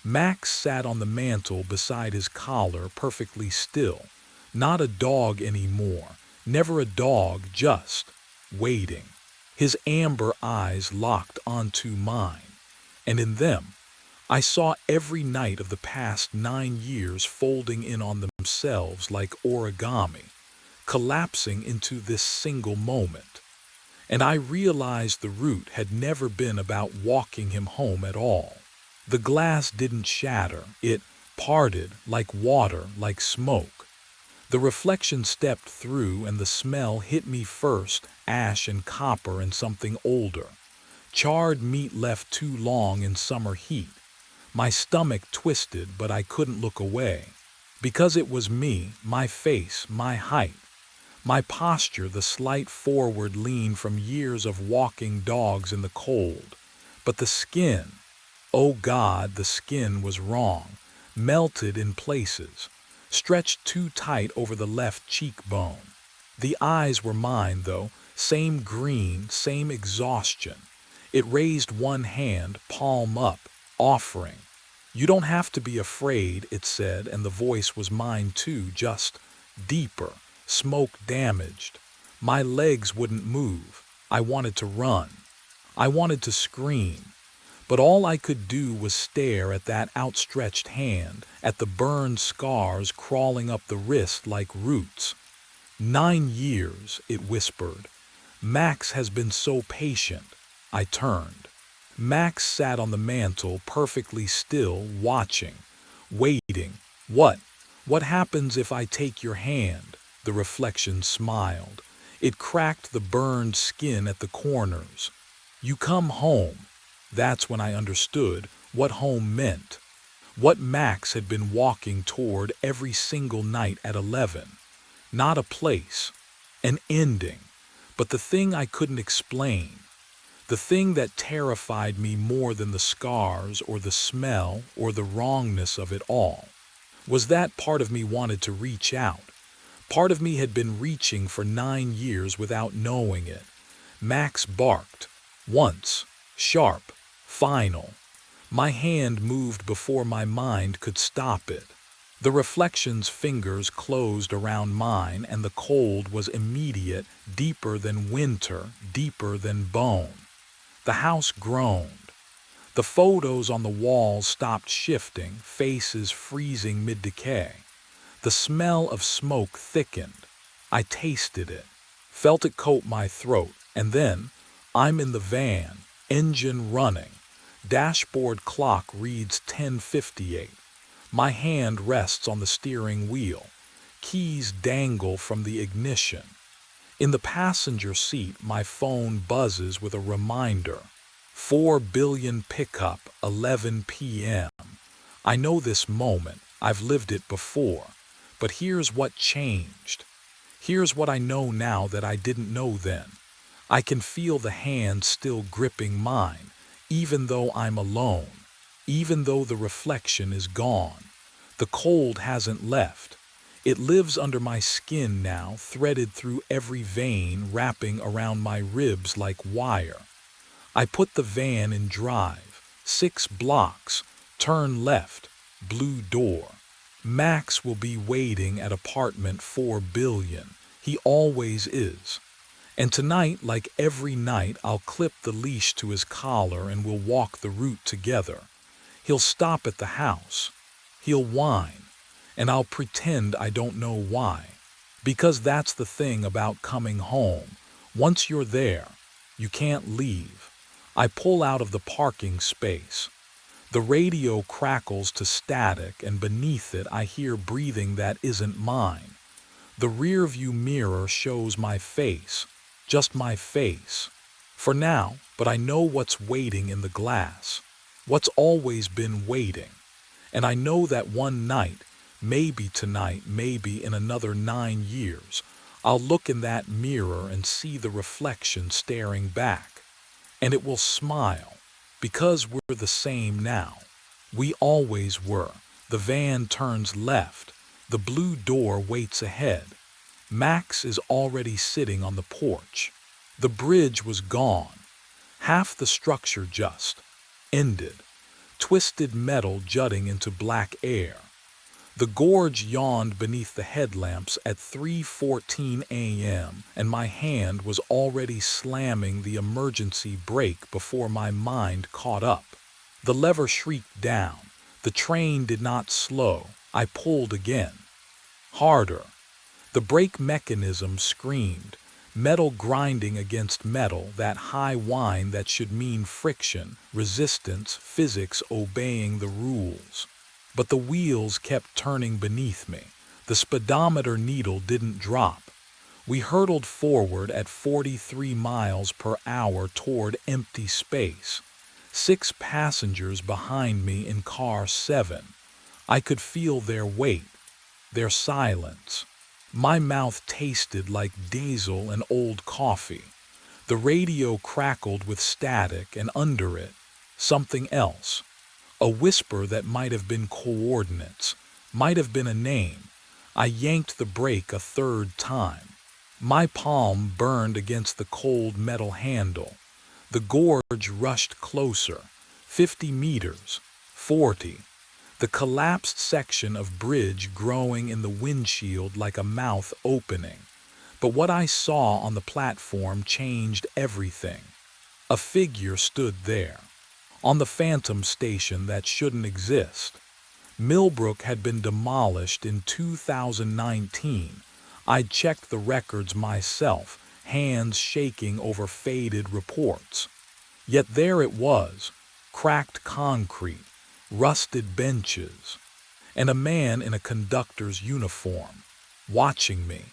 Max sat on the mantel beside his collar, perfectly still. Not a dog anymore. Never a dog, just waiting. His amber eyes locked onto mine. And in them, I saw every night of the past 9 years folding in on themselves like origami, collapsing into this single moment. And I realized the route had never been about walking him home at all. The glass didn't shatter, it parted like water, like smoke. The reflection stepped through and the smell hit me first, ash and copper and something older. Charred meat left too long in summer heat. My stomach twisted, but I couldn't look away. Because it was me, my face, my height. My posture, the slight forward lean from years of walking dogs in the cold. But the skin, oh God, the skin was wrong, melted in places, stretched too tight over the left cheekbone. The eyes were mine, though, same green, same exhaustion. It raised one hand, palm up, offering. You don't have to be afraid, it said, and the voice was mine too, just deeper, smoke damaged. My legs wouldn't move. I wanted to run. I wanted to scream. But all I could do was stare at that outstretched hand, at the burned scars crawling up the wrist like roots. 9 years, it whispered. Max has been so patient. I turned. Max sat on the mantel, perfectly still, watching, waiting. What? What happens if I take your hand? The reflection smiled. It cracked the burned skin at the corners. You come home. That's when I understood what home meant. What Max had been walking toward every single night at 11. Not a place, an ending, but the thing I couldn't explain. The thing that terrified me more than the scars or the smell or the wrongness of it all was that part of me wanted to reach out. Part of me had been reaching for 9 years without knowing it. Max barked. Once. Sharp. Final. My hand moved before my mind could stop it. The reflection's fingers closed around mine and the cold was immediate, deeper than winter, deeper than bone. The house groaned. The photos on the walls stopped shifting, faces freezing mid-decay. The smell of smoke thickened. I tasted it, felt it coat my throat, and then I'm in the van, engine running. Dashboard clock reads 10:58. My hand rests on the steering wheel. Keys dangle from the ignition. In the passenger seat, my phone buzzes with a reminder. 4 billion pickup, 11 p.m. I know this moment. I've lived it before. But here's what changed. Here's what I know now that I didn't know then. I can feel the hand still gripping mine, even though I'm alone, even though the reflection is gone. The cold hasn't left. It lives under my skin now, threaded through every vein, wrapping around my ribs like wire. I put the van in drive. 6 blocks. Turn left. Blue door. Max will be waiting at apartment 4 billion. He always is. And tonight, like every night, I'll clip the leash to his collar and we'll walk the route together. He'll stop at the house. He'll whine. And I'll pretend I don't know why. Because that's the thing about coming home. Once you're there, you can't leave. I pull out of the parking space. The radio crackles to static, and beneath it I hear breathing that isn't mine. The rearview mirror shows my face, just my face. For now, but I know what's waiting in the glass. What's always been waiting. And I know that one night, maybe tonight, maybe in another 9 years, I'll look in that mirror and see the reflection staring back. And it will smile. Because we're the same now. We always were. The van turns left. The blue door waits ahead. Max is already sitting on the porch. The bridge was gone. Half the structure just ended. Twisted metal jutting into black air. The gorge yawned beneath the headlamps at 3:14 a.m., and my hand was already slamming the emergency brake before my mind caught up. The lever shrieked down. The train did not slow. I pulled again. Harder. The brake mechanism screamed, metal grinding against metal, that high whine that should mean friction, resistance, physics obeying the rules. But the wheels kept turning beneath me. The speedometer needle didn't drop. We hurtled forward at 43 miles per hour toward empty space. 6 passengers behind me in car 7. I could feel their weight, their silence. My mouth tasted like diesel and old coffee. The radio crackled with static, and under it, something else. A whisper that might have been coordinates, might have been a name. I yanked the brake a third time. My palm burned against the cold metal handle. The gorge rushed closer. 50 meters. 40. The collapsed section of bridge growing in the windshield like a mouth opening. But what I saw on the platform changed everything. A figure stood there, on the phantom station that shouldn't exist. Millbrook had been demolished in 2019. I'd checked the records myself, hands shaking over faded reports. Yet there it was, cracked concrete, rusted benches, and a man in a conductor's uniform, watching me.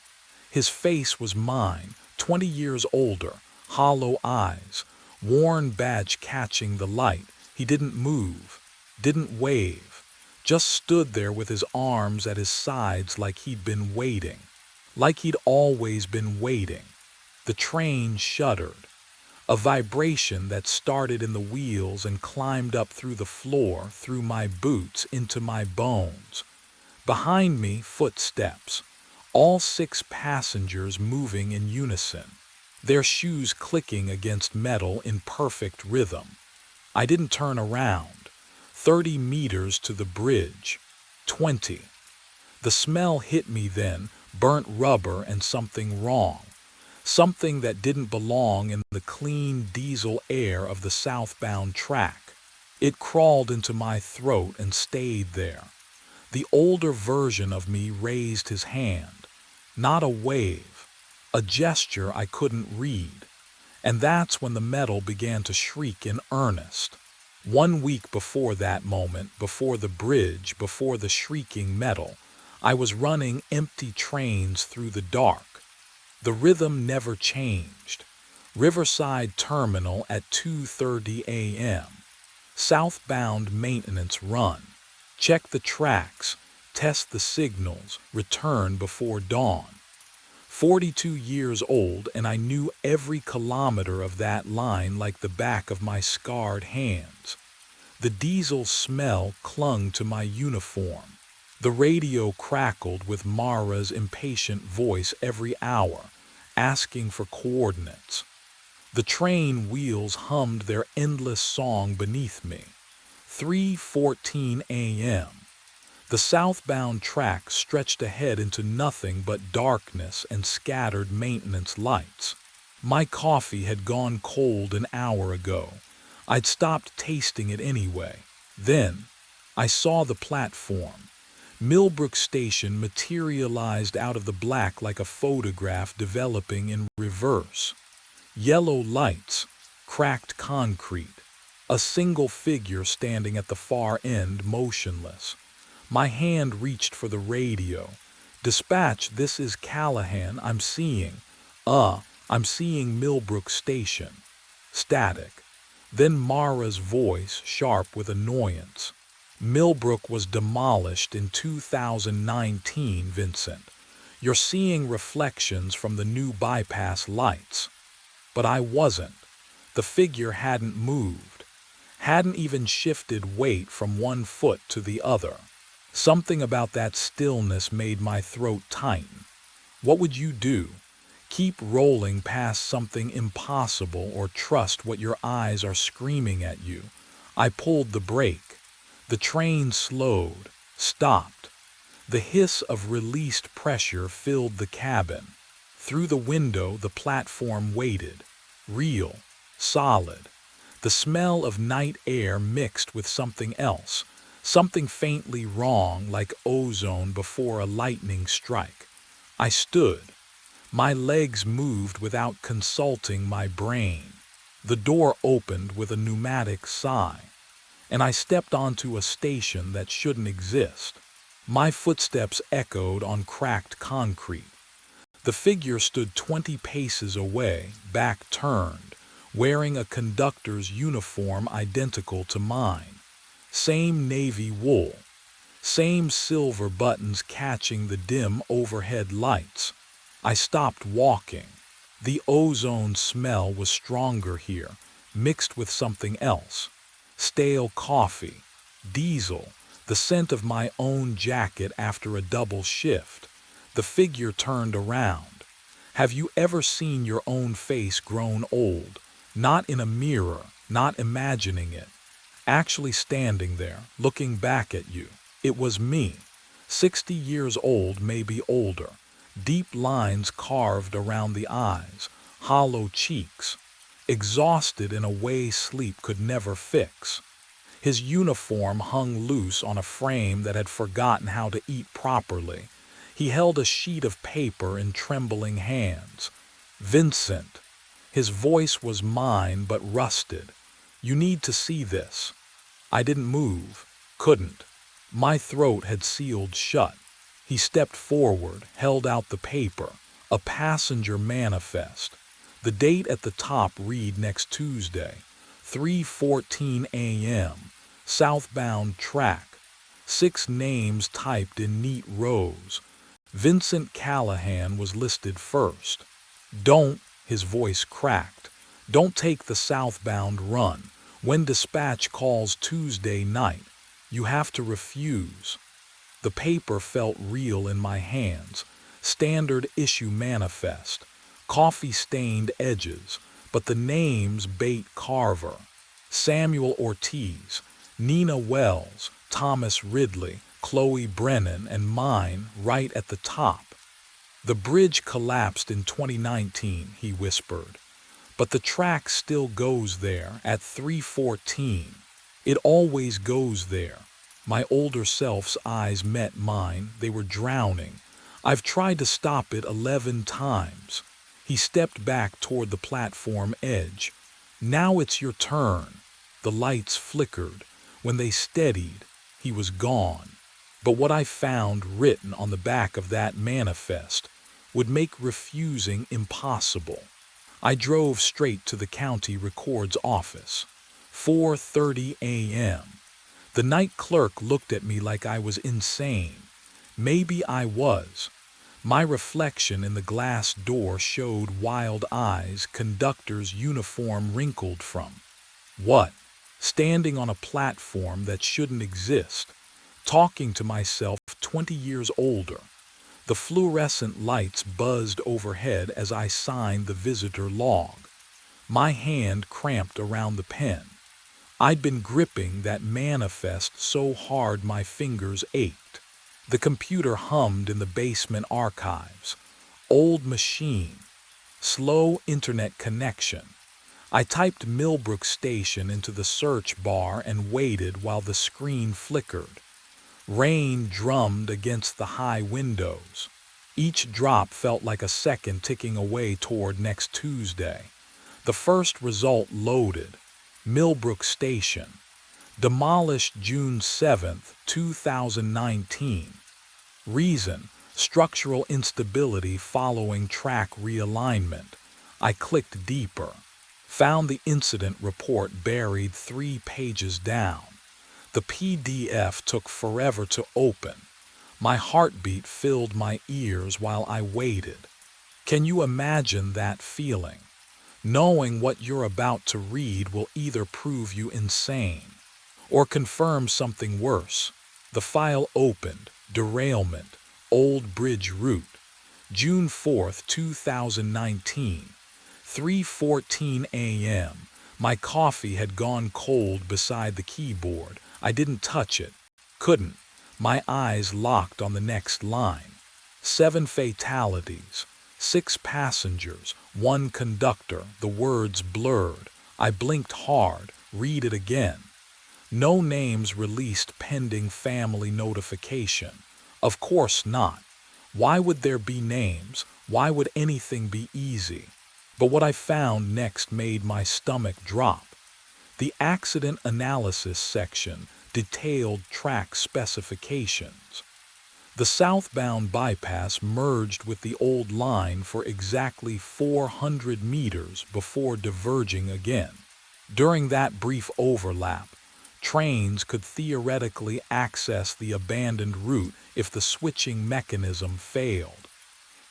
His face was mine, 20 years older, hollow eyes, worn badge catching the light. He didn't move, didn't wave, just stood there with his arms at his sides like he'd been waiting, like he'd always been waiting. The train shuddered. A vibration that started in the wheels and climbed up through the floor, through my boots, into my bones. Behind me, footsteps. All 6 passengers moving in unison, their shoes clicking against metal in perfect rhythm. I didn't turn around. 30 meters to the bridge. 20. The smell hit me then, burnt rubber and something wrong. Something that didn't belong in the clean diesel air of the southbound track. It crawled into my throat and stayed there. The older version of me raised his hand. Not a wave, a gesture I couldn't read. And that's when the metal began to shriek in earnest. 1 week before that moment, before the bridge, before the shrieking metal, I was running empty trains through the dark. The rhythm never changed. Riverside Terminal at 2:30 a.m. Southbound maintenance run. Check the tracks, test the signals, return before dawn. 42 years old, and I knew every kilometer of that line like the back of my scarred hands. The diesel smell clung to my uniform. The radio crackled with Mara's impatient voice every hour, asking for coordinates. The train wheels hummed their endless song beneath me. 3:14 a.m. The southbound track stretched ahead into nothing but darkness and scattered maintenance lights. My coffee had gone cold an hour ago. I'd stopped tasting it anyway. Then, I saw the platform. Millbrook Station materialized out of the black like a photograph developing in reverse. Yellow lights, cracked concrete, a single figure standing at the far end, motionless. My hand reached for the radio. "Dispatch, this is Callahan. I'm seeing Millbrook Station." Static. Then Mara's voice, sharp with annoyance. "Millbrook was demolished in 2019, Vincent. You're seeing reflections from the new bypass lights." But I wasn't. The figure hadn't moved, hadn't even shifted weight from one foot to the other. Something about that stillness made my throat tighten. What would you do? Keep rolling past something impossible, or trust what your eyes are screaming at you? I pulled the brake. The train slowed, stopped. The hiss of released pressure filled the cabin. Through the window, the platform waited. Real, solid. The smell of night air mixed with something else, something faintly wrong like ozone before a lightning strike. I stood. My legs moved without consulting my brain. The door opened with a pneumatic sigh, and I stepped onto a station that shouldn't exist. My footsteps echoed on cracked concrete. The figure stood 20 paces away, back turned, wearing a conductor's uniform identical to mine. Same navy wool, same silver buttons catching the dim overhead lights. I stopped walking. The ozone smell was stronger here, mixed with something else. Stale coffee, diesel, the scent of my own jacket after a double shift. The figure turned around. Have you ever seen your own face grown old? Not in a mirror, not imagining it. Actually standing there, looking back at you. It was me. 60 years old, maybe older. Deep lines carved around the eyes, hollow cheeks. Exhausted in a way sleep could never fix. His uniform hung loose on a frame that had forgotten how to eat properly. He held a sheet of paper in trembling hands. Vincent. His voice was mine but rusted. You need to see this. I didn't move. Couldn't. My throat had sealed shut. He stepped forward, held out the paper. A passenger manifest. The date at the top read next Tuesday, 3:14 a.m., southbound track. 6 names typed in neat rows. Vincent Callahan was listed first. Don't, his voice cracked, don't take the southbound run. When dispatch calls Tuesday night, you have to refuse. The paper felt real in my hands. Standard issue manifest. Coffee-stained edges, but the names Bate Carver, Samuel Ortiz, Nina Wells, Thomas Ridley, Chloe Brennan, and mine right at the top. The bridge collapsed in 2019, he whispered. But the track still goes there at 3:14. It always goes there. My older self's eyes met mine. They were drowning. I've tried to stop it 11 times. He stepped back toward the platform edge. Now it's your turn. The lights flickered. When they steadied, he was gone. But what I found written on the back of that manifest would make refusing impossible. I drove straight to the county record's office. 4:30 a.m. The night clerk looked at me like I was insane. Maybe I was. My reflection in the glass door showed wild eyes, conductor's uniform wrinkled from. What? Standing on a platform that shouldn't exist. Talking to myself 20 years older. The fluorescent lights buzzed overhead as I signed the visitor log. My hand cramped around the pen. I'd been gripping that manifest so hard my fingers ached. The computer hummed in the basement archives. Old machine. Slow internet connection. I typed Millbrook Station into the search bar and waited while the screen flickered. Rain drummed against the high windows. Each drop felt like a second ticking away toward next Tuesday. The first result loaded. Millbrook Station. Demolished June 7, 2019. Reason: structural instability following track realignment. I clicked deeper. Found the incident report buried 3 pages down. The PDF took forever to open. My heartbeat filled my ears while I waited. Can you imagine that feeling? Knowing what you're about to read will either prove you insane or confirm something worse. The file opened. Derailment. Old Bridge Route. June 4, 2019. 3:14 a.m. My coffee had gone cold beside the keyboard. I didn't touch it. Couldn't. My eyes locked on the next line. 7 fatalities. 6 passengers. 1 conductor. The words blurred. I blinked hard, read it again. No names released pending family notification. Of course not. Why would there be names? Why would anything be easy? But what I found next made my stomach drop. The accident analysis section detailed track specifications. The southbound bypass merged with the old line for exactly 400 meters before diverging again. During that brief overlap, trains could theoretically access the abandoned route if the switching mechanism failed.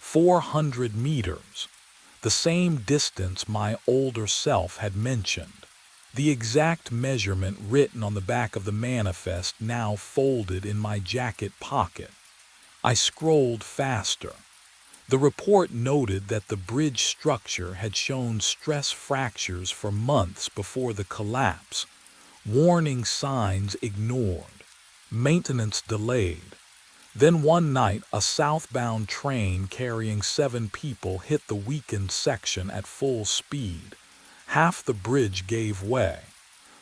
400 meters, the same distance my older self had mentioned. The exact measurement written on the back of the manifest now folded in my jacket pocket. I scrolled faster. The report noted that the bridge structure had shown stress fractures for months before the collapse. Warning signs ignored. Maintenance delayed. Then one night, a southbound train carrying 7 people hit the weakened section at full speed. Half the bridge gave way.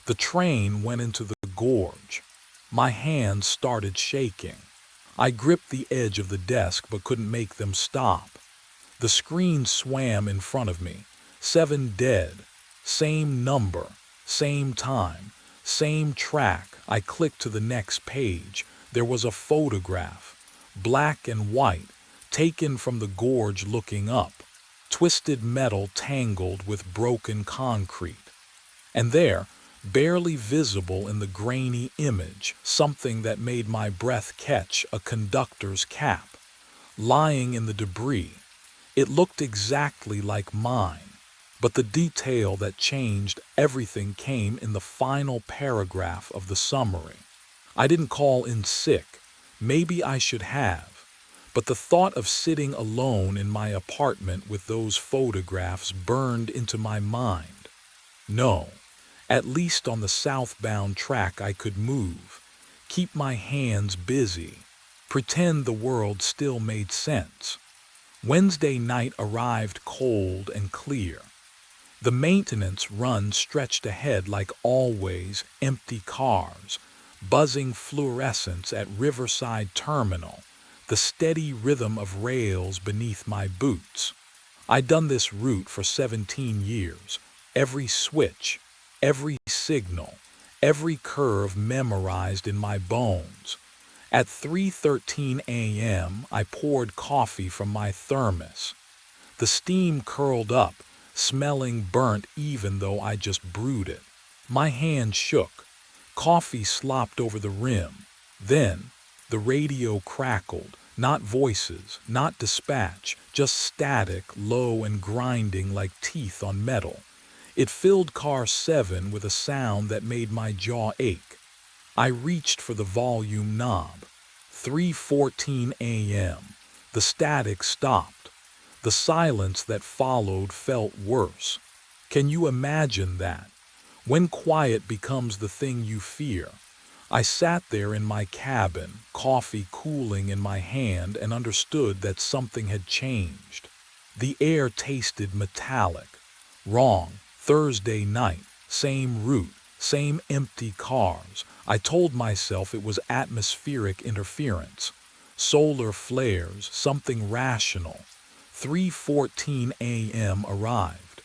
The train went into the gorge. My hands started shaking. I gripped the edge of the desk but couldn't make them stop. The screen swam in front of me. 7 dead. Same number. Same time. Same track. I clicked to the next page. There was a photograph, black and white, taken from the gorge looking up. Twisted metal tangled with broken concrete. And there, barely visible in the grainy image, something that made my breath catch, a conductor's cap, lying in the debris. It looked exactly like mine, but the detail that changed everything came in the final paragraph of the summary. I didn't call in sick. Maybe I should have. But the thought of sitting alone in my apartment with those photographs burned into my mind. No. At least on the southbound track I could move, keep my hands busy, pretend the world still made sense. Wednesday night arrived cold and clear. The maintenance run stretched ahead like always, empty cars, buzzing fluorescents at Riverside Terminal, the steady rhythm of rails beneath my boots. I'd done this route for 17 years, every switch, every signal, every curve memorized in my bones. At 3:13 a.m., I poured coffee from my thermos. The steam curled up, smelling burnt even though I just brewed it. My hand shook. Coffee slopped over the rim. Then, the radio crackled. Not voices, not dispatch, just static, low and grinding like teeth on metal. It filled car 7 with a sound that made my jaw ache. I reached for the volume knob. 3:14 a.m. The static stopped. The silence that followed felt worse. Can you imagine that? When quiet becomes the thing you fear. I sat there in my cabin, coffee cooling in my hand, and understood that something had changed. The air tasted metallic. Wrong. Thursday night, same route, same empty cars. I told myself it was atmospheric interference. Solar flares, something rational. 3:14 a.m. arrived.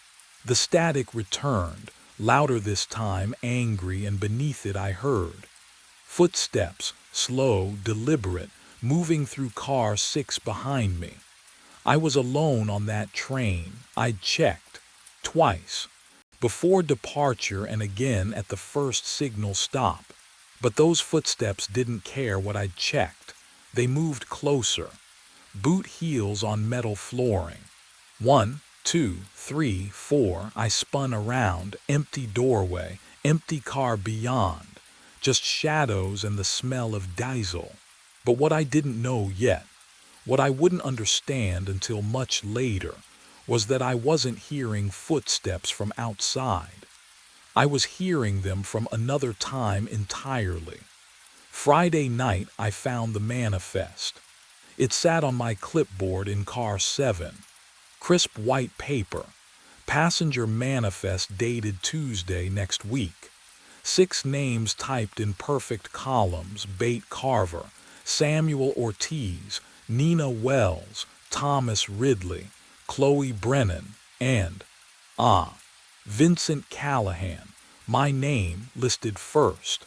The static returned, louder this time, angry, and beneath it I heard footsteps, slow, deliberate, moving through car 6 behind me. I was alone on that train. I'd checked. Twice. Before departure and again at the first signal stop. But those footsteps didn't care what I'd checked. They moved closer. Boot heels on metal flooring. 1, 2, 3, 4. I spun around. Empty doorway. Empty car beyond. Just shadows and the smell of diesel. But what I didn't know yet, what I wouldn't understand until much later, was that I wasn't hearing footsteps from outside. I was hearing them from another time entirely. Friday night I found the manifest. It sat on my clipboard in car 7. Crisp white paper. Passenger manifest dated Tuesday next week. 6 names typed in perfect columns: Bate Carver, Samuel Ortiz, Nina Wells, Thomas Ridley, Chloe Brennan, and, Vincent Callahan, my name listed first.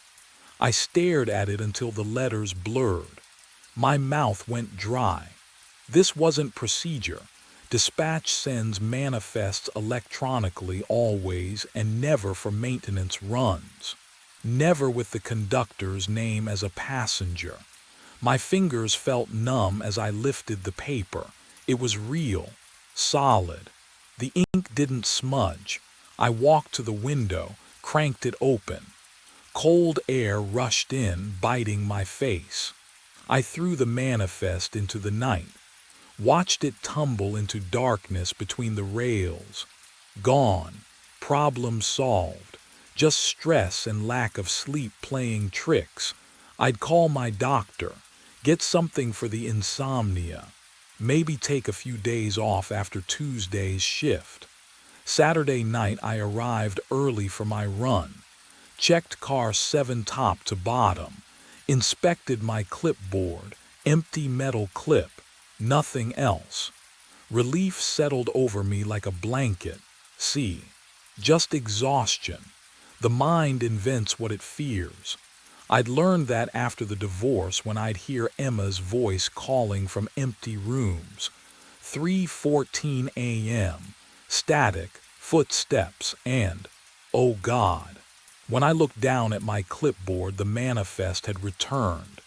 I stared at it until the letters blurred. My mouth went dry. This wasn't procedure. Dispatch sends manifests electronically always and never for maintenance runs. Never with the conductor's name as a passenger. My fingers felt numb as I lifted the paper. It was real, solid. The ink didn't smudge. I walked to the window, cranked it open. Cold air rushed in, biting my face. I threw the manifest into the night, watched it tumble into darkness between the rails. Gone. Problem solved. Just stress and lack of sleep playing tricks. I'd call my doctor, get something for the insomnia, maybe take a few days off after Tuesday's shift. Saturday night I arrived early for my run, checked car 7 top to bottom, inspected my clipboard, empty metal clip, nothing else. Relief settled over me like a blanket. See, just exhaustion. The mind invents what it fears. I'd learned that after the divorce when I'd hear Emma's voice calling from empty rooms. 3:14 a.m., static, footsteps, and, oh God. When I looked down at my clipboard, the manifest had returned.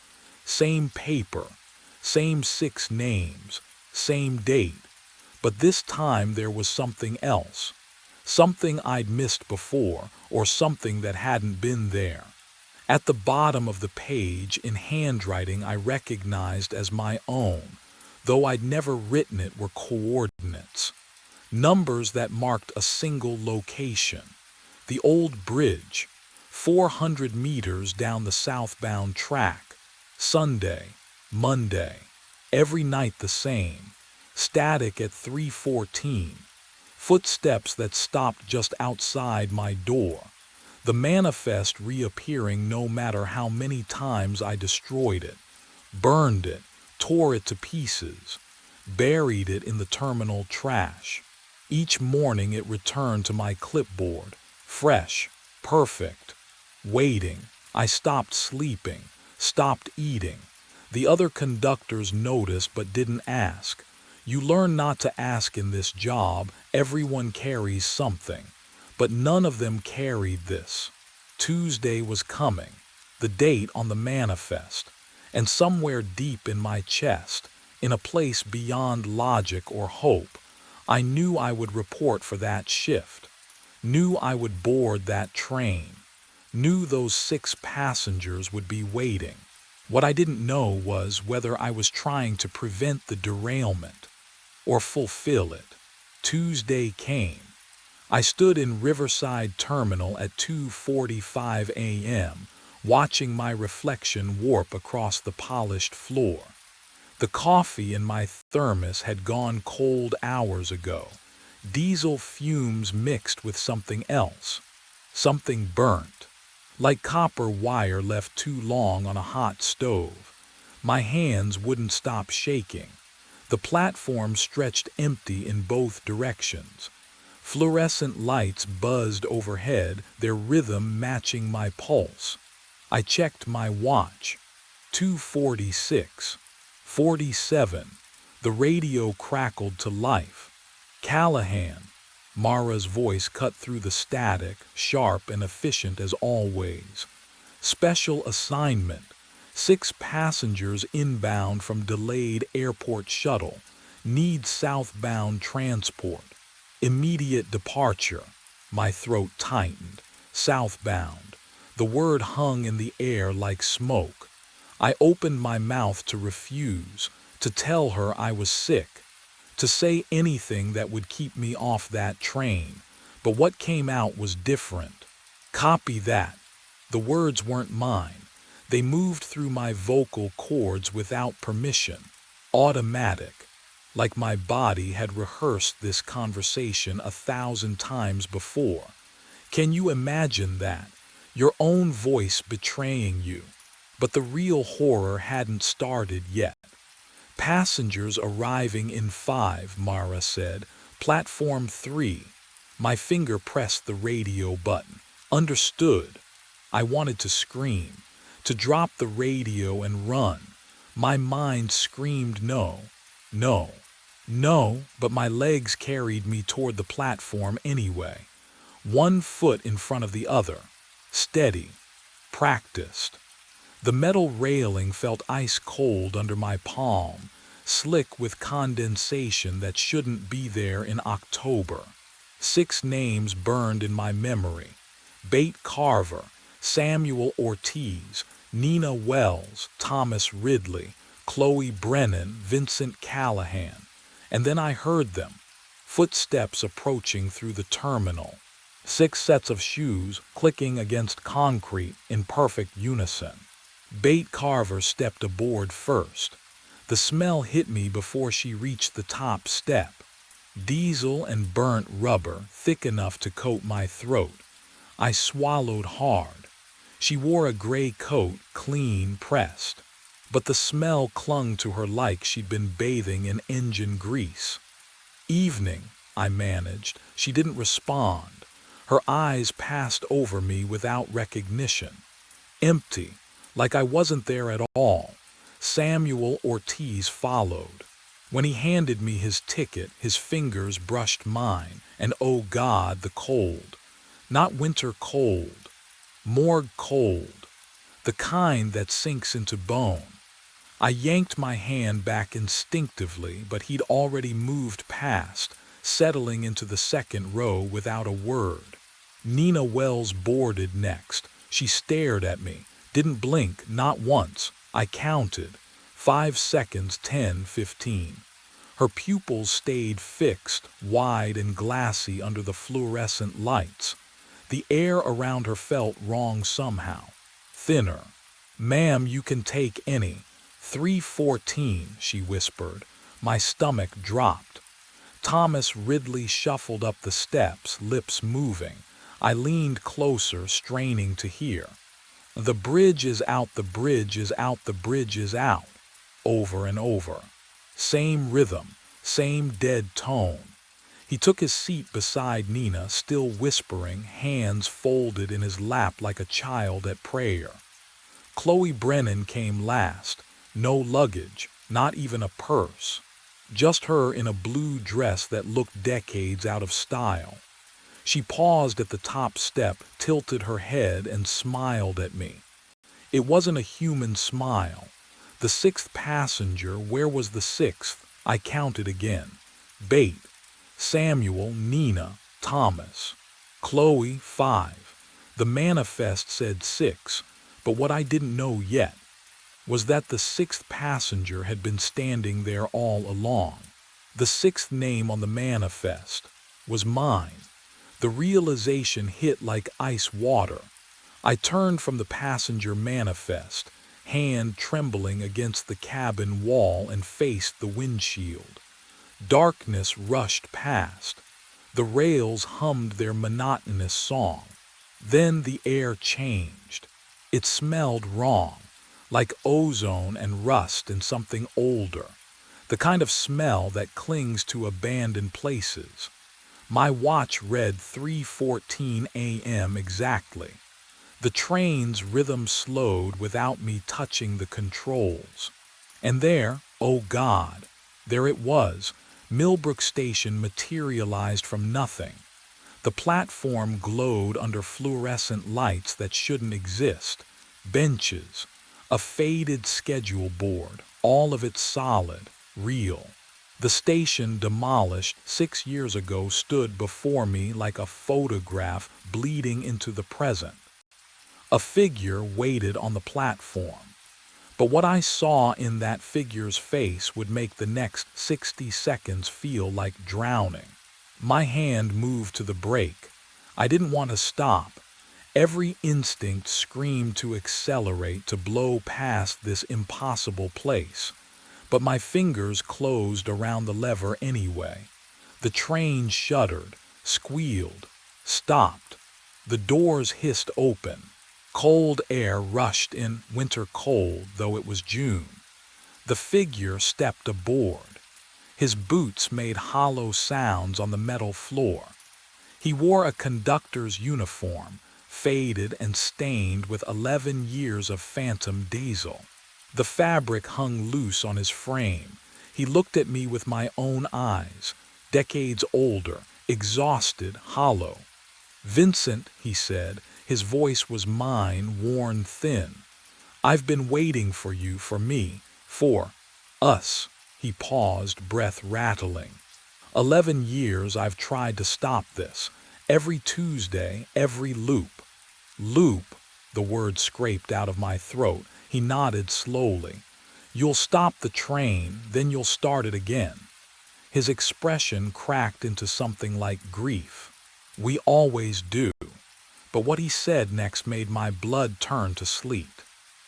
Same paper, same 6 names, same date. But this time there was something else. Something I'd missed before, or something that hadn't been there. At the bottom of the page, in handwriting I recognized as my own, though I'd never written it, were coordinates. Numbers that marked a single location. The old bridge, 400 meters down the southbound track. Sunday, Monday, every night the same. Static at 3:14. Footsteps that stopped just outside my door. The manifest reappearing no matter how many times I destroyed it, burned it, tore it to pieces, buried it in the terminal trash. Each morning it returned to my clipboard, fresh, perfect. Waiting, I stopped sleeping, stopped eating. The other conductors noticed but didn't ask. You learn not to ask in this job. Everyone carries something. But none of them carried this. Tuesday was coming, the date on the manifest, and somewhere deep in my chest, in a place beyond logic or hope, I knew I would report for that shift, knew I would board that train, knew those 6 passengers would be waiting. What I didn't know was whether I was trying to prevent the derailment or fulfill it. Tuesday came. I stood in Riverside Terminal at 2:45 a.m., watching my reflection warp across the polished floor. The coffee in my thermos had gone cold hours ago. Diesel fumes mixed with something else, something burnt, like copper wire left too long on a hot stove. My hands wouldn't stop shaking. The platform stretched empty in both directions. Fluorescent lights buzzed overhead, their rhythm matching my pulse. I checked my watch. 2:46. 47. The radio crackled to life. Callahan. Mara's voice cut through the static, sharp and efficient as always. Special assignment. 6 passengers inbound from delayed airport shuttle. Need southbound transport. Immediate departure. My throat tightened. Southbound. The word hung in the air like smoke. I opened my mouth to refuse, to tell her I was sick, to say anything that would keep me off that train. But what came out was different. Copy that. The words weren't mine. They moved through my vocal cords without permission. Automatic. like my body had rehearsed this conversation 1,000 times before. Can you imagine that? Your own voice betraying you. But the real horror hadn't started yet. Passengers arriving in 5, Mara said. Platform 3. My finger pressed the radio button. Understood. I wanted to scream, to drop the radio and run. My mind screamed no, no, no, but my legs carried me toward the platform anyway. One foot in front of the other. Steady. Practiced. The metal railing felt ice cold under my palm, slick with condensation that shouldn't be there in October. 6 names burned in my memory. Bate Carver, Samuel Ortiz, Nina Wells, Thomas Ridley, Chloe Brennan, Vincent Callahan. And then I heard them. Footsteps approaching through the terminal. 6 sets of shoes clicking against concrete in perfect unison. Bate Carver stepped aboard first. The smell hit me before she reached the top step. Diesel and burnt rubber, thick enough to coat my throat. I swallowed hard. She wore a gray coat, clean pressed. But the smell clung to her like she'd been bathing in engine grease. Evening, I managed. She didn't respond. Her eyes passed over me without recognition. Empty. Like I wasn't there at all. Samuel Ortiz followed. When he handed me his ticket, his fingers brushed mine, and oh God, the cold. Not winter cold. Morgue cold. The kind that sinks into bone. I yanked my hand back instinctively, but he'd already moved past, settling into the second row without a word. Nina Wells boarded next. She stared at me. Didn't blink, not once. I counted. 5 seconds, 10, 15. Her pupils stayed fixed, wide and glassy under the fluorescent lights. The air around her felt wrong somehow. Thinner. Ma'am, you can take any. 314, she whispered. My stomach dropped. Thomas Ridley shuffled up the steps, lips moving. I leaned closer, straining to hear. The bridge is out, the bridge is out, the bridge is out. Over and over. Same rhythm, same dead tone. He took his seat beside Nina, still whispering, hands folded in his lap like a child at prayer. Chloe Brennan came last. No luggage, not even a purse. Just her in a blue dress that looked decades out of style. She paused at the top step, tilted her head, and smiled at me. It wasn't a human smile. The 6th passenger, where was the 6th? I counted again. Bate, Samuel, Nina, Thomas. Chloe, 5. The manifest said 6, but what I didn't know yet was that the 6th passenger had been standing there all along. The 6th name on the manifest was mine. The realization hit like ice water. I turned from the passenger manifest, hand trembling against the cabin wall, and faced the windshield. Darkness rushed past. The rails hummed their monotonous song. Then the air changed. It smelled wrong, like ozone and rust and something older. The kind of smell that clings to abandoned places. My watch read 3:14 a.m. exactly. The train's rhythm slowed without me touching the controls. And there, oh God, there it was. Millbrook Station materialized from nothing. The platform glowed under fluorescent lights that shouldn't exist. Benches, a faded schedule board, all of it solid, real. The station, demolished 6 years ago, stood before me like a photograph bleeding into the present. A figure waited on the platform. But what I saw in that figure's face would make the next 60 seconds feel like drowning. My hand moved to the brake. I didn't want to stop. Every instinct screamed to accelerate, to blow past this impossible place. but my fingers closed around the lever anyway. The train shuddered, squealed, stopped. The doors hissed open. Cold air rushed in, winter cold, though it was June. The figure stepped aboard. His boots made hollow sounds on the metal floor. He wore a conductor's uniform, faded and stained with 11 years of phantom diesel. The fabric hung loose on his frame. He looked at me with my own eyes, decades older, exhausted, hollow. "Vincent," he said, his voice was mine, worn thin. "I've been waiting for you, for me, for us." He paused, breath rattling. 11 years I've tried to stop this. Every Tuesday, every loop. Loop, the word scraped out of my throat. He nodded slowly. "You'll stop the train, then you'll start it again." His expression cracked into something like grief. "We always do." But what he said next made my blood turn to sleet.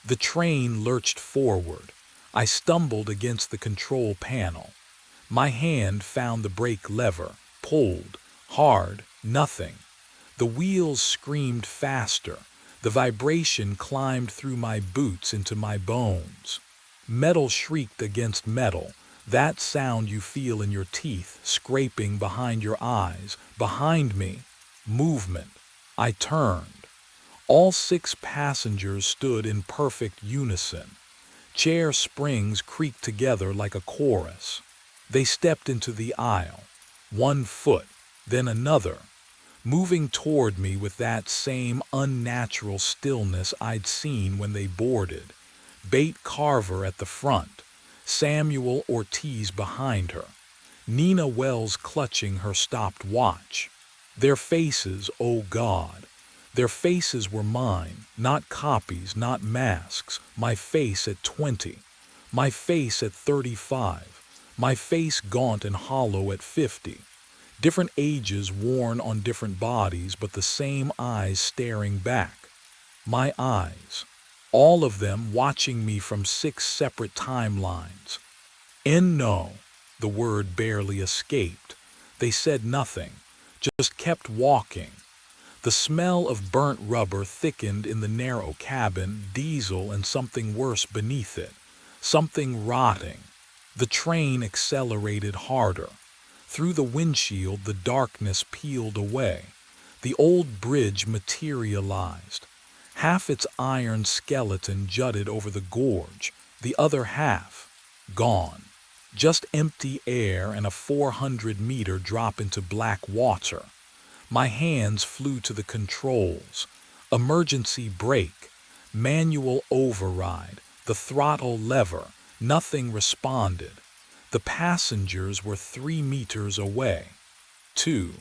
The train lurched forward. I stumbled against the control panel. My hand found the brake lever, pulled, hard, nothing. The wheels screamed faster. The vibration climbed through my boots into my bones. Metal shrieked against metal, that sound you feel in your teeth, scraping behind your eyes. Behind me, movement. I turned. All 6 passengers stood in perfect unison. Chair springs creaked together like a chorus. They stepped into the aisle, 1 foot, then another, moving toward me with that same unnatural stillness I'd seen when they boarded. Bate Carver at the front, Samuel Ortiz behind her, Nina Wells clutching her stopped watch. Their faces, oh God, their faces were mine, not copies, not masks. My face at 20, my face at 35, my face gaunt and hollow at 50. Different ages worn on different bodies, but the same eyes staring back. My eyes, all of them watching me from 6 separate timelines. And no, the word barely escaped. They said nothing, just kept walking. The smell of burnt rubber thickened in the narrow cabin, diesel and something worse beneath it, something rotting. The train accelerated harder. Through the windshield, the darkness peeled away. The old bridge materialized. Half its iron skeleton jutted over the gorge, the other half, gone. Just empty air and a 400-meter drop into black water. My hands flew to the controls. Emergency brake, manual override, the throttle lever. Nothing responded. The passengers were 3 meters away. 2.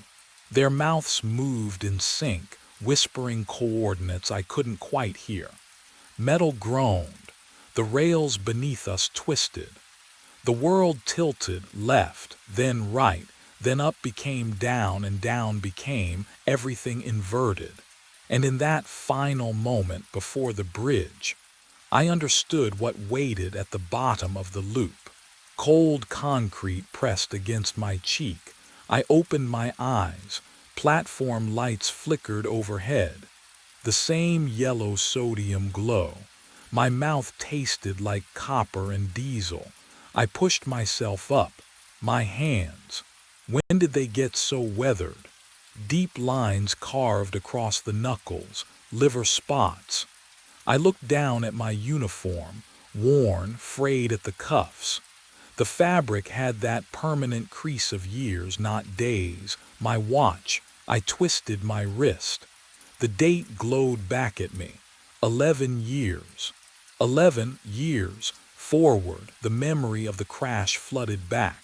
Their mouths moved in sync, whispering coordinates I couldn't quite hear. Metal groaned. The rails beneath us twisted. The world tilted left, then right, then up became down, and down became everything inverted. And in that final moment before the bridge, I understood what waited at the bottom of the loop. Cold concrete pressed against my cheek. I opened my eyes. Platform lights flickered overhead. The same yellow sodium glow. My mouth tasted like copper and diesel. I pushed myself up. My hands. When did they get so weathered? Deep lines carved across the knuckles, liver spots. I looked down at my uniform, worn, frayed at the cuffs. The fabric had that permanent crease of years, not days. My watch. I twisted my wrist. The date glowed back at me. 11 years. 11 years. Forward, the memory of the crash flooded back.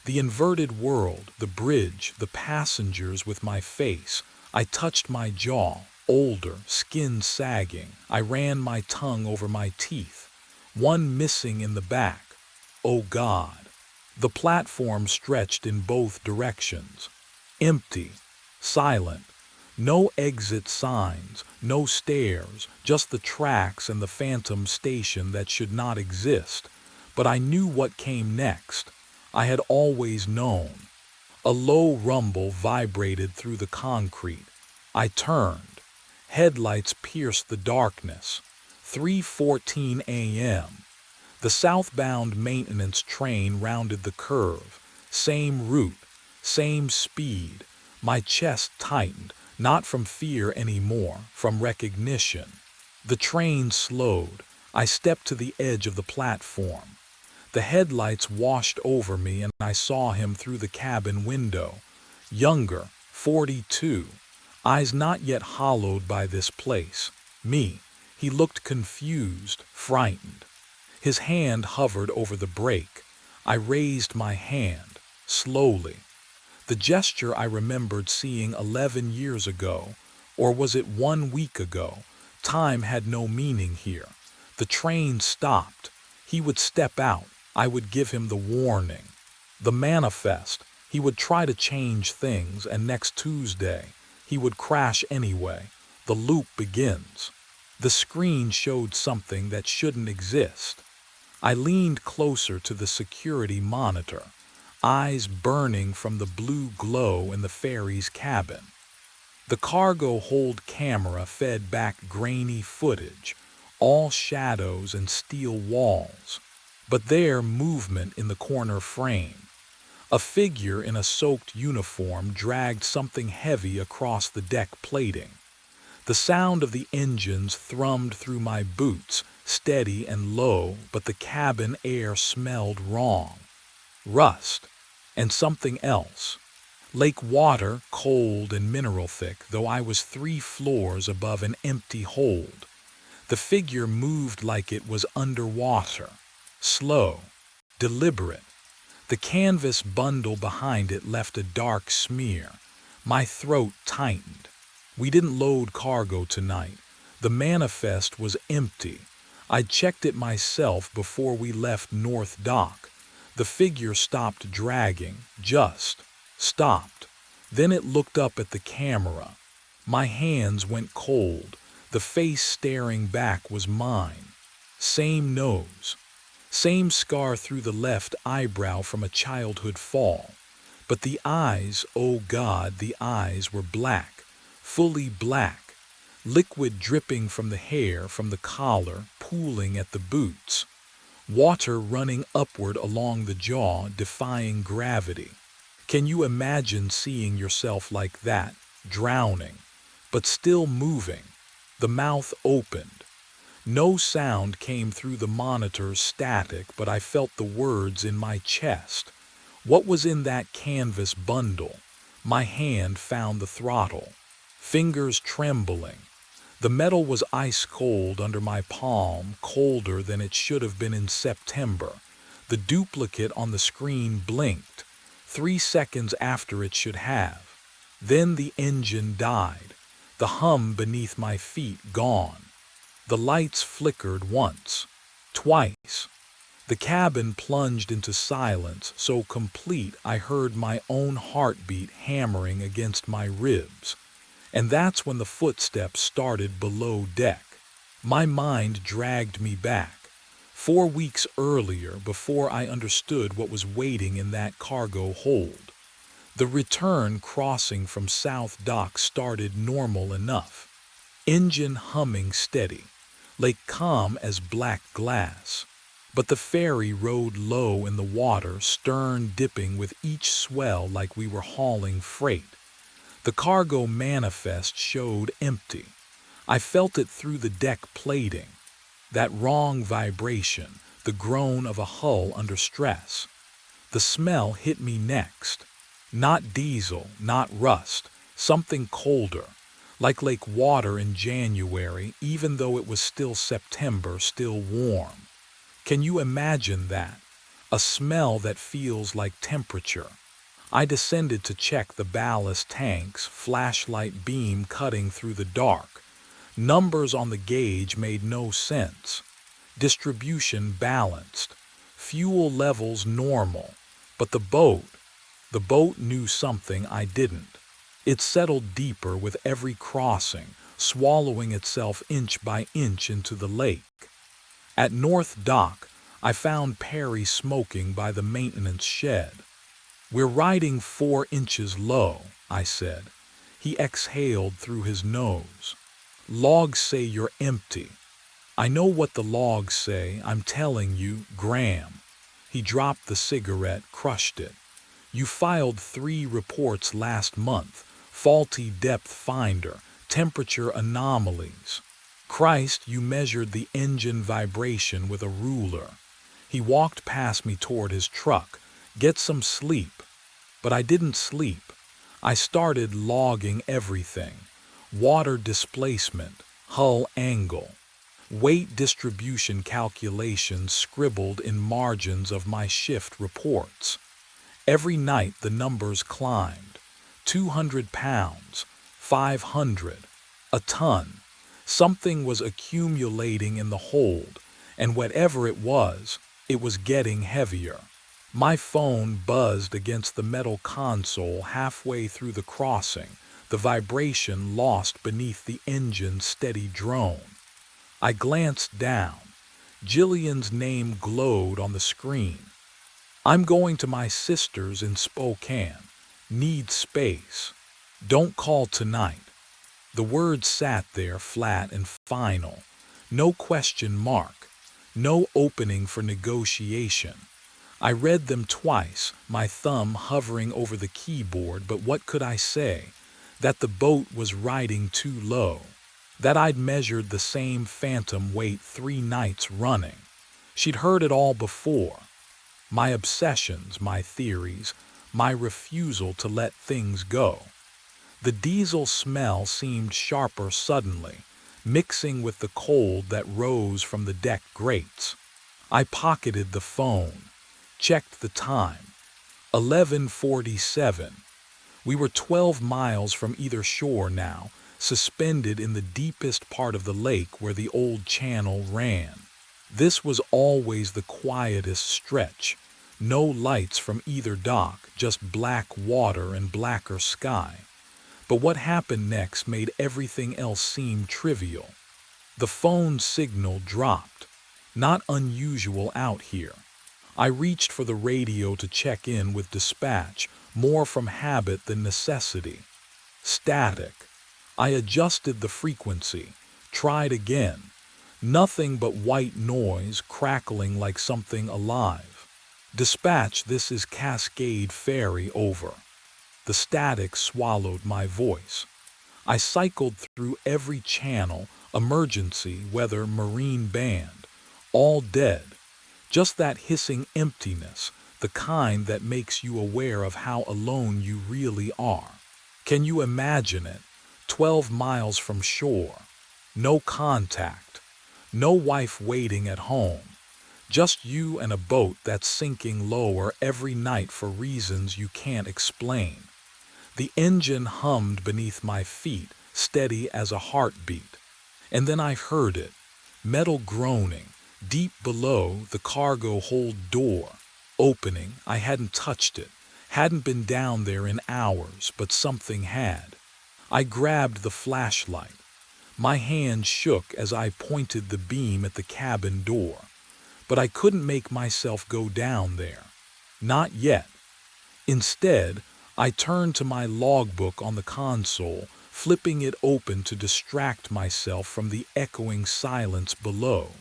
The inverted world, the bridge, the passengers with my face. I touched my jaw, older, skin sagging. I ran my tongue over my teeth. One missing in the back. Oh God. The platform stretched in both directions. Empty. Silent. No exit signs, no stairs, just the tracks and the phantom station that should not exist. But I knew what came next. I had always known. A low rumble vibrated through the concrete. I turned. Headlights pierced the darkness. 3:14 a.m. The southbound maintenance train rounded the curve. Same route, same speed. My chest tightened, not from fear anymore, from recognition. The train slowed. I stepped to the edge of the platform. The headlights washed over me and I saw him through the cabin window. Younger, 42, eyes not yet hollowed by this place. Me. He looked confused, frightened. His hand hovered over the brake. I raised my hand, slowly. The gesture I remembered seeing 11 years ago, or was it 1 week ago? Time had no meaning here. The train stopped. He would step out. I would give him the warning. The manifest. He would try to change things, and next Tuesday, he would crash anyway. The loop begins. The screen showed something that shouldn't exist. I leaned closer to the security monitor, eyes burning from the blue glow in the ferry's cabin. The cargo hold camera fed back grainy footage, all shadows and steel walls. But there, movement in the corner frame. A figure in a soaked uniform dragged something heavy across the deck plating. The sound of the engines thrummed through my boots, steady and low, but the cabin air smelled wrong. Rust. And something else. Lake water, cold and mineral thick, though I was 3 floors above an empty hold. The figure moved like it was underwater. Slow. Deliberate. The canvas bundle behind it left a dark smear. My throat tightened. We didn't load cargo tonight. The manifest was empty. I checked it myself before we left North Dock. The figure stopped dragging, just stopped. Then it looked up at the camera. My hands went cold. The face staring back was mine. Same nose. Same scar through the left eyebrow from a childhood fall. But the eyes, oh God, the eyes were black, fully black. Liquid dripping from the hair, from the collar, pooling at the boots. Water running upward along the jaw, defying gravity. Can you imagine seeing yourself like that, drowning, but still moving? The mouth opened. No sound came through the monitor's static, but I felt the words in my chest. What was in that canvas bundle? My hand found the throttle. Fingers trembling. The metal was ice cold under my palm, colder than it should have been in September. The duplicate on the screen blinked, 3 seconds after it should have. Then the engine died. The hum beneath my feet gone. The lights flickered once, twice. The cabin plunged into silence so complete I heard my own heartbeat hammering against my ribs. And that's when the footsteps started below deck. My mind dragged me back. 4 weeks earlier, before I understood what was waiting in that cargo hold. The return crossing from South Dock started normal enough. Engine humming steady. Lake calm as black glass. But the ferry rode low in the water, stern dipping with each swell like we were hauling freight. The cargo manifest showed empty. I felt it through the deck plating. That wrong vibration, the groan of a hull under stress. The smell hit me next. Not diesel, not rust, something colder. Like lake water in January, even though it was still September, still warm. Can you imagine that? A smell that feels like temperature. I descended to check the ballast tanks, flashlight beam cutting through the dark. Numbers on the gauge made no sense. Distribution balanced. Fuel levels normal. But the boat knew something I didn't. It settled deeper with every crossing, swallowing itself inch by inch into the lake. At North Dock, I found Perry smoking by the maintenance shed. "We're riding 4 inches low," I said. He exhaled through his nose. "Logs say you're empty." "I know what the logs say, I'm telling you, Graham." He dropped the cigarette, crushed it. "You filed 3 reports last month. Faulty depth finder, temperature anomalies. Christ, you measured the engine vibration with a ruler." He walked past me toward his truck. "Get some sleep." But I didn't sleep. I started logging everything. Water displacement, hull angle, weight distribution calculations scribbled in margins of my shift reports. Every night the numbers climbed. 200 pounds, 500, a ton. Something was accumulating in the hold, and whatever it was getting heavier. My phone buzzed against the metal console halfway through the crossing, the vibration lost beneath the engine's steady drone. I glanced down. Jillian's name glowed on the screen. "I'm going to my sister's in Spokane. Need space. Don't call tonight." The words sat there flat and final. No question mark. No opening for negotiation. I read them twice, my thumb hovering over the keyboard, but what could I say? That the boat was riding too low. That I'd measured the same phantom weight 3 nights running. She'd heard it all before. My obsessions, my theories, my refusal to let things go. The diesel smell seemed sharper suddenly, mixing with the cold that rose from the deck grates. I pocketed the phone, checked the time. 11:47. We were 12 miles from either shore now, suspended in the deepest part of the lake where the old channel ran. This was always the quietest stretch. No lights from either dock, just black water and blacker sky. But what happened next made everything else seem trivial. The phone signal dropped. Not unusual out here. I reached for the radio to check in with dispatch, more from habit than necessity. Static. I adjusted the frequency, tried again. Nothing but white noise crackling like something alive. "Dispatch, this is Cascade Ferry, over." The static swallowed my voice. I cycled through every channel, emergency, weather, marine band. All dead. Just that hissing emptiness, the kind that makes you aware of how alone you really are. Can you imagine it? 12 miles from shore. No contact. No wife waiting at home. Just you and a boat that's sinking lower every night for reasons you can't explain. The engine hummed beneath my feet, steady as a heartbeat. And then I heard it. Metal groaning. Deep below, the cargo hold door. Opening. I hadn't touched it. Hadn't been down there in hours, but something had. I grabbed the flashlight. My hand shook as I pointed the beam at the cabin door. But I couldn't make myself go down there. Not yet. Instead, I turned to my logbook on the console, flipping it open to distract myself from the echoing silence below.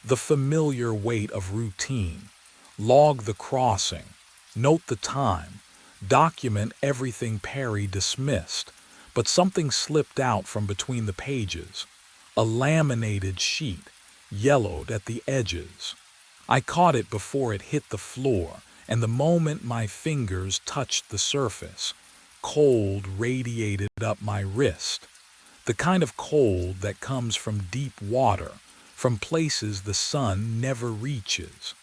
The familiar weight of routine. Log the crossing. Note the time. Document everything Perry dismissed. But something slipped out from between the pages. A laminated sheet, yellowed at the edges. I caught it before it hit the floor, and the moment my fingers touched the surface, cold radiated up my wrist. The kind of cold that comes from deep water, from places the sun never reaches.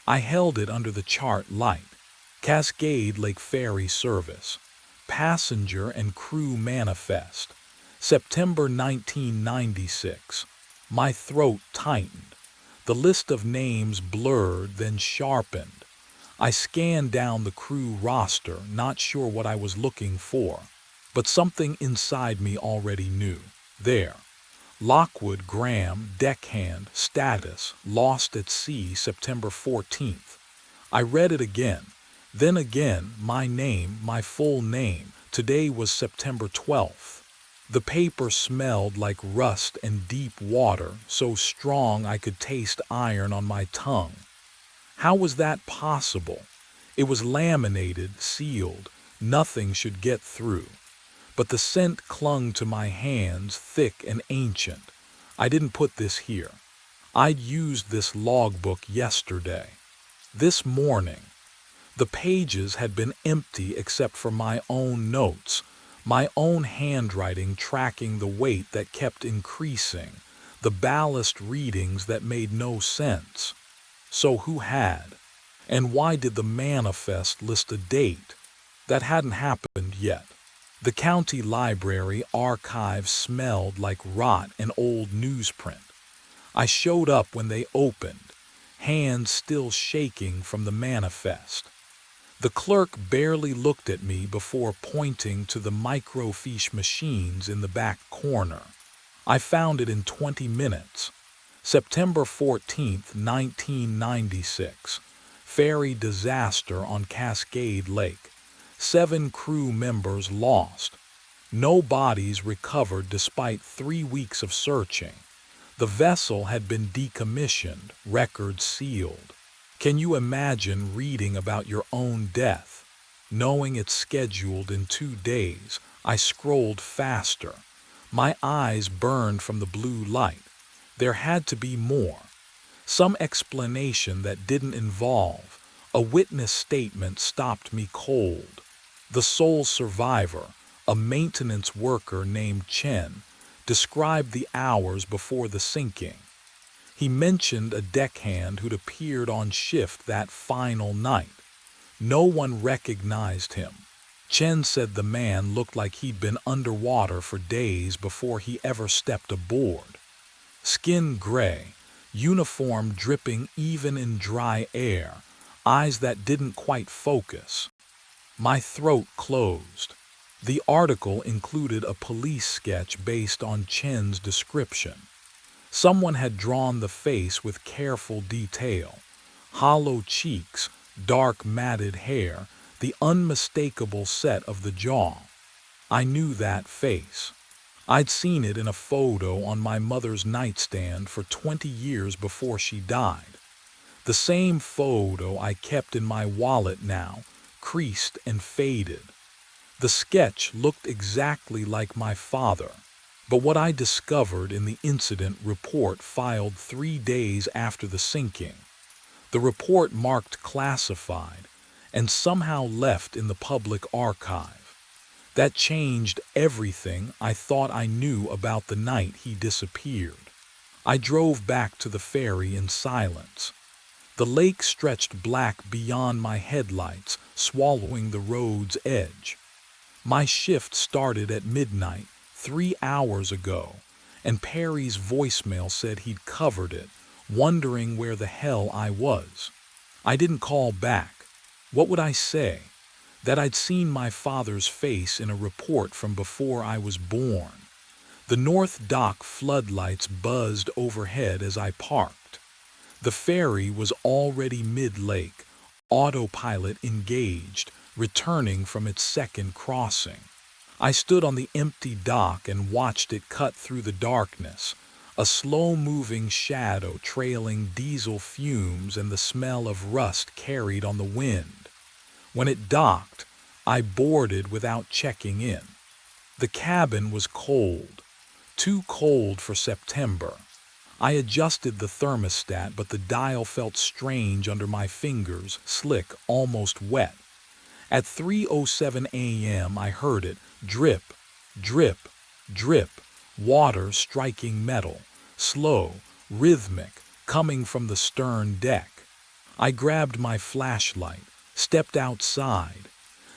I held it under the chart light. Cascade Lake Ferry Service. Passenger and crew manifest. September 1996. My throat tightened. The list of names blurred, then sharpened. I scanned down the crew roster, not sure what I was looking for. But something inside me already knew. There. Lockwood Graham, deckhand, status, lost at sea September 14th. I read it again. Then again, my name, my full name. Today was September 12th. The paper smelled like rust and deep water, so strong I could taste iron on my tongue. How was that possible? It was laminated, sealed. Nothing should get through. But the scent clung to my hands, thick and ancient. I didn't put this here. I'd used this logbook yesterday. This morning. The pages had been empty except for my own notes, my own handwriting tracking the weight that kept increasing, the ballast readings that made no sense. So who had? And why did the manifest list a date? That hadn't happened yet. The county library archives smelled like rot and old newsprint. I showed up when they opened, hands still shaking from the manifest. The clerk barely looked at me before pointing to the microfiche machines in the back corner. I found it in 20 minutes. September 14th, 1996. Ferry disaster on Cascade Lake. 7 crew members lost. No bodies recovered despite 3 weeks of searching. The vessel had been decommissioned, records sealed. Can you imagine reading about your own death? Knowing it's scheduled in 2 days, I scrolled faster. My eyes burned from the blue light. There had to be more. Some explanation that didn't involve. A witness statement stopped me cold. The sole survivor, a maintenance worker named Chen, described the hours before the sinking. He mentioned a deckhand who'd appeared on shift that final night. No one recognized him. Chen said the man looked like he'd been underwater for days before he ever stepped aboard. Skin gray, uniform dripping even in dry air, eyes that didn't quite focus. My throat closed. The article included a police sketch based on Chen's description. Someone had drawn the face with careful detail. Hollow cheeks, dark matted hair, the unmistakable set of the jaw. I knew that face. I'd seen it in a photo on my mother's nightstand for 20 years before she died. The same photo I kept in my wallet now, creased and faded. The sketch looked exactly like my father, but what I discovered in the incident report filed 3 days after the sinking. The report marked classified and somehow left in the public archive. That changed everything I thought I knew about the night he disappeared. I drove back to the ferry in silence. The lake stretched black beyond my headlights, swallowing the road's edge. My shift started at midnight, 3 hours ago, and Perry's voicemail said he'd covered it, wondering where the hell I was. I didn't call back. What would I say? That I'd seen my father's face in a report from before I was born. The North Dock floodlights buzzed overhead as I parked. The ferry was already mid-lake, autopilot engaged, returning from its second crossing. I stood on the empty dock and watched it cut through the darkness, a slow-moving shadow trailing diesel fumes and the smell of rust carried on the wind. When it docked, I boarded without checking in. The cabin was cold, too cold for September. I adjusted the thermostat, but the dial felt strange under my fingers, slick, almost wet. At 3:07 a.m. I heard it, drip, drip, drip, water striking metal, slow, rhythmic, coming from the stern deck. I grabbed my flashlight, stepped outside.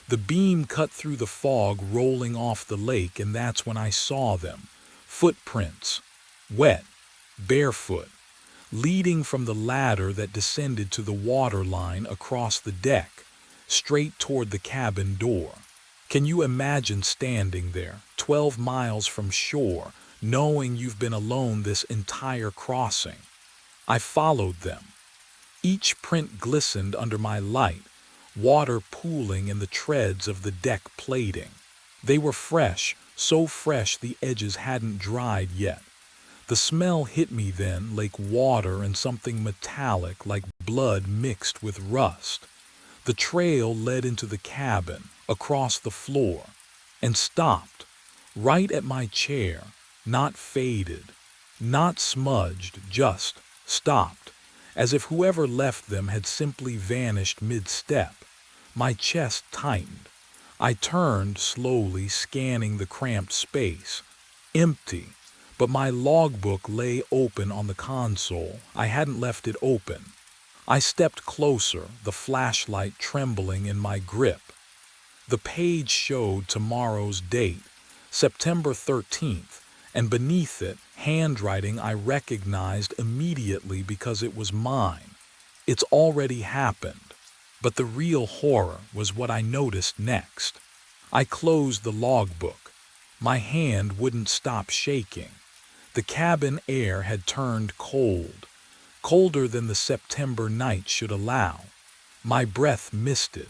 The beam cut through the fog rolling off the lake, and that's when I saw them. Footprints, wet, barefoot, leading from the ladder that descended to the waterline across the deck, straight toward the cabin door. Can you imagine standing there, 12 miles from shore, knowing you've been alone this entire crossing. I followed them. Each print glistened under my light, water pooling in the treads of the deck plating. They were fresh, so fresh the edges hadn't dried yet. The smell hit me then like water and something metallic like blood mixed with rust. The trail led into the cabin, across the floor, and stopped, right at my chair, not faded, not smudged, just stopped, as if whoever left them had simply vanished mid-step. My chest tightened. I turned slowly, scanning the cramped space. Empty, but my logbook lay open on the console. I hadn't left it open. I stepped closer, the flashlight trembling in my grip. The page showed tomorrow's date, September 13th, and beneath it, handwriting I recognized immediately because it was mine. It's already happened. But the real horror was what I noticed next. I closed the logbook. My hand wouldn't stop shaking. The cabin air had turned cold, colder than the September night should allow. My breath misted.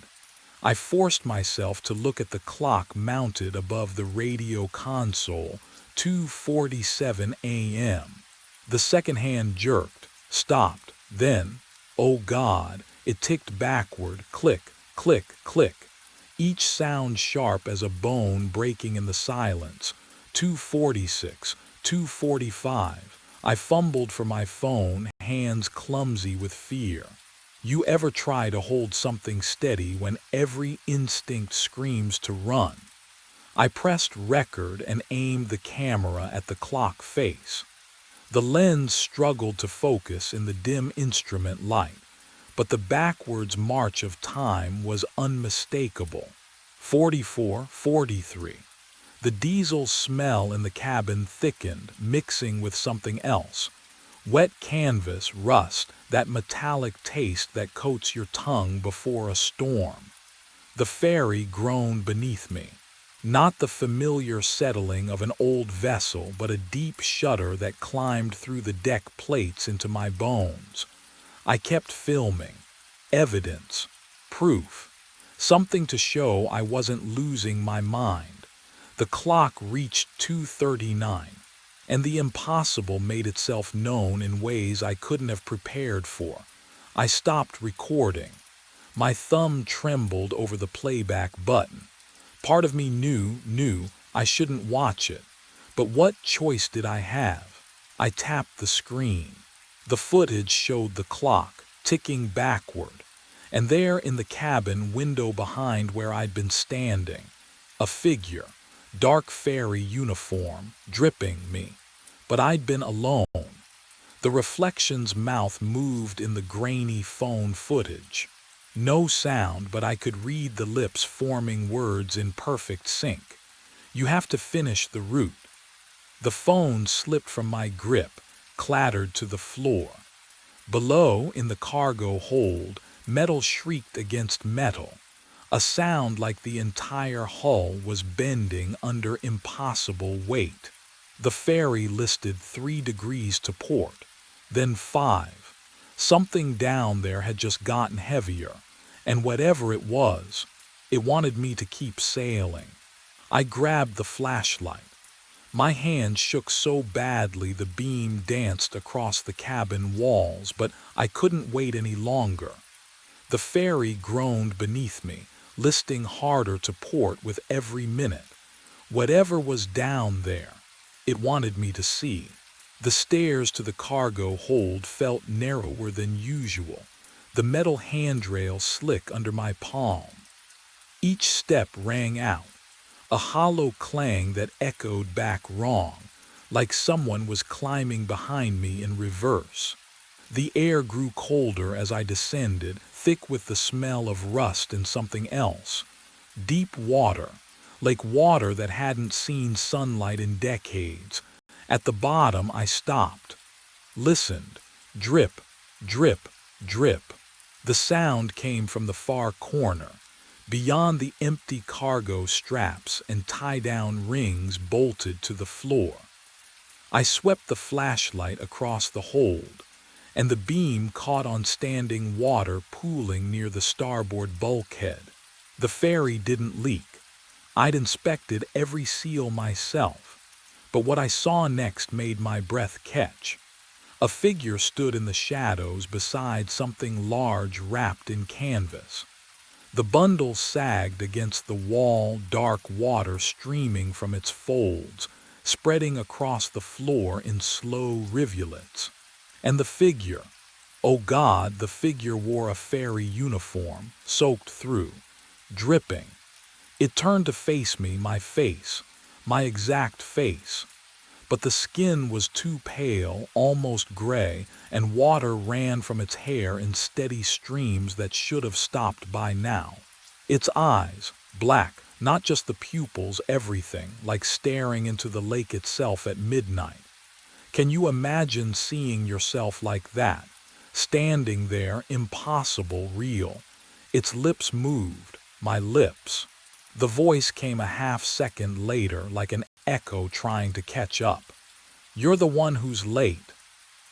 I forced myself to look at the clock mounted above the radio console, 2:47 a.m. The second hand jerked, stopped, then, oh God, it ticked backward, click, click, click. Each sound sharp as a bone breaking in the silence. 2:46, 2:45. I fumbled for my phone, hands clumsy with fear. You ever try to hold something steady when every instinct screams to run? I pressed record and aimed the camera at the clock face. The lens struggled to focus in the dim instrument light, but the backwards march of time was unmistakable. 44, 43. The diesel smell in the cabin thickened, mixing with something else. Wet canvas, rust, that metallic taste that coats your tongue before a storm. The ferry groaned beneath me. Not the familiar settling of an old vessel, but a deep shudder that climbed through the deck plates into my bones. I kept filming. Evidence. Proof. Something to show I wasn't losing my mind. The clock reached 2:39, and the impossible made itself known in ways I couldn't have prepared for. I stopped recording. My thumb trembled over the playback button. Part of me knew I shouldn't watch it. But what choice did I have? I tapped the screen. The footage showed the clock, ticking backward, and there in the cabin window behind where I'd been standing, a figure, dark fairy uniform, dripping me. But I'd been alone. The reflection's mouth moved in the grainy phone footage. No sound, but I could read the lips forming words in perfect sync. You have to finish the route. The phone slipped from my grip, clattered to the floor. Below, in the cargo hold, metal shrieked against metal, a sound like the entire hull was bending under impossible weight. The ferry listed 3 degrees to port, then 5. Something down there had just gotten heavier, and whatever it was, it wanted me to keep sailing. I grabbed the flashlight. My hand shook so badly the beam danced across the cabin walls, but I couldn't wait any longer. The ferry groaned beneath me, listing harder to port with every minute. Whatever was down there, it wanted me to see. The stairs to the cargo hold felt narrower than usual, the metal handrail slick under my palm. Each step rang out, a hollow clang that echoed back wrong, like someone was climbing behind me in reverse. The air grew colder as I descended, thick with the smell of rust and something else. Deep water, like water that hadn't seen sunlight in decades. At the bottom I stopped, listened. Drip, drip, drip. The sound came from the far corner, beyond the empty cargo straps and tie-down rings bolted to the floor. I swept the flashlight across the hold, and the beam caught on standing water pooling near the starboard bulkhead. The ferry didn't leak. I'd inspected every seal myself, but what I saw next made my breath catch. A figure stood in the shadows beside something large wrapped in canvas. The bundle sagged against the wall, dark water streaming from its folds, spreading across the floor in slow rivulets. And the figure, oh God, the figure wore a fairy uniform, soaked through, dripping. It turned to face me, my exact face. But the skin was too pale, almost gray, and water ran from its hair in steady streams that should have stopped by now. Its eyes, black, not just the pupils, everything, like staring into the lake itself at midnight. Can you imagine seeing yourself like that, standing there, impossible, real? Its lips moved, my lips. The voice came a half-second later, like an echo trying to catch up. You're the one who's late.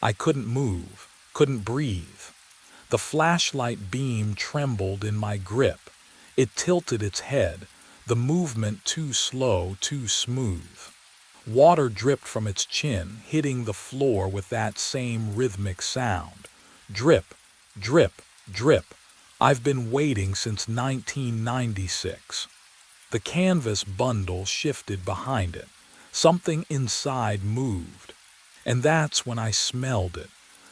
I couldn't move, couldn't breathe. The flashlight beam trembled in my grip. It tilted its head, the movement too slow, too smooth. Water dripped from its chin, hitting the floor with that same rhythmic sound. Drip, drip, drip. I've been waiting since 1996. The canvas bundle shifted behind it. Something inside moved. And that's when I smelled it.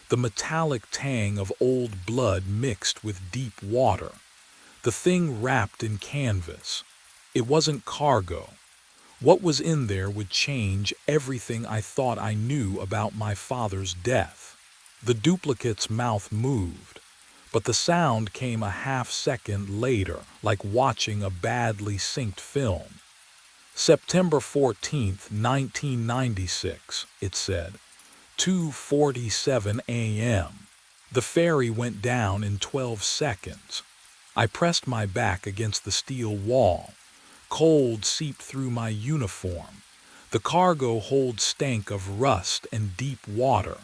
The metallic tang of old blood mixed with deep water. The thing wrapped in canvas. It wasn't cargo. What was in there would change everything I thought I knew about my father's death. The duplicate's mouth moved, but the sound came a half-second later, like watching a badly synced film. September 14th, 1996, it said. 2:47 a.m. The ferry went down in 12 seconds. I pressed my back against the steel wall. Cold seeped through my uniform. The cargo hold stank of rust and deep water.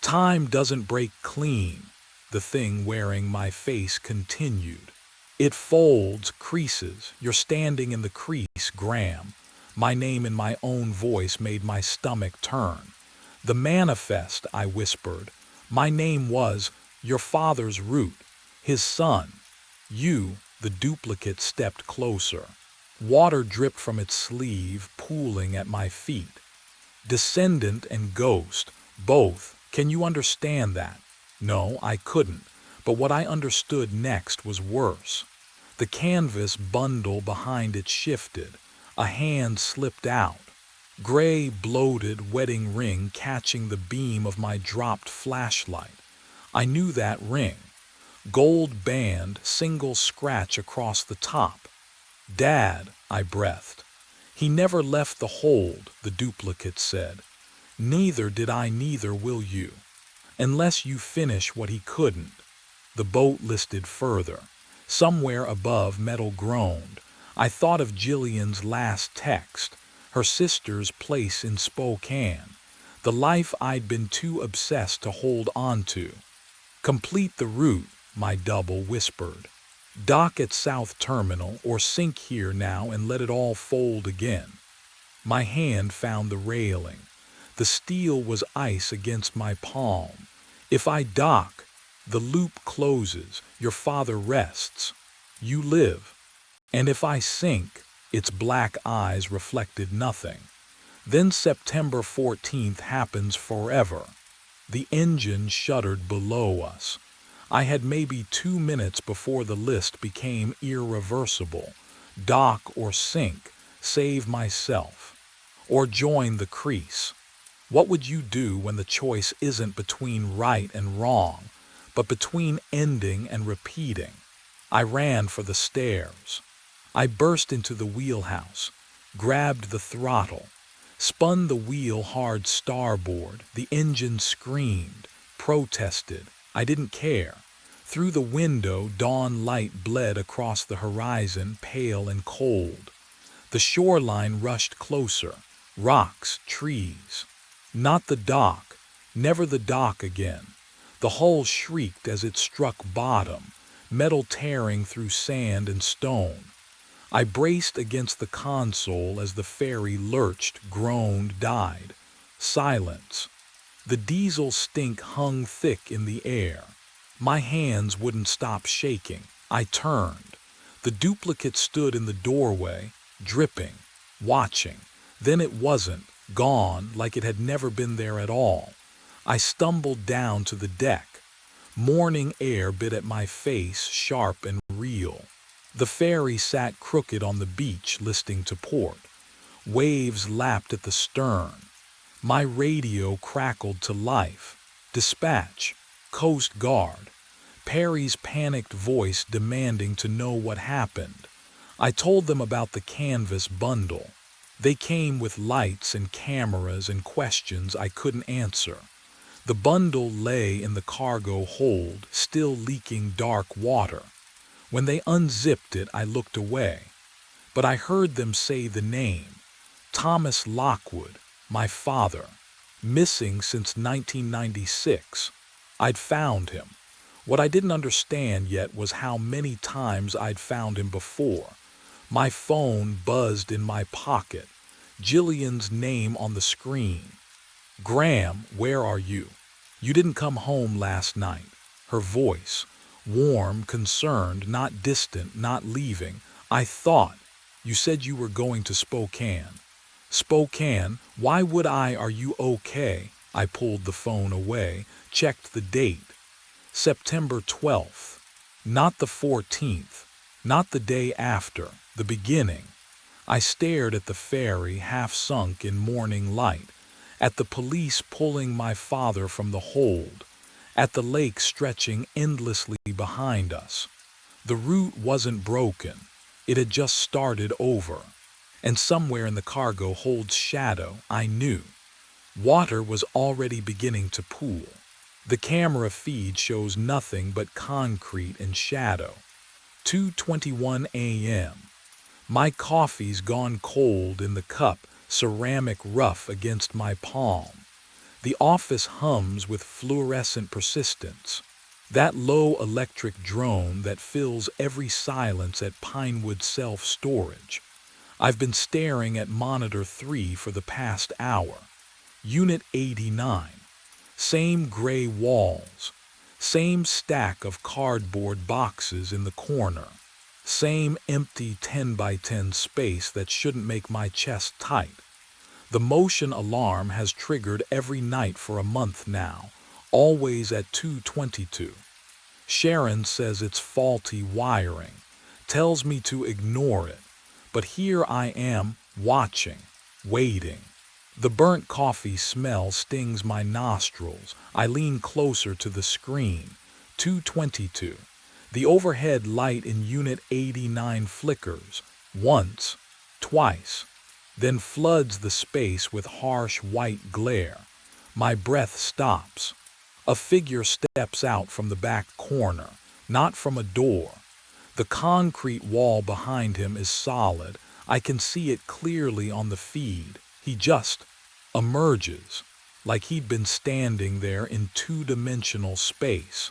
Time doesn't break clean, the thing wearing my face continued. It folds, creases. You're standing in the crease, Graham. My name in my own voice made my stomach turn. The manifest, I whispered. My name was your father's root, his son. You, the duplicate, stepped closer. Water dripped from its sleeve, pooling at my feet. Descendant and ghost, both. Can you understand that? No, I couldn't. But what I understood next was worse. The canvas bundle behind it shifted. A hand slipped out. Gray, bloated wedding ring catching the beam of my dropped flashlight. I knew that ring. Gold band, single scratch across the top. Dad, I breathed. He never left the hold, the duplicate said. Neither did I, neither will you. Unless you finish what he couldn't. The boat listed further. Somewhere above, metal groaned. I thought of Jillian's last text, her sister's place in Spokane, the life I'd been too obsessed to hold on to. Complete the route, my double whispered. Dock at South Terminal or sink here now and let it all fold again. My hand found the railing. The steel was ice against my palm. If I dock, the loop closes, your father rests. You live. And if I sink, its black eyes reflected nothing. Then September 14th happens forever. The engine shuddered below us. I had maybe 2 minutes before the list became irreversible. Dock or sink, save myself. Or join the crease. What would you do when the choice isn't between right and wrong, but between ending and repeating? I ran for the stairs. I burst into the wheelhouse, grabbed the throttle, spun the wheel hard starboard. The engine screamed, protested. I didn't care. Through the window, dawn light bled across the horizon, pale and cold. The shoreline rushed closer, rocks, trees. Not the dock, never the dock again. The hull shrieked as it struck bottom, metal tearing through sand and stone. I braced against the console as the ferry lurched, groaned, died. Silence. The diesel stink hung thick in the air. My hands wouldn't stop shaking. I turned. The duplicate stood in the doorway, dripping, watching. Then it wasn't, gone like it had never been there at all. I stumbled down to the deck. Morning air bit at my face, sharp and real. The ferry sat crooked on the beach, listening to port. Waves lapped at the stern. My radio crackled to life. Dispatch, Coast Guard. Perry's panicked voice demanding to know what happened. I told them about the canvas bundle. They came with lights and cameras and questions I couldn't answer. The bundle lay in the cargo hold, still leaking dark water. When they unzipped it, I looked away. But I heard them say the name. Thomas Lockwood, my father. Missing since 1996. I'd found him. What I didn't understand yet was how many times I'd found him before. My phone buzzed in my pocket. Jillian's name on the screen. Graham, where are you? You didn't come home last night. Her voice. Warm, concerned, not distant, not leaving. I thought. You said you were going to Spokane. Spokane? Why would I? Are you okay? I pulled the phone away, checked the date. September 12th. Not the 14th. Not the day after. The beginning. I stared at the ferry, half sunk in morning light, at the police pulling my father from the hold, at the lake stretching endlessly behind us. The route wasn't broken. It had just started over. And somewhere in the cargo hold's shadow, I knew. Water was already beginning to pool. The camera feed shows nothing but concrete and shadow. 2:21 a.m. My coffee's gone cold in the cup, ceramic rough against my palm. The office hums with fluorescent persistence. That low electric drone that fills every silence at Pinewood self-storage. I've been staring at monitor 3 for the past hour. Unit 89. Same gray walls. Same stack of cardboard boxes in the corner. Same empty 10 by 10 space that shouldn't make my chest tight. The motion alarm has triggered every night for a month now, always at 2:22. Sharon says it's faulty wiring, tells me to ignore it, but here I am, watching, waiting. The burnt coffee smell stings my nostrils. I lean closer to the screen. 2:22. The overhead light in Unit 89 flickers, once, twice, then floods the space with harsh white glare. My breath stops. A figure steps out from the back corner, not from a door. The concrete wall behind him is solid. I can see it clearly on the feed. He just emerges, like he'd been standing there in two-dimensional space,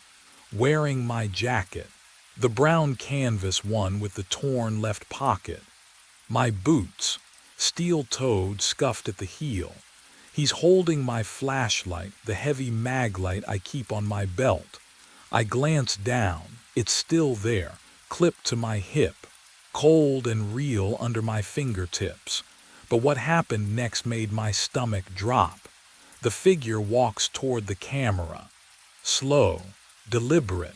wearing my jacket, the brown canvas one with the torn left pocket. My boots, steel-toed, scuffed at the heel. He's holding my flashlight, the heavy mag light I keep on my belt. I glance down. It's still there, clipped to my hip, cold and real under my fingertips. But what happened next made my stomach drop. The figure walks toward the camera. Slow, deliberate,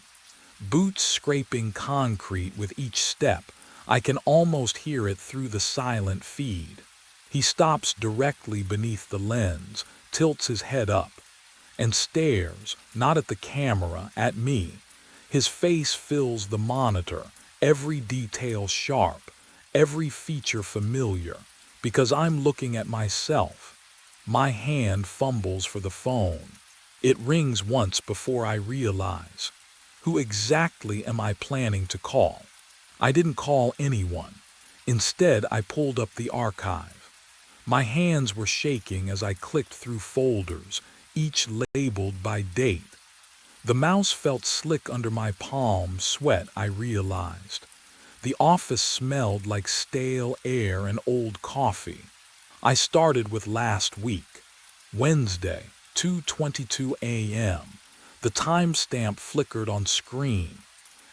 boots scraping concrete with each step. I can almost hear it through the silent feed. He stops directly beneath the lens, tilts his head up, and stares, not at the camera, at me. His face fills the monitor, every detail sharp, every feature familiar, because I'm looking at myself. My hand fumbles for the phone. It rings once before I realize. Who exactly am I planning to call? I didn't call anyone. Instead, I pulled up the archive. My hands were shaking as I clicked through folders, each labeled by date. The mouse felt slick under my palm, sweat, I realized. The office smelled like stale air and old coffee. I started with last week. Wednesday, 2:22 a.m. The timestamp flickered on screen,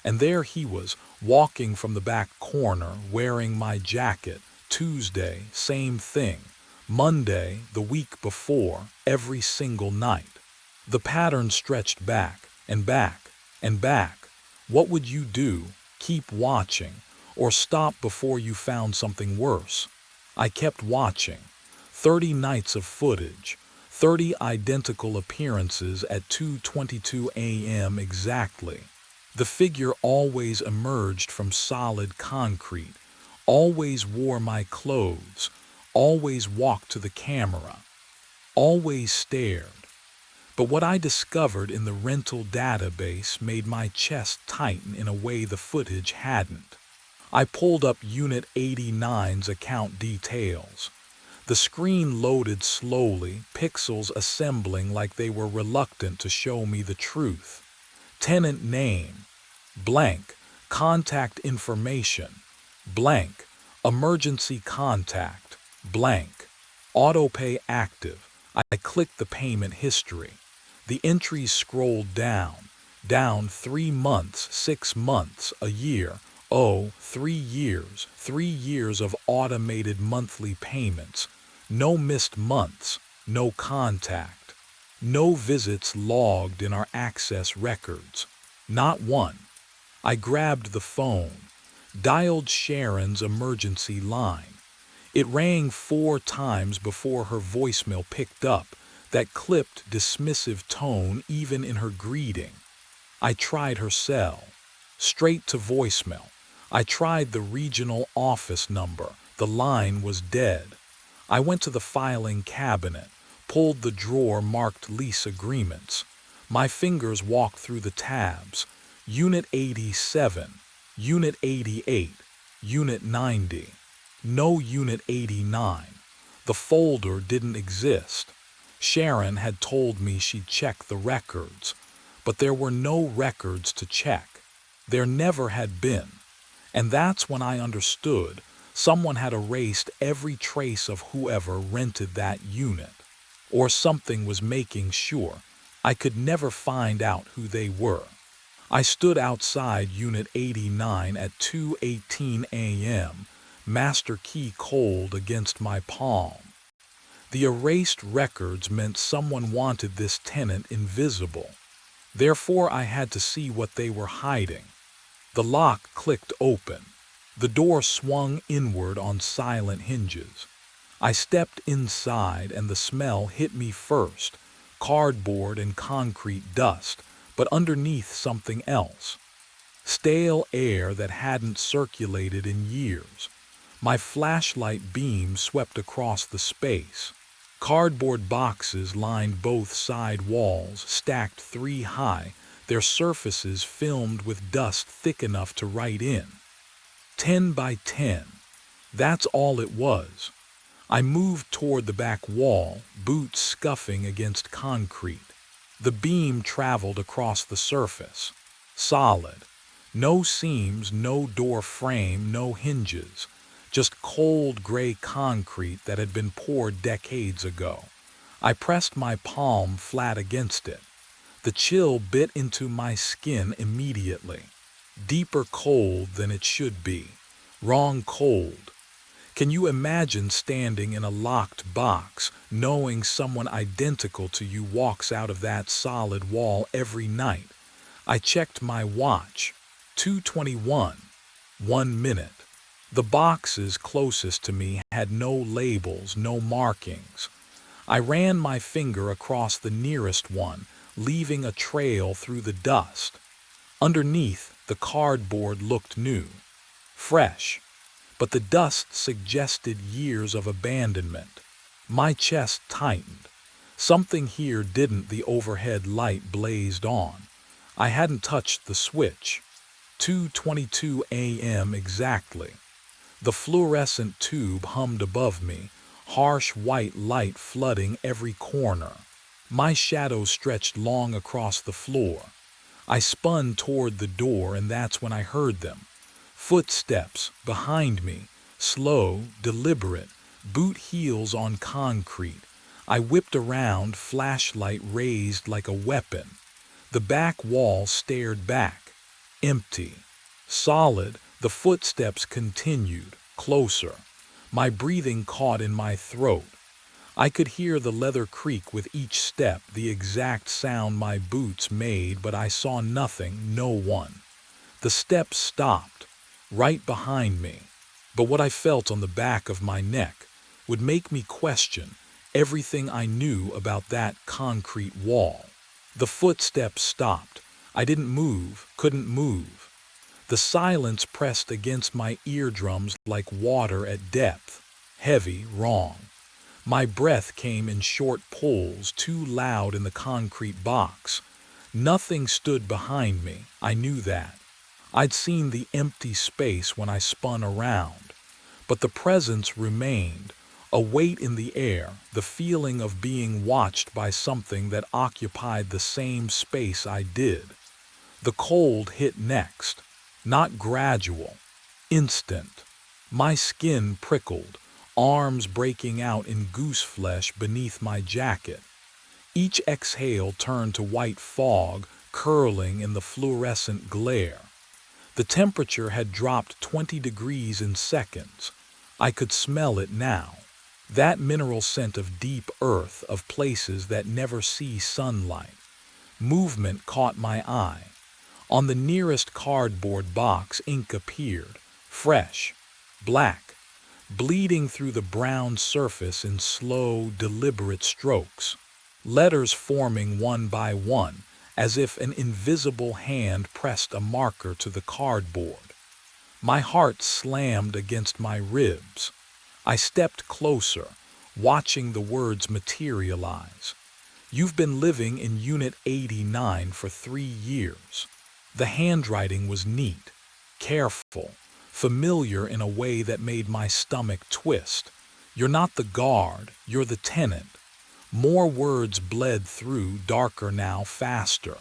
and there he was, walking from the back corner, wearing my jacket. Tuesday, same thing. Monday, the week before, every single night. The pattern stretched back and back and back. What would you do? Keep watching, or stop before you found something worse? I kept watching. 30 nights of footage, 30 identical appearances at 2:22 a.m. exactly. The figure always emerged from solid concrete, always wore my clothes, always walked to the camera, always stared. But what I discovered in the rental database made my chest tighten in a way the footage hadn't. I pulled up Unit 89's account details. The screen loaded slowly, pixels assembling like they were reluctant to show me the truth. Tenant name, blank. Contact information, blank. Emergency contact, blank. Autopay active. I clicked the payment history. The entries scrolled down 3 months, 6 months, a year. Oh, 3 years, 3 years of automated monthly payments. No missed months, no contact. No visits logged in our access records. Not one. I grabbed the phone, dialed Sharon's emergency line. It rang 4 times before her voicemail picked up, that clipped, dismissive tone even in her greeting. I tried her cell. Straight to voicemail. I tried the regional office number. The line was dead. I went to the filing cabinet, pulled the drawer marked lease agreements. My fingers walked through the tabs. Unit 87, Unit 88, Unit 90. No Unit 89. The folder didn't exist. Sharon had told me she'd check the records, but there were no records to check. There never had been. And that's when I understood someone had erased every trace of whoever rented that unit. Or something was making sure I could never find out who they were. I stood outside Unit 89 at 2:18 a.m., master key cold against my palm. The erased records meant someone wanted this tenant invisible. Therefore, I had to see what they were hiding. The lock clicked open. The door swung inward on silent hinges. I stepped inside and the smell hit me first, cardboard and concrete dust, but underneath something else. Stale air that hadn't circulated in years. My flashlight beam swept across the space. Cardboard boxes lined both side walls, stacked 3 high, their surfaces filmed with dust thick enough to write in. 10 by 10. That's all it was. I moved toward the back wall, boots scuffing against concrete. The beam traveled across the surface. Solid. No seams, no door frame, no hinges. Just cold gray concrete that had been poured decades ago. I pressed my palm flat against it. The chill bit into my skin immediately. Deeper cold than it should be. Wrong cold. Can you imagine standing in a locked box, knowing someone identical to you walks out of that solid wall every night? I checked my watch. 2:21. 1 minute. The boxes closest to me had no labels, no markings. I ran my finger across the nearest one, leaving a trail through the dust. Underneath, the cardboard looked new, fresh, but the dust suggested years of abandonment. My chest tightened. Something here didn't. The overhead light blazed on. I hadn't touched the switch. 2:22 a.m. exactly. The fluorescent tube hummed above me, harsh white light flooding every corner. My shadow stretched long across the floor. I spun toward the door, and that's when I heard them. Footsteps behind me, slow, deliberate, boot heels on concrete. I whipped around, flashlight raised like a weapon. The back wall stared back, empty. Solid, the footsteps continued, closer. My breathing caught in my throat. I could hear the leather creak with each step, the exact sound my boots made, but I saw nothing, no one. The steps stopped, right behind me. But what I felt on the back of my neck would make me question everything I knew about that concrete wall. The footsteps stopped. I didn't move, couldn't move. The silence pressed against my eardrums like water at depth. Heavy, wrong. My breath came in short pulls, too loud in the concrete box. Nothing stood behind me, I knew that. I'd seen the empty space when I spun around. But the presence remained, a weight in the air, the feeling of being watched by something that occupied the same space I did. The cold hit next, not gradual, instant. My skin prickled, arms breaking out in goose flesh beneath my jacket. Each exhale turned to white fog, curling in the fluorescent glare. The temperature had dropped 20 degrees in seconds. I could smell it now. That mineral scent of deep earth, of places that never see sunlight. Movement caught my eye. On the nearest cardboard box, ink appeared, fresh, black, bleeding through the brown surface in slow, deliberate strokes. Letters forming one by one, as if an invisible hand pressed a marker to the cardboard. My heart slammed against my ribs. I stepped closer, watching the words materialize. You've been living in Unit 89 for 3 years. The handwriting was neat, careful, familiar in a way that made my stomach twist. You're not the guard, you're the tenant. More words bled through, darker now, faster.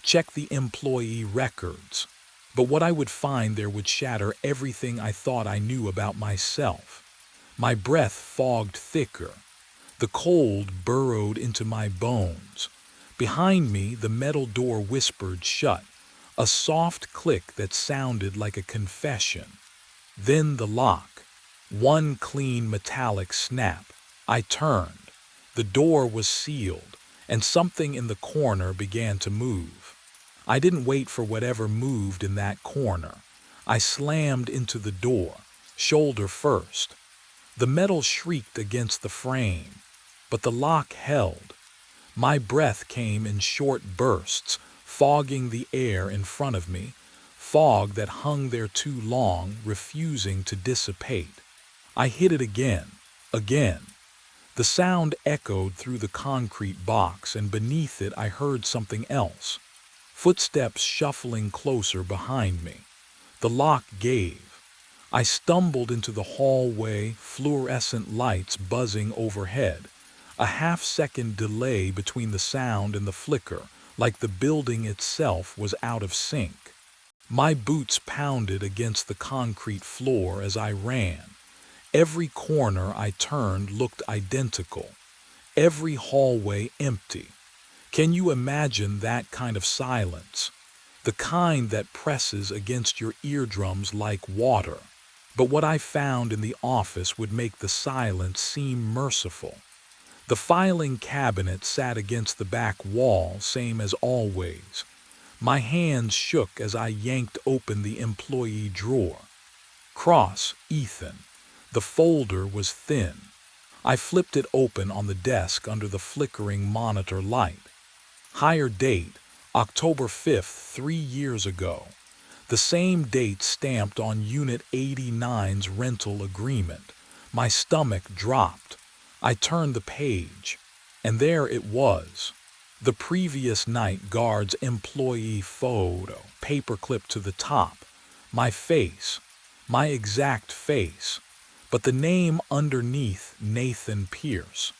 Check the employee records. But what I would find there would shatter everything I thought I knew about myself. My breath fogged thicker. The cold burrowed into my bones. Behind me, the metal door whispered shut, a soft click that sounded like a confession. Then the lock. One clean metallic snap. I turned. The door was sealed, and something in the corner began to move. I didn't wait for whatever moved in that corner. I slammed into the door, shoulder first. The metal shrieked against the frame, but the lock held. My breath came in short bursts, fogging the air in front of me, fog that hung there too long, refusing to dissipate. I hit it again, again. The sound echoed through the concrete box, and beneath it I heard something else. Footsteps shuffling closer behind me. The lock gave. I stumbled into the hallway, fluorescent lights buzzing overhead. A half-second delay between the sound and the flicker, like the building itself was out of sync. My boots pounded against the concrete floor as I ran. Every corner I turned looked identical. Every hallway empty. Can you imagine that kind of silence? The kind that presses against your eardrums like water. But what I found in the office would make the silence seem merciful. The filing cabinet sat against the back wall, same as always. My hands shook as I yanked open the employee drawer. Cross, Ethan. The folder was thin. I flipped it open on the desk under the flickering monitor light. Hire date, October 5th, 3 years ago. The same date stamped on Unit 89's rental agreement. My stomach dropped. I turned the page, and there it was. The previous night guard's employee photo, paperclip to the top. My face, my exact face. but the name underneath Nathan Pierce.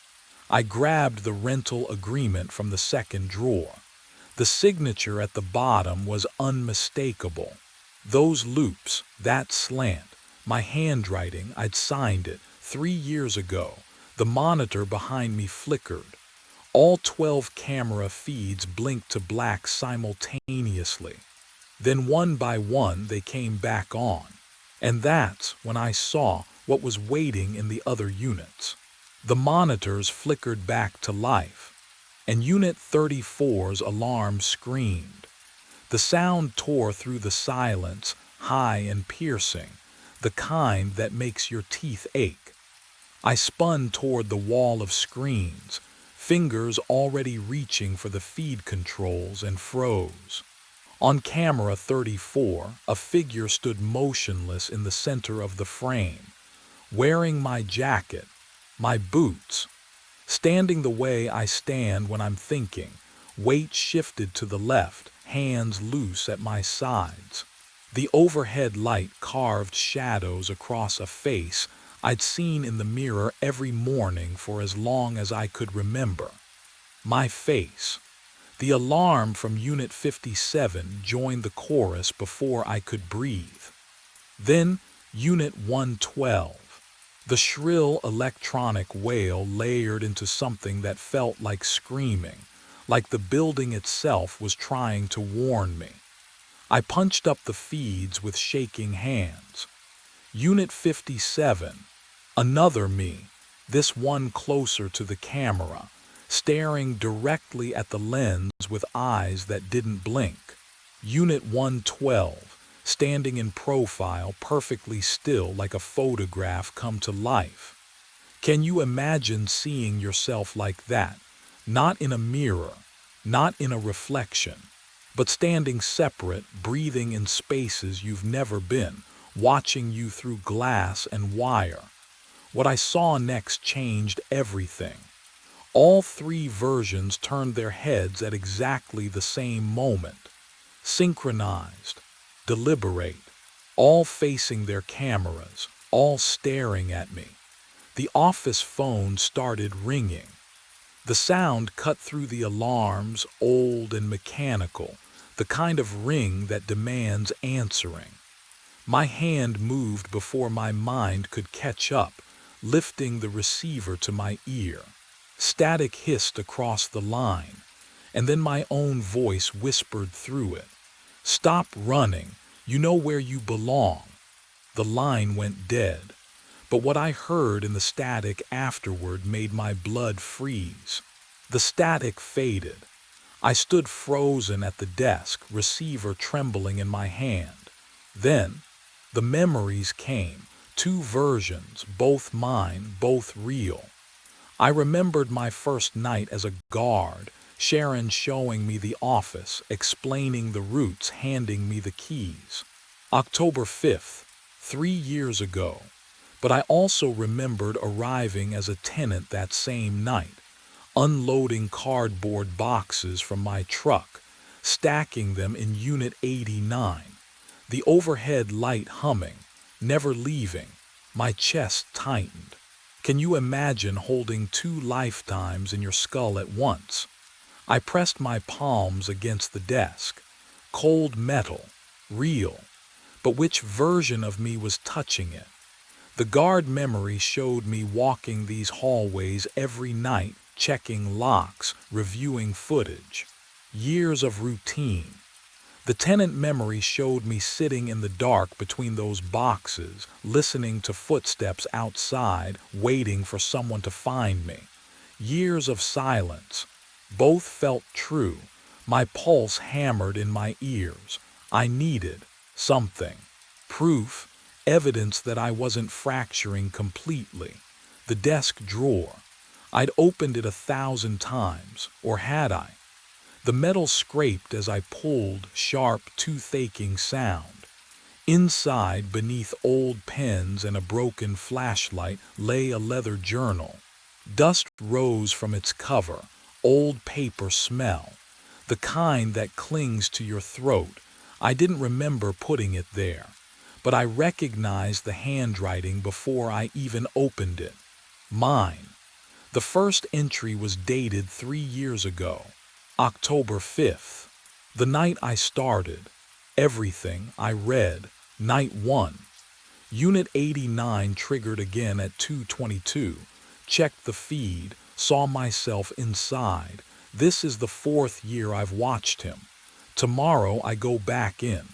I grabbed the rental agreement from the second drawer. The signature at the bottom was unmistakable. Those loops, that slant, my handwriting, I'd signed it 3 years ago. The monitor behind me flickered. All 12 camera feeds blinked to black simultaneously. Then one by one they came back on. And that's when I saw what was waiting in the other units. The monitors flickered back to life, and Unit 34's alarm screamed. The sound tore through the silence, high and piercing, the kind that makes your teeth ache. I spun toward the wall of screens, fingers already reaching for the feed controls, and froze. On camera 34, a figure stood motionless in the center of the frame, wearing my jacket, my boots. Standing the way I stand when I'm thinking, weight shifted to the left, hands loose at my sides. The overhead light carved shadows across a face I'd seen in the mirror every morning for as long as I could remember. My face. The alarm from Unit 57 joined the chorus before I could breathe. Then Unit 112. The shrill electronic wail layered into something that felt like screaming, like the building itself was trying to warn me. I punched up the feeds with shaking hands. Unit 57, another me, this one closer to the camera, staring directly at the lens with eyes that didn't blink. Unit 112, standing in profile, perfectly still like a photograph come to life. Can you imagine seeing yourself like that? Not in a mirror, not in a reflection, but standing separate, breathing in spaces you've never been, watching you through glass and wire. What I saw next changed everything. All three versions turned their heads at exactly the same moment, synchronized, deliberate, all facing their cameras, all staring at me. The office phone started ringing. The sound cut through the alarms, old and mechanical, the kind of ring that demands answering. My hand moved before my mind could catch up, lifting the receiver to my ear. Static hissed across the line, and then my own voice whispered through it. "Stop running. You know where you belong." The line went dead, but what I heard in the static afterward made my blood freeze. The static faded. I stood frozen at the desk, receiver trembling in my hand. Then, the memories came, 2 versions, both mine, both real. I remembered my first night as a guard, Sharon showing me the office, explaining the routes, handing me the keys. October 5th, 3 years ago. But I also remembered arriving as a tenant that same night, unloading cardboard boxes from my truck, stacking them in Unit 89, the overhead light humming, never leaving. My chest tightened. Can you imagine holding 2 lifetimes in your skull at once? I pressed my palms against the desk. Cold metal, real. But which version of me was touching it? The guard memory showed me walking these hallways every night, checking locks, reviewing footage. Years of routine. The tenant memory showed me sitting in the dark between those boxes, listening to footsteps outside, waiting for someone to find me. Years of silence. Both felt true. My pulse hammered in my ears. I needed something. Proof, evidence that I wasn't fracturing completely. The desk drawer. I'd opened it 1,000 times, or had I? The metal scraped as I pulled, sharp, tooth-aching sound. Inside, beneath old pens and a broken flashlight, lay a leather journal. Dust rose from its cover, old paper smell, the kind that clings to your throat. I didn't remember putting it there, but I recognized the handwriting before I even opened it. Mine. The first entry was dated 3 years ago, October 5th. The night I started. Everything I read. Night 1. Unit 89 triggered again at 2:22. Checked the feed, saw myself inside. This is the 4th year I've watched him. Tomorrow I go back in.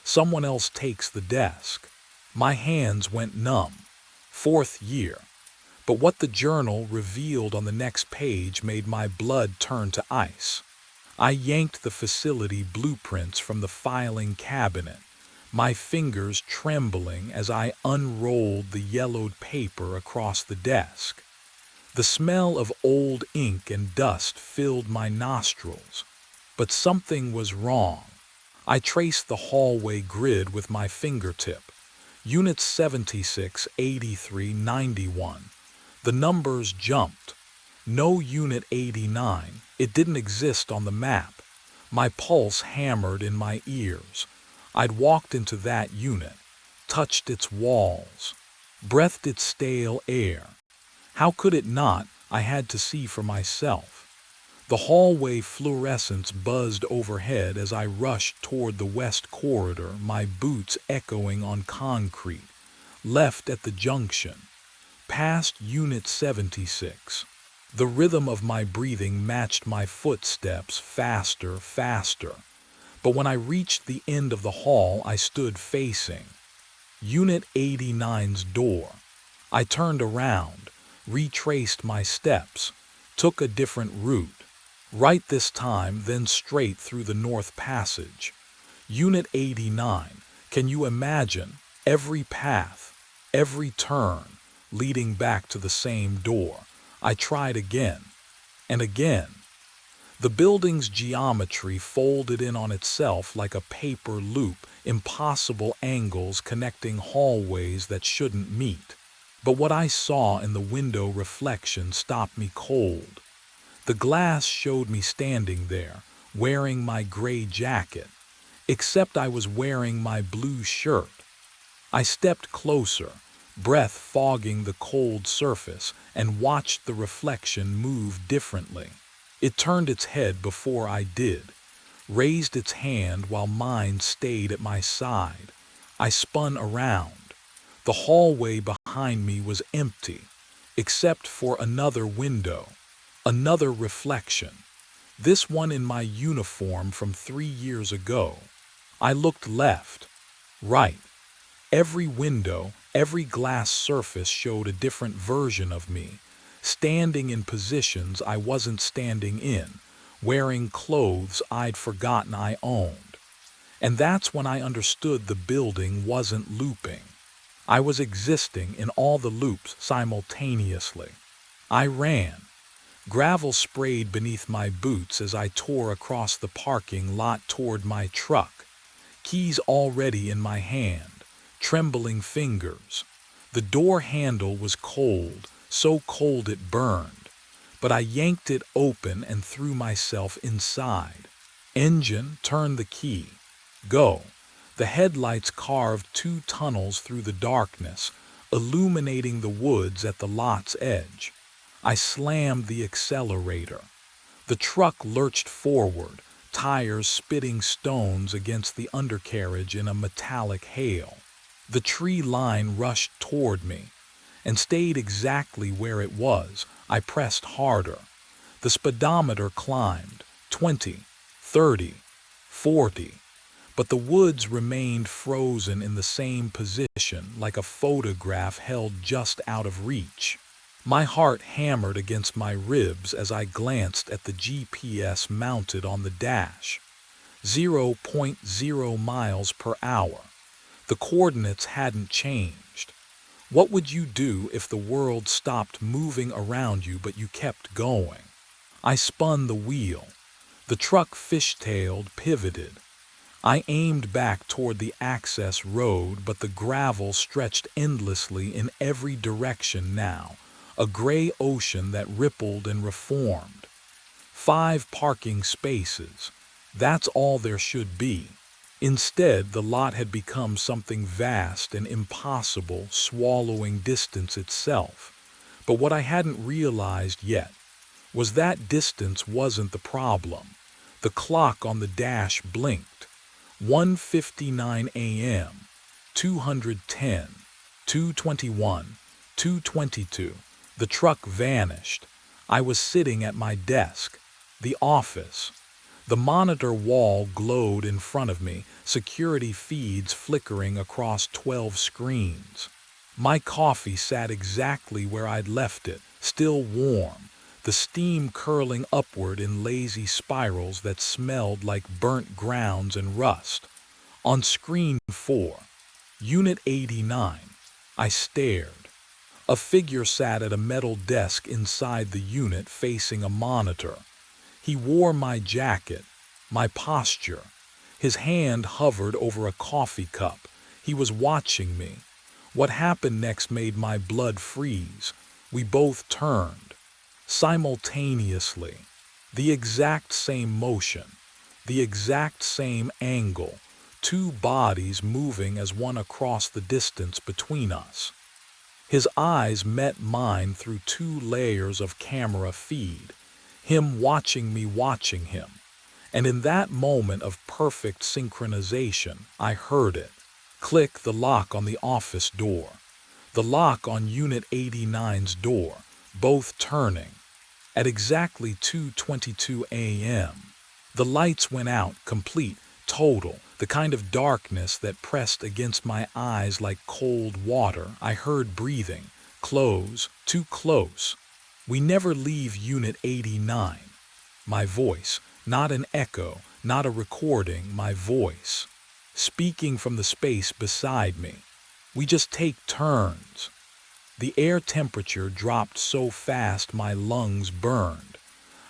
Someone else takes the desk. My hands went numb. 4th year. But what the journal revealed on the next page made my blood turn to ice. I yanked the facility blueprints from the filing cabinet, my fingers trembling as I unrolled the yellowed paper across the desk. The smell of old ink and dust filled my nostrils, but something was wrong. I traced the hallway grid with my fingertip. Units 76, 83, 91. The numbers jumped. No Unit 89, it didn't exist on the map. My pulse hammered in my ears. I'd walked into that unit, touched its walls, breathed its stale air. How could it not? I had to see for myself. The hallway fluorescence buzzed overhead as I rushed toward the west corridor, my boots echoing on concrete. Left at the junction. Past Unit 76. The rhythm of my breathing matched my footsteps, faster, faster. But when I reached the end of the hall I stood facing, Unit 89's door, I turned around, retraced my steps, took a different route. Right this time, then straight through the North Passage. Unit 89, can you imagine? Every path, every turn, leading back to the same door. I tried again, and again. The building's geometry folded in on itself like a paper loop, impossible angles connecting hallways that shouldn't meet. But what I saw in the window reflection stopped me cold. The glass showed me standing there, wearing my gray jacket, except I was wearing my blue shirt. I stepped closer, breath fogging the cold surface, and watched the reflection move differently. It turned its head before I did, raised its hand while mine stayed at my side. I spun around. The hallway behind me was empty, except for another window, another reflection. This one in my uniform from 3 years ago. I looked left, right. Every window, every glass surface showed a different version of me, standing in positions I wasn't standing in, wearing clothes I'd forgotten I owned. And that's when I understood the building wasn't looping. I was existing in all the loops simultaneously. I ran. Gravel sprayed beneath my boots as I tore across the parking lot toward my truck, keys already in my hand, trembling fingers. The door handle was cold, so cold it burned, but I yanked it open and threw myself inside. Engine, turn the key. Go. The headlights carved 2 tunnels through the darkness, illuminating the woods at the lot's edge. I slammed the accelerator. The truck lurched forward, tires spitting stones against the undercarriage in a metallic hail. The tree line rushed toward me and stayed exactly where it was. I pressed harder. The speedometer climbed, 20, 30, 40. But the woods remained frozen in the same position, like a photograph held just out of reach. My heart hammered against my ribs as I glanced at the GPS mounted on the dash. 0.0 miles per hour. The coordinates hadn't changed. What would you do if the world stopped moving around you but you kept going? I spun the wheel. The truck fishtailed, pivoted. I aimed back toward the access road, but the gravel stretched endlessly in every direction now, a gray ocean that rippled and reformed. 5 parking spaces. That's all there should be. Instead, the lot had become something vast and impossible, swallowing distance itself. But what I hadn't realized yet was that distance wasn't the problem. The clock on the dash blinked. 1:59 a.m., 210, 221, 222. The truck vanished. I was sitting at my desk. The office. The monitor wall glowed in front of me, security feeds flickering across 12 screens. My coffee sat exactly where I'd left it, still warm, the steam curling upward in lazy spirals that smelled like burnt grounds and rust. On screen 4, Unit 89, I stared. A figure sat at a metal desk inside the unit facing a monitor. He wore my jacket, my posture. His hand hovered over a coffee cup. He was watching me. What happened next made my blood freeze. We both turned. Simultaneously. The exact same motion. The exact same angle. Two bodies moving as one across the distance between us. His eyes met mine through 2 layers of camera feed. Him watching me watching him. And in that moment of perfect synchronization, I heard it. Click the lock on the office door. The lock on Unit 89's door, both turning. At exactly 2:22 a.m., the lights went out, complete, total, the kind of darkness that pressed against my eyes like cold water. I heard breathing. Close, too close. We never leave Unit 89. My voice, not an echo, not a recording, my voice. Speaking from the space beside me. We just take turns. The air temperature dropped so fast my lungs burned.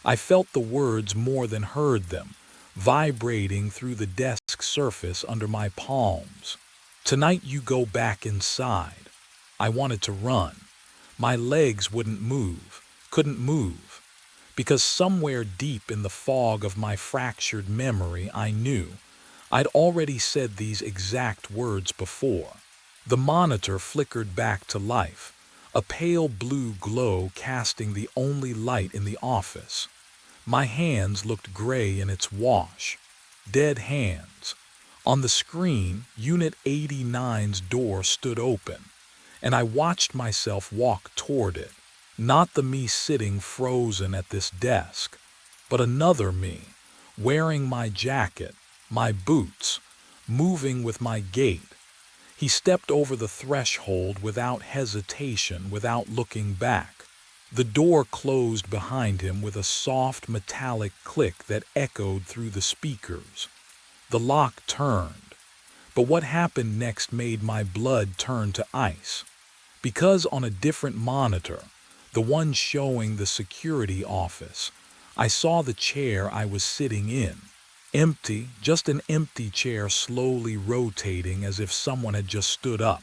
I felt the words more than heard them, vibrating through the desk surface under my palms. Tonight you go back inside. I wanted to run. My legs wouldn't move, couldn't move. Because somewhere deep in the fog of my fractured memory I knew I'd already said these exact words before. The monitor flickered back to life, a pale blue glow casting the only light in the office. My hands looked gray in its wash. Dead hands. On the screen, Unit 89's door stood open, and I watched myself walk toward it. Not the me sitting frozen at this desk, but another me, wearing my jacket, my boots, moving with my gait. He stepped over the threshold without hesitation, without looking back. The door closed behind him with a soft metallic click that echoed through the speakers. The lock turned. But what happened next made my blood turn to ice. Because on a different monitor, the one showing the security office, I saw the chair I was sitting in. Empty, just an empty chair slowly rotating as if someone had just stood up.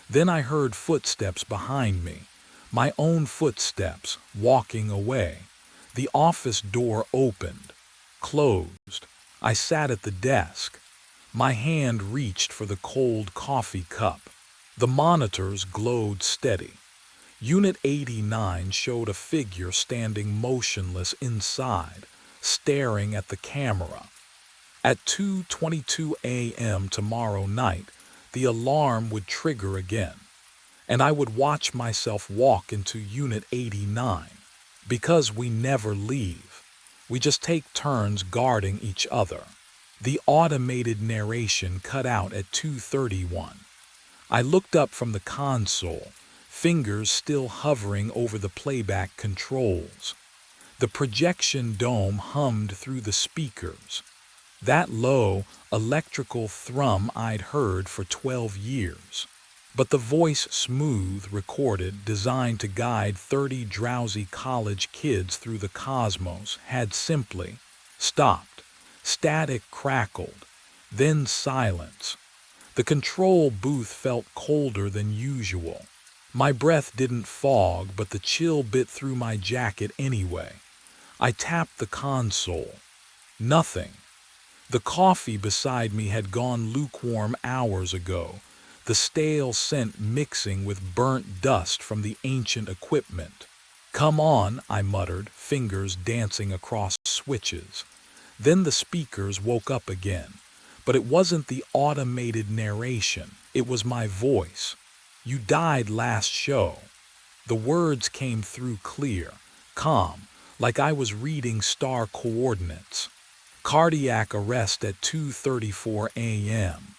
Then I heard footsteps behind me, my own footsteps, walking away. The office door opened, closed. I sat at the desk. My hand reached for the cold coffee cup. The monitors glowed steady. Unit 89 showed a figure standing motionless inside, staring at the camera. At 2:22 a.m. tomorrow night, the alarm would trigger again, and I would watch myself walk into Unit 89. Because we never leave. We just take turns guarding each other. The automated narration cut out at 2:31. I looked up from the console, fingers still hovering over the playback controls. The projection dome hummed through the speakers. That low, electrical thrum I'd heard for 12 years. But the voice smooth, recorded, designed to guide 30 drowsy college kids through the cosmos, had simply stopped. Static crackled, then silence. The control booth felt colder than usual. My breath didn't fog, but the chill bit through my jacket anyway. I tapped the console. Nothing. The coffee beside me had gone lukewarm hours ago, the stale scent mixing with burnt dust from the ancient equipment. "Come on," I muttered, fingers dancing across switches. Then the speakers woke up again. But it wasn't the automated narration, it was my voice. "You died last show." The words came through clear, calm, like I was reading star coordinates. "Cardiac arrest at 2:34 a.m.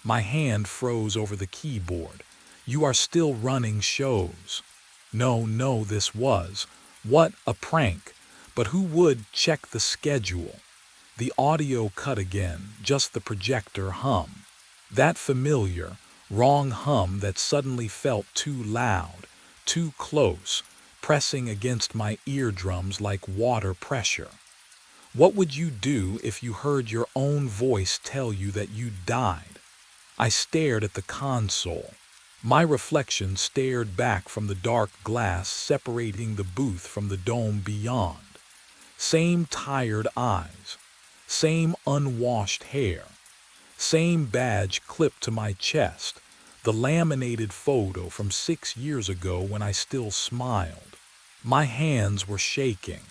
My hand froze over the keyboard. "You are still running shows." No, this was. What a prank. But who would check the schedule? The audio cut again, just the projector hum. That familiar, wrong hum that suddenly felt too loud, too close, pressing against my eardrums like water pressure. What would you do if you heard your own voice tell you that you died? I stared at the console. My reflection stared back from the dark glass separating the booth from the dome beyond. Same tired eyes, same unwashed hair, same badge clipped to my chest, the laminated photo from 6 years ago when I still smiled. My hands were shaking.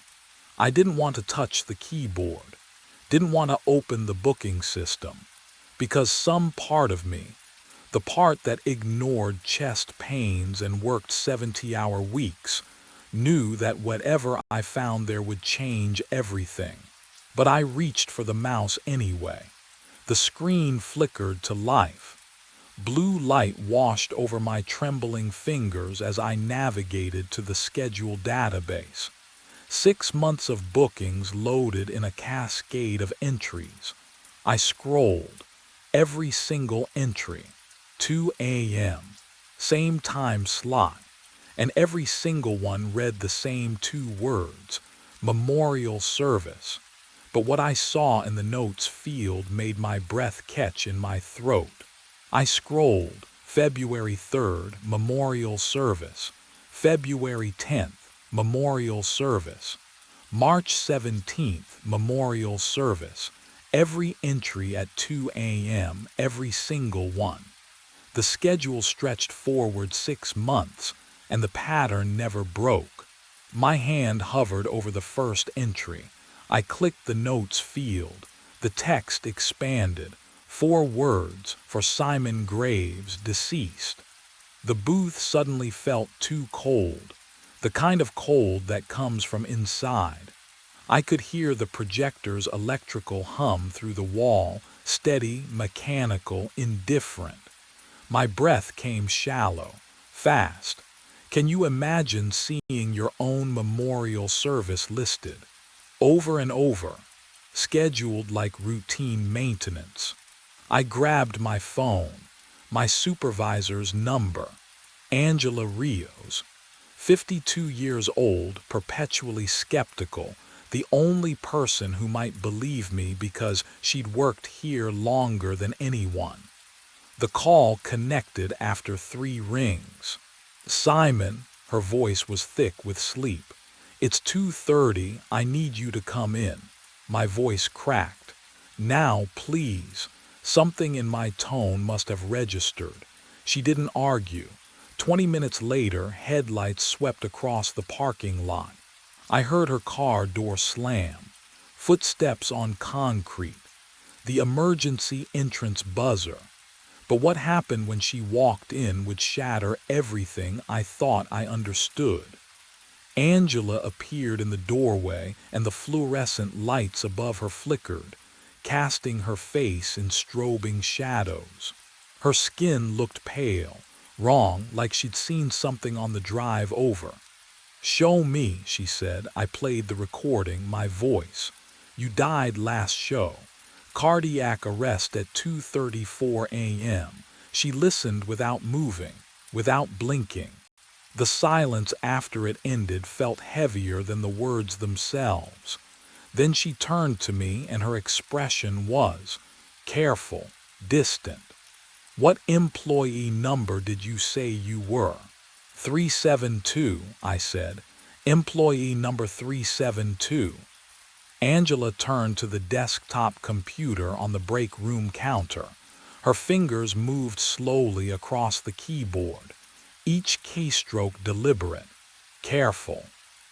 I didn't want to touch the keyboard, didn't want to open the booking system, because some part of me, the part that ignored chest pains and worked 70-hour weeks, knew that whatever I found there would change everything. But I reached for the mouse anyway. The screen flickered to life. Blue light washed over my trembling fingers as I navigated to the schedule database. 6 months of bookings loaded in a cascade of entries. I scrolled. Every single entry. 2 a.m. Same time slot. And every single one read the same 2 words. Memorial service. But what I saw in the notes field made my breath catch in my throat. I scrolled. February 3rd, memorial service. February 10th, memorial service. March 17th, memorial service. Every entry at 2 a.m., every single one. The schedule stretched forward 6 months, and the pattern never broke. My hand hovered over the first entry. I clicked the notes field. The text expanded. 4 words for Simon Graves, deceased. The booth suddenly felt too cold, the kind of cold that comes from inside. I could hear the projector's electrical hum through the wall, steady, mechanical, indifferent. My breath came shallow, fast. Can you imagine seeing your own memorial service listed? Over and over, scheduled like routine maintenance. I grabbed my phone, my supervisor's number, Angela Rios, 52 years old, perpetually skeptical, the only person who might believe me because she'd worked here longer than anyone. The call connected after 3 rings. "Simon," her voice was thick with sleep. "It's 2:30, I need you to come in." My voice cracked. "Now, please." Something in my tone must have registered. She didn't argue. 20 minutes later, headlights swept across the parking lot. I heard her car door slam. Footsteps on concrete. The emergency entrance buzzer. But what happened when she walked in would shatter everything I thought I understood. Angela appeared in the doorway, and the fluorescent lights above her flickered, casting her face in strobing shadows. Her skin looked pale, wrong, like she'd seen something on the drive over. "Show me," she said. I played the recording, my voice. "You died last show. Cardiac arrest at 2:34 a.m. She listened without moving, without blinking. The silence after it ended felt heavier than the words themselves. Then she turned to me, and her expression was careful, distant. "What employee number did you say you were?" 372, I said. "Employee number 372. Angela turned to the desktop computer on the break room counter. Her fingers moved slowly across the keyboard, each keystroke deliberate, careful.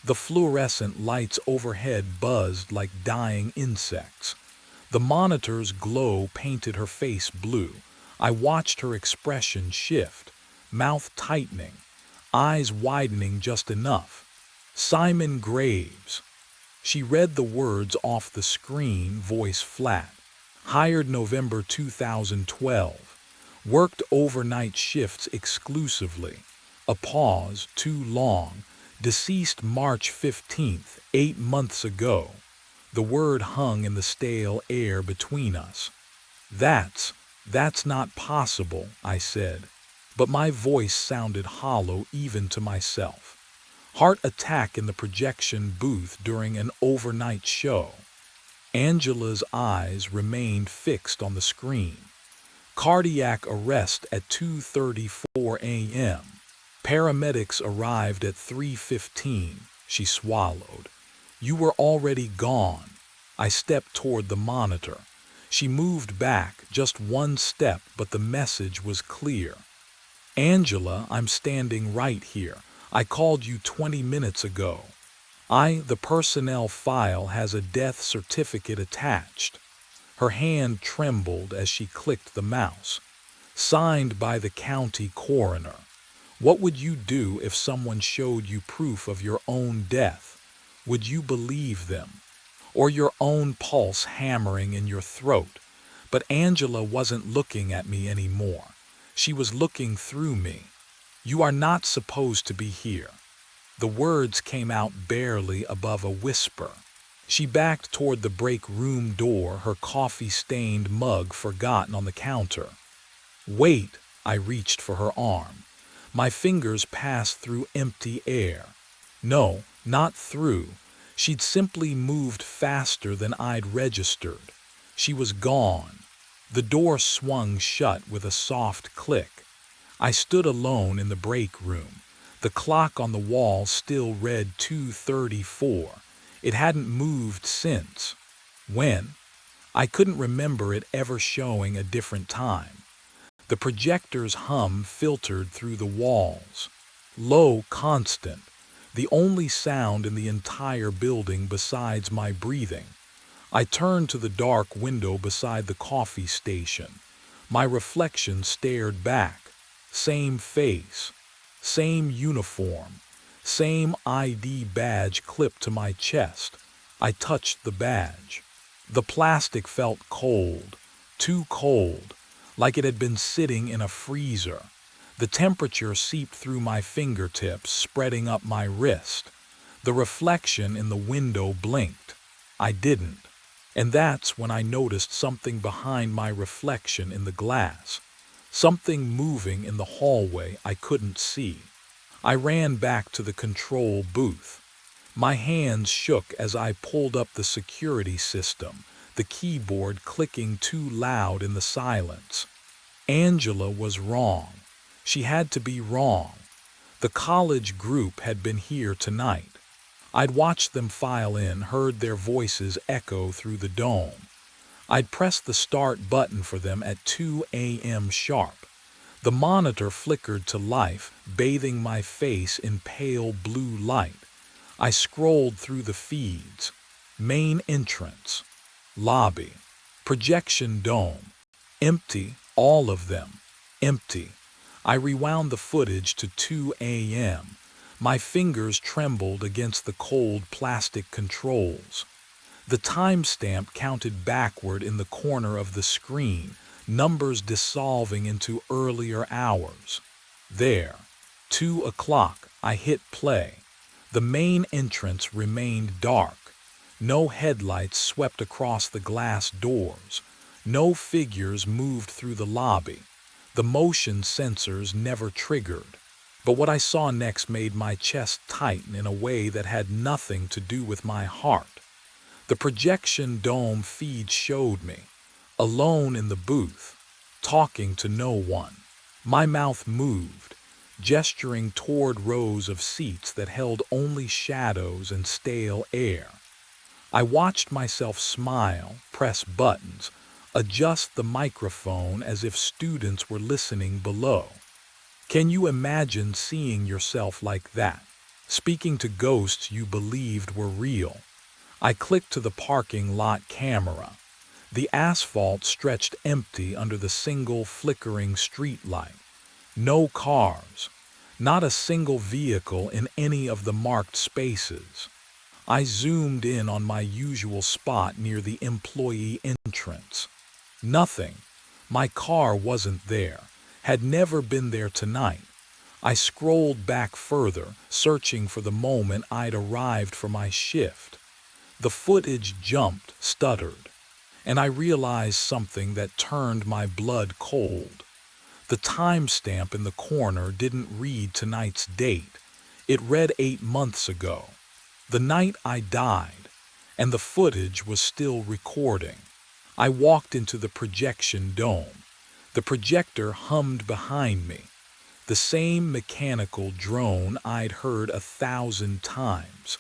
The fluorescent lights overhead buzzed like dying insects. The monitor's glow painted her face blue. I watched her expression shift, mouth tightening, eyes widening just enough. Simon Graves. She read the words off the screen, voice flat. Hired November 2012. Worked overnight shifts exclusively. A pause, too long. Deceased March 15th, 8 months ago. The word hung in the stale air between us. That's not possible, I said. But my voice sounded hollow even to myself. Heart attack in the projection booth during an overnight show. Angela's eyes remained fixed on the screen. Cardiac arrest at 2:34 a.m. Paramedics arrived at 3:15. She swallowed. You were already gone. I stepped toward the monitor. She moved back just one step, but the message was clear. Angela, I'm standing right here. I called you 20 minutes ago. The personnel file has a death certificate attached. Her hand trembled as she clicked the mouse. Signed by the county coroner. What would you do if someone showed you proof of your own death? Would you believe them? Or your own pulse hammering in your throat? But Angela wasn't looking at me anymore. She was looking through me. You are not supposed to be here. The words came out barely above a whisper. She backed toward the break room door, her coffee-stained mug forgotten on the counter. Wait, I reached for her arm. My fingers passed through empty air. No, not through. She'd simply moved faster than I'd registered. She was gone. The door swung shut with a soft click. I stood alone in the break room. The clock on the wall still read 2:34. It hadn't moved since. When? I couldn't remember it ever showing a different time. The projector's hum filtered through the walls. Low, constant. The only sound in the entire building besides my breathing. I turned to the dark window beside the coffee station. My reflection stared back. Same face. Same uniform. Same ID badge clipped to my chest. I touched the badge. The plastic felt cold. Too cold. Like it had been sitting in a freezer. The temperature seeped through my fingertips, spreading up my wrist. The reflection in the window blinked. I didn't. And that's when I noticed something behind my reflection in the glass. Something moving in the hallway I couldn't see. I ran back to the control booth. My hands shook as I pulled up the security system, the keyboard clicking too loud in the silence. Angela was wrong. She had to be wrong. The college group had been here tonight. I'd watched them file in, heard their voices echo through the dome. I'd pressed the start button for them at 2 a.m. sharp. The monitor flickered to life, bathing my face in pale blue light. I scrolled through the feeds. Main entrance. Lobby. Projection dome. Empty, all of them. Empty. I rewound the footage to 2 a.m. My fingers trembled against the cold plastic controls. The timestamp counted backward in the corner of the screen, numbers dissolving into earlier hours. There. 2 o'clock. I hit play. The main entrance remained dark. No headlights swept across the glass doors. No figures moved through the lobby. The motion sensors never triggered. But what I saw next made my chest tighten in a way that had nothing to do with my heart. The projection dome feed showed me, alone in the booth, talking to no one. My mouth moved, gesturing toward rows of seats that held only shadows and stale air. I watched myself smile, press buttons, adjust the microphone as if students were listening below. Can you imagine seeing yourself like that? Speaking to ghosts you believed were real. I clicked to the parking lot camera. The asphalt stretched empty under the single flickering street light. No cars. Not a single vehicle in any of the marked spaces. I zoomed in on my usual spot near the employee entrance. Nothing. My car wasn't there, had never been there tonight. I scrolled back further, searching for the moment I'd arrived for my shift. The footage jumped, stuttered, and I realized something that turned my blood cold. The timestamp in the corner didn't read tonight's date. It read 8 months ago, the night I died, and the footage was still recording. I walked into the projection dome. The projector hummed behind me, the same mechanical drone I'd heard 1,000 times,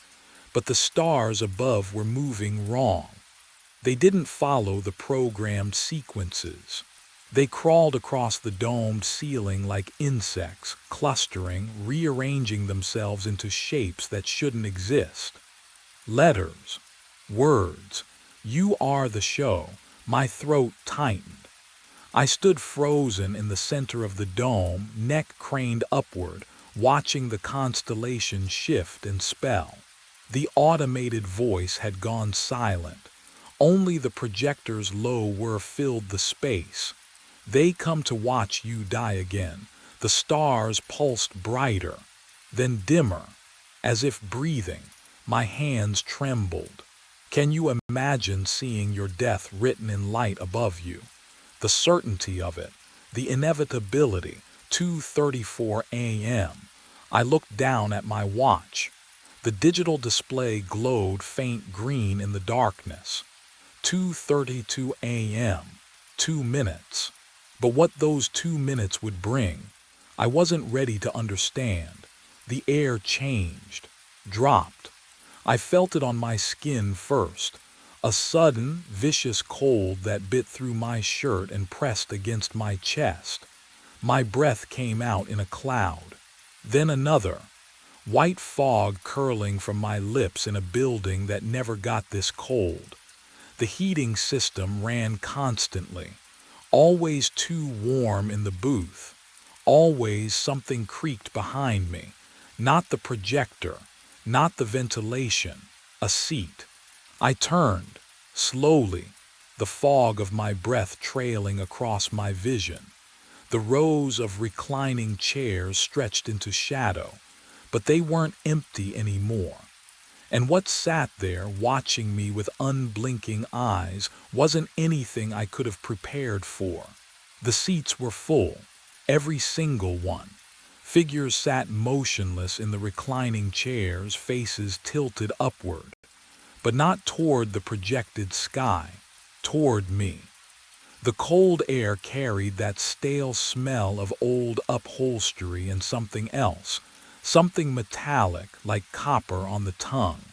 but the stars above were moving wrong. They didn't follow the programmed sequences. They crawled across the domed ceiling like insects, clustering, rearranging themselves into shapes that shouldn't exist. Letters, words, "You are the show." My throat tightened. I stood frozen in the center of the dome, neck craned upward, watching the constellation shift and spell. The automated voice had gone silent. Only the projector's low whir filled the space. "They come to watch you die again." The stars pulsed brighter, then dimmer, as if breathing. My hands trembled. Can you imagine seeing your death written in light above you? The certainty of it, the inevitability. 2:34 a.m. I looked down at my watch. The digital display glowed faint green in the darkness. 2:32 a.m. 2 minutes. But what those 2 minutes would bring, I wasn't ready to understand. The air changed, dropped. I felt it on my skin first, a sudden, vicious cold that bit through my shirt and pressed against my chest. My breath came out in a cloud. Then another, white fog curling from my lips in a building that never got this cold. The heating system ran constantly, always too warm in the booth. Always something creaked behind me, not the projector, not the ventilation, a seat. I turned, slowly, the fog of my breath trailing across my vision. The rows of reclining chairs stretched into shadow, but they weren't empty anymore. And what sat there watching me with unblinking eyes wasn't anything I could have prepared for. The seats were full, every single one. Figures sat motionless in the reclining chairs, faces tilted upward, but not toward the projected sky, toward me. The cold air carried that stale smell of old upholstery and something else, something metallic like copper on the tongue.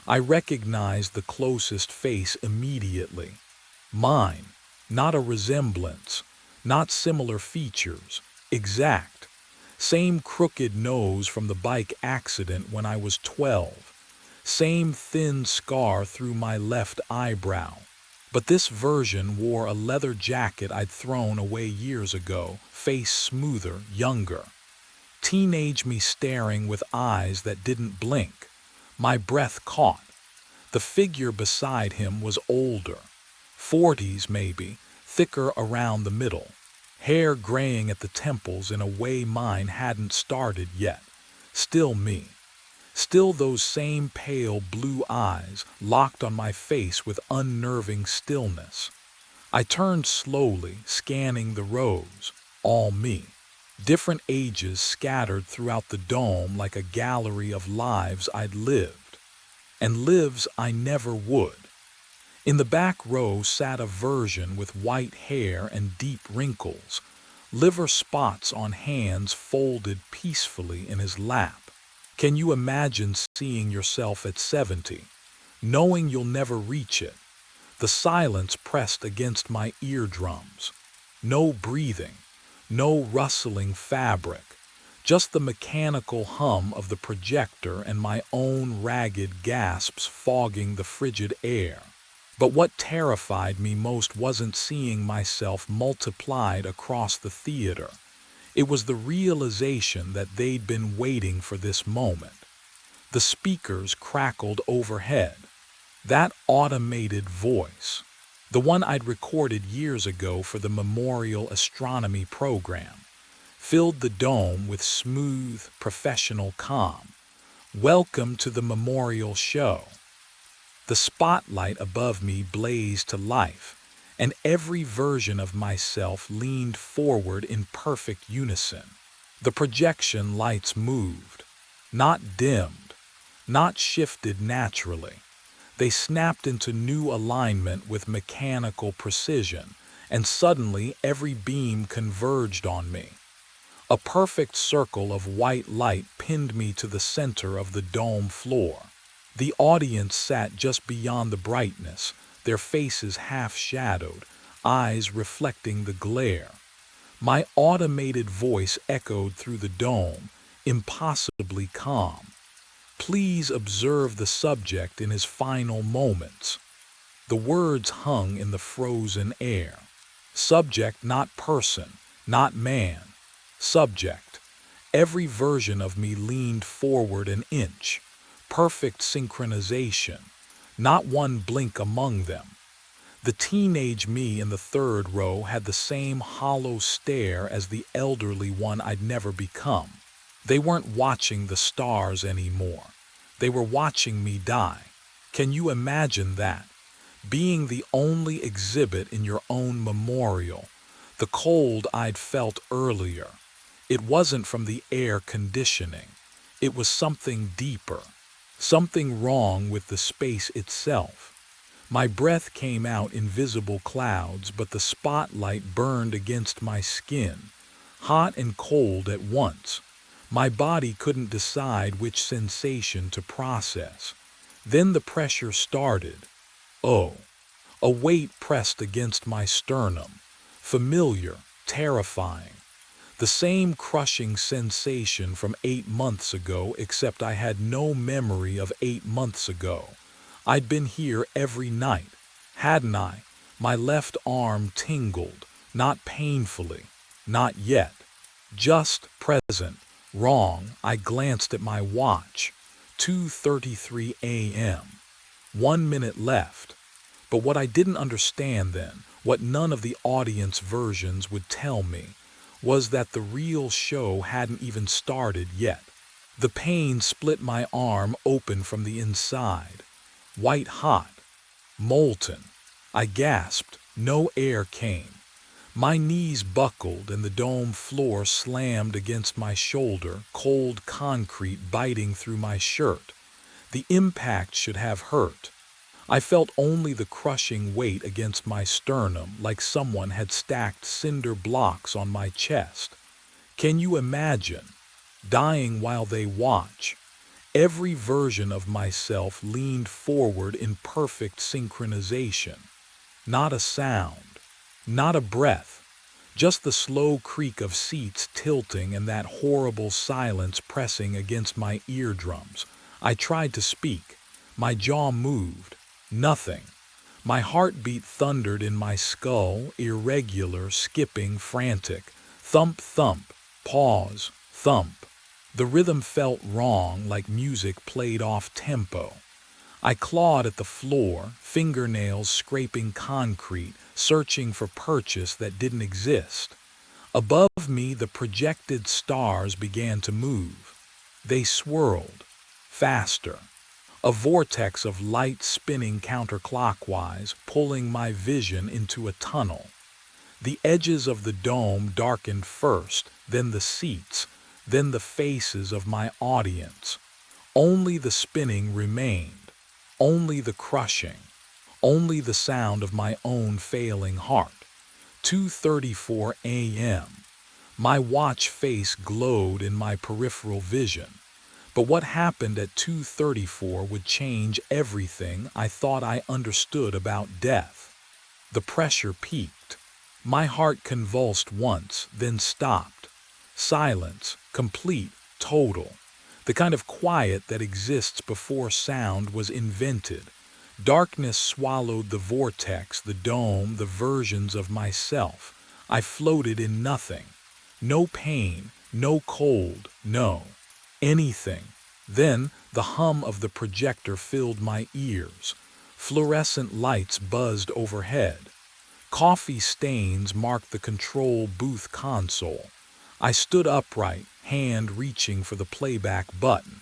I recognized the closest face immediately. Mine, not a resemblance, not similar features, exact. Same crooked nose from the bike accident when I was 12. Same thin scar through my left eyebrow. But this version wore a leather jacket I'd thrown away years ago, face smoother, younger. Teenage me staring with eyes that didn't blink. My breath caught. The figure beside him was older. 40s maybe, thicker around the middle. Hair graying at the temples in a way mine hadn't started yet. Still me. Still those same pale blue eyes locked on my face with unnerving stillness. I turned slowly, scanning the rows. All me. Different ages scattered throughout the dome like a gallery of lives I'd lived. And lives I never would. In the back row sat a Virgin with white hair and deep wrinkles, liver spots on hands folded peacefully in his lap. Can you imagine seeing yourself at 70? knowing you'll never reach it. The silence pressed against my eardrums. No breathing, no rustling fabric, just the mechanical hum of the projector and my own ragged gasps fogging the frigid air. But what terrified me most wasn't seeing myself multiplied across the theater. It was the realization that they'd been waiting for this moment. The speakers crackled overhead. That automated voice, the one I'd recorded years ago for the Memorial Astronomy program, filled the dome with smooth, professional calm. "Welcome to the memorial show." The spotlight above me blazed to life, and every version of myself leaned forward in perfect unison. The projection lights moved, not dimmed, not shifted naturally. They snapped into new alignment with mechanical precision, and suddenly every beam converged on me. A perfect circle of white light pinned me to the center of the dome floor. The audience sat just beyond the brightness, their faces half-shadowed, eyes reflecting the glare. My automated voice echoed through the dome, impossibly calm. "Please observe the subject in his final moments." The words hung in the frozen air. Subject, not person, not man. Subject. Every version of me leaned forward an inch. Perfect synchronization. Not one blink among them. The teenage me in the third row had the same hollow stare as the elderly one I'd never become. They weren't watching the stars anymore. They were watching me die. Can you imagine that? Being the only exhibit in your own memorial. The cold I'd felt earlier. It wasn't from the air conditioning. It was something deeper. Something wrong with the space itself. My breath came out in visible clouds, but the spotlight burned against my skin, hot and cold at once. My body couldn't decide which sensation to process. Then the pressure started. Oh, a weight pressed against my sternum. Familiar, terrifying. The same crushing sensation from 8 months ago, except I had no memory of 8 months ago. I'd been here every night, hadn't I? My left arm tingled, not painfully, not yet. Just present. Wrong. I glanced at my watch. 2:33 a.m. 1 minute left. But what I didn't understand then, what none of the audience versions would tell me, was that the real show hadn't even started yet. The pain split my arm open from the inside. White hot. Molten. I gasped. No air came. My knees buckled and the dome floor slammed against my shoulder, cold concrete biting through my shirt. The impact should have hurt. I felt only the crushing weight against my sternum, like someone had stacked cinder blocks on my chest. Can you imagine? Dying while they watch. Every version of myself leaned forward in perfect synchronization. Not a sound. Not a breath. Just the slow creak of seats tilting and that horrible silence pressing against my eardrums. I tried to speak. My jaw moved. Nothing. My heartbeat thundered in my skull, irregular, skipping, frantic. Thump, thump. Pause. Thump. The rhythm felt wrong, like music played off tempo. I clawed at the floor, fingernails scraping concrete, searching for purchase that didn't exist. Above me, the projected stars began to move. They swirled. Faster. A vortex of light spinning counterclockwise, pulling my vision into a tunnel. The edges of the dome darkened first, then the seats, then the faces of my audience. Only the spinning remained. Only the crushing. Only the sound of my own failing heart. 2:34 a.m. My watch face glowed in my peripheral vision. But what happened at 2:34 would change everything I thought I understood about death. The pressure peaked. My heart convulsed once, then stopped. Silence, complete, total. The kind of quiet that exists before sound was invented. Darkness swallowed the vortex, the dome, the versions of myself. I floated in nothing. No pain, no cold, no anything. Then the hum of the projector filled my ears. Fluorescent lights buzzed overhead. Coffee stains marked the control booth console. I stood upright, hand reaching for the playback button.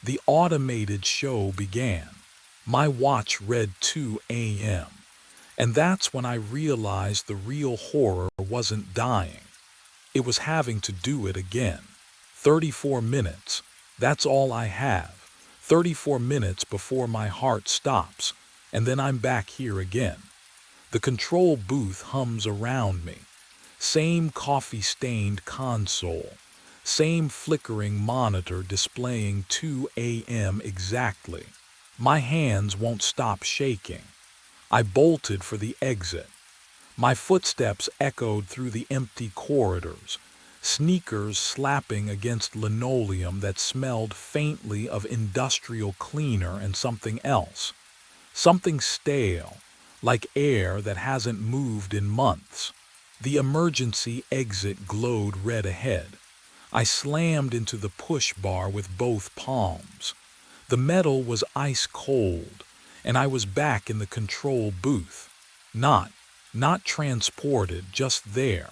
The automated show began. My watch read 2 a.m. And that's when I realized the real horror wasn't dying. It was having to do it again. 34 minutes. That's all I have. 34 minutes before my heart stops, and then I'm back here again. The control booth hums around me. Same coffee-stained console. Same flickering monitor displaying 2 a.m. exactly. My hands won't stop shaking. I bolted for the exit. My footsteps echoed through the empty corridors, sneakers slapping against linoleum that smelled faintly of industrial cleaner and something else. Something stale, like air that hasn't moved in months. The emergency exit glowed red ahead. I slammed into the push bar with both palms. The metal was ice cold, and I was back in the control booth. Not transported, just there,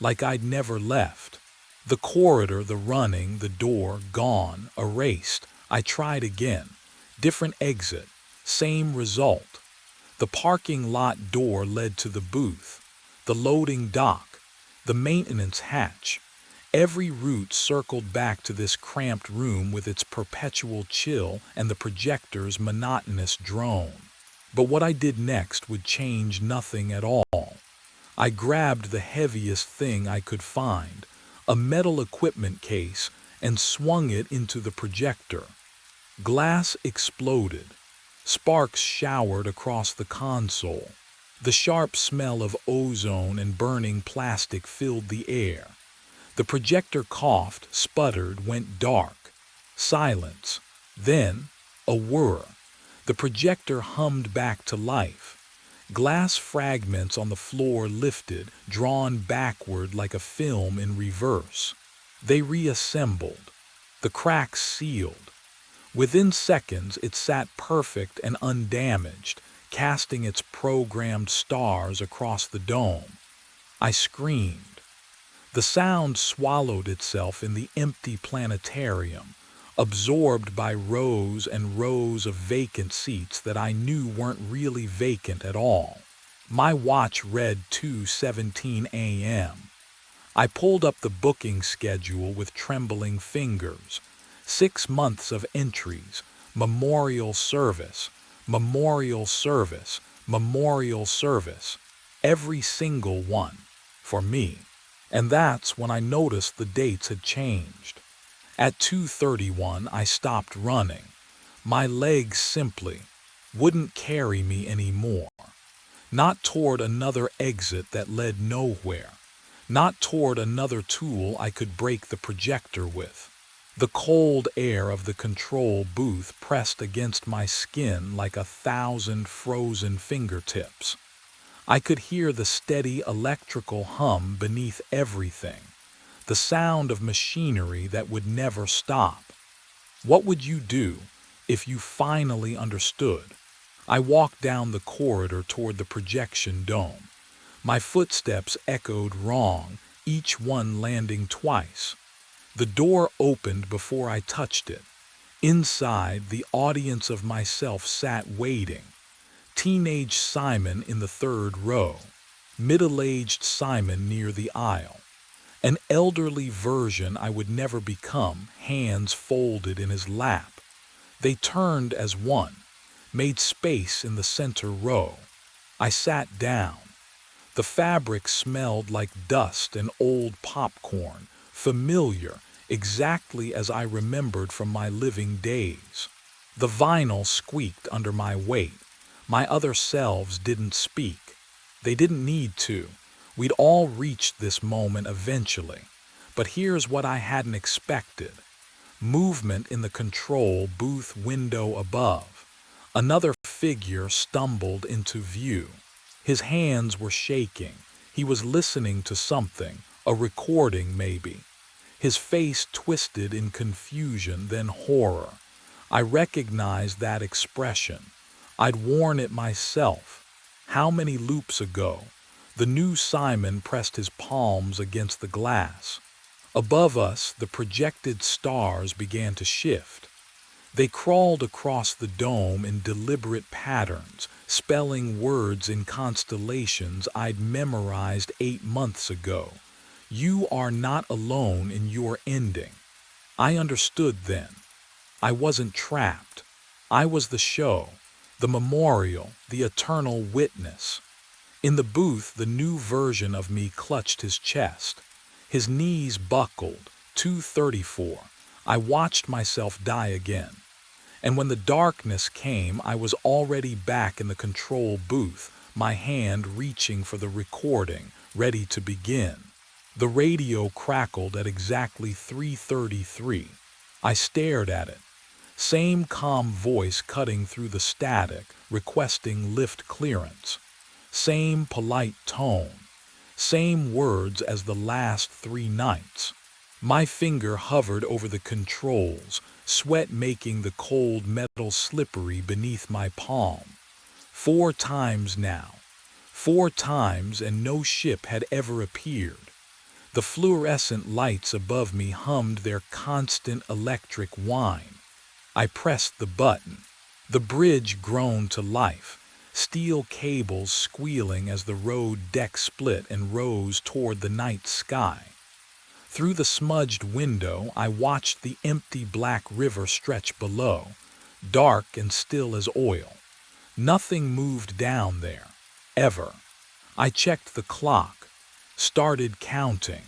like I'd never left. The corridor, the running, the door, gone, erased. I tried again. Different exit, same result. The parking lot door led to the booth, the loading dock, the maintenance hatch. Every route circled back to this cramped room with its perpetual chill and the projector's monotonous drone. But what I did next would change nothing at all. I grabbed the heaviest thing I could find, a metal equipment case, and swung it into the projector. Glass exploded. Sparks showered across the console. The sharp smell of ozone and burning plastic filled the air. The projector coughed, sputtered, went dark. Silence. Then, a whir. The projector hummed back to life. Glass fragments on the floor lifted, drawn backward like a film in reverse. They reassembled. The cracks sealed. Within seconds, it sat perfect and undamaged, casting its programmed stars across the dome. I screamed. The sound swallowed itself in the empty planetarium, absorbed by rows and rows of vacant seats that I knew weren't really vacant at all. My watch read 2:17 a.m. I pulled up the booking schedule with trembling fingers. 6 months of entries, memorial service, memorial service, memorial service, every single one, for me. And that's when I noticed the dates had changed. At 2:31, I stopped running. My legs simply wouldn't carry me anymore. Not toward another exit that led nowhere. Not toward another tool I could break the projector with. The cold air of the control booth pressed against my skin like 1,000 frozen fingertips. I could hear the steady electrical hum beneath everything, the sound of machinery that would never stop. What would you do if you finally understood? I walked down the corridor toward the projection dome. My footsteps echoed wrong, each one landing twice. The door opened before I touched it. Inside, the audience of myself sat waiting. Teenage Simon in the third row, middle-aged Simon near the aisle, an elderly version I would never become, hands folded in his lap. They turned as one, made space in the center row. I sat down. The fabric smelled like dust and old popcorn, familiar, exactly as I remembered from my living days. The vinyl squeaked under my weight. My other selves didn't speak. They didn't need to. We'd all reached this moment eventually. But here's what I hadn't expected. Movement in the control booth window above. Another figure stumbled into view. His hands were shaking. He was listening to something, a recording maybe. His face twisted in confusion, then horror. I recognized that expression. I'd worn it myself. How many loops ago? The new Simon pressed his palms against the glass. Above us, the projected stars began to shift. They crawled across the dome in deliberate patterns, spelling words in constellations I'd memorized 8 months ago. You are not alone in your ending. I understood then. I wasn't trapped. I was the show, the memorial, the eternal witness. In the booth, the new version of me clutched his chest. His knees buckled, 234. I watched myself die again. And when the darkness came, I was already back in the control booth, my hand reaching for the recording, ready to begin. The radio crackled at exactly 3:33. I stared at it. Same calm voice cutting through the static, requesting lift clearance. Same polite tone. Same words as the last 3 nights. My finger hovered over the controls, sweat making the cold metal slippery beneath my palm. 4 times now. 4 times, and no ship had ever appeared. The fluorescent lights above me hummed their constant electric whine. I pressed the button. The bridge groaned to life, steel cables squealing as the road deck split and rose toward the night sky. Through the smudged window, I watched the empty black river stretch below, dark and still as oil. Nothing moved down there, ever. I checked the clock, started counting.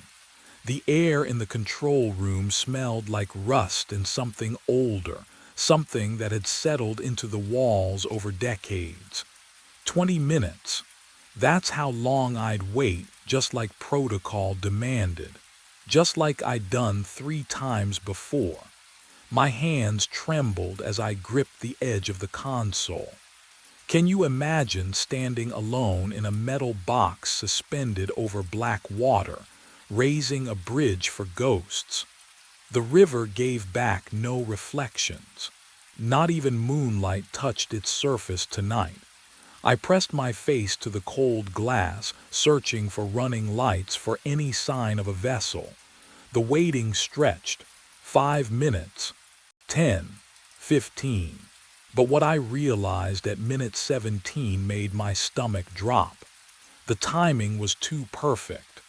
The air in the control room smelled like rust and something older, something that had settled into the walls over decades. 20 minutes. That's how long I'd wait, just like protocol demanded. Just like I'd done 3 times before. My hands trembled as I gripped the edge of the console. Can you imagine standing alone in a metal box suspended over black water, raising a bridge for ghosts? The river gave back no reflections. Not even moonlight touched its surface tonight. I pressed my face to the cold glass, searching for running lights, for any sign of a vessel. The waiting stretched. 5 minutes. 10. 15. But what I realized at minute 17 made my stomach drop. The timing was too perfect.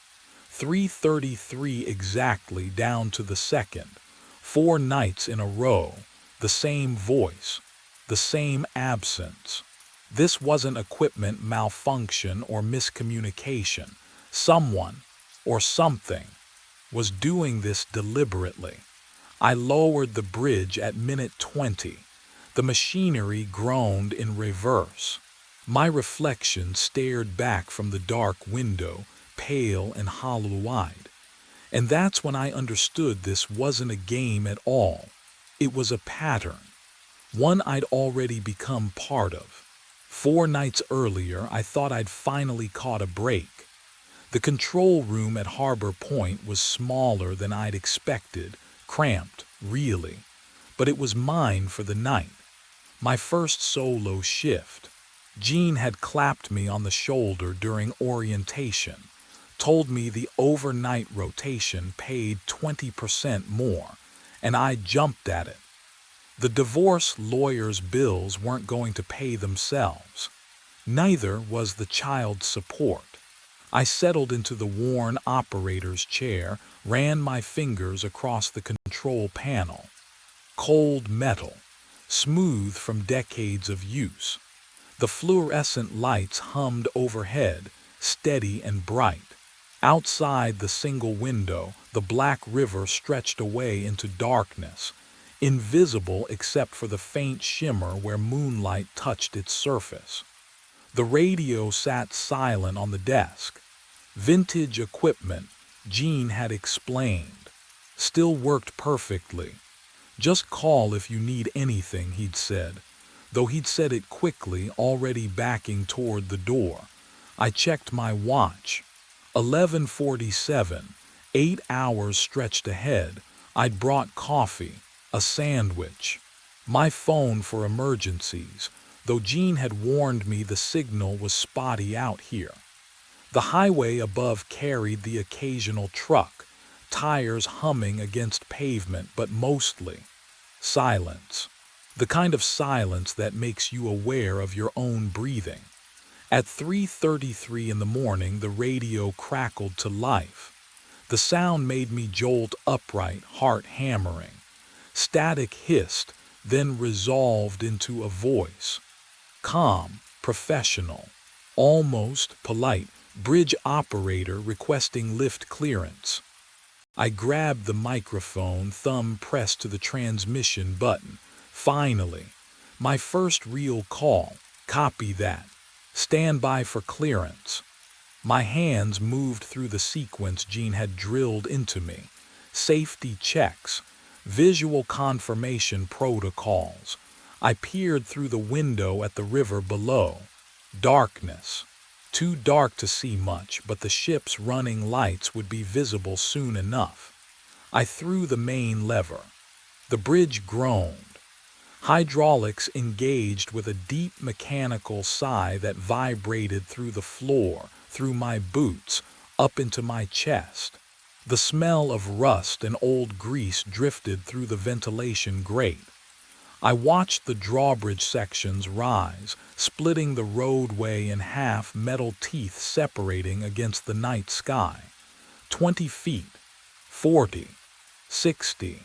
3:33 exactly, down to the second. 4 nights in a row. The same voice. The same absence. This wasn't equipment malfunction or miscommunication. Someone, or something, was doing this deliberately. I lowered the bridge at minute 20. The machinery groaned in reverse. My reflection stared back from the dark window, pale and hollow-eyed. And that's when I understood this wasn't a game at all. It was a pattern. One I'd already become part of. 4 nights earlier, I thought I'd finally caught a break. The control room at Harbor Point was smaller than I'd expected, cramped, really. But it was mine for the night. My first solo shift. Jean had clapped me on the shoulder during orientation, told me the overnight rotation paid 20% more, and I jumped at it. The divorce lawyer's bills weren't going to pay themselves. Neither was the child support. I settled into the worn operator's chair, ran my fingers across the control panel. Cold metal, smooth from decades of use. The fluorescent lights hummed overhead, steady and bright. Outside the single window, the black river stretched away into darkness, invisible except for the faint shimmer where moonlight touched its surface. The radio sat silent on the desk. Vintage equipment, Gene had explained. Still worked perfectly. Just call if you need anything, he'd said, though he'd said it quickly, already backing toward the door. I checked my watch. 11:47, 8 hours stretched ahead. I'd brought coffee, a sandwich, my phone for emergencies, though Gene had warned me the signal was spotty out here. The highway above carried the occasional truck, tires humming against pavement, but mostly silence. The kind of silence that makes you aware of your own breathing. At 3:33 in the morning, the radio crackled to life. The sound made me jolt upright, heart hammering. Static hissed, then resolved into a voice. Calm, professional, almost polite. Bridge operator requesting lift clearance. I grabbed the microphone, thumb pressed to the transmission button. Finally, my first real call. Copy that. Stand by for clearance. My hands moved through the sequence Gene had drilled into me. Safety checks, visual confirmation protocols. I peered through the window at the river below. Darkness. Too dark to see much, but the ship's running lights would be visible soon enough. I threw the main lever. The bridge groaned. Hydraulics engaged with a deep mechanical sigh that vibrated through the floor, through my boots, up into my chest. The smell of rust and old grease drifted through the ventilation grate. I watched the drawbridge sections rise, splitting the roadway in half, metal teeth separating against the night sky. 20 feet, 40, 60.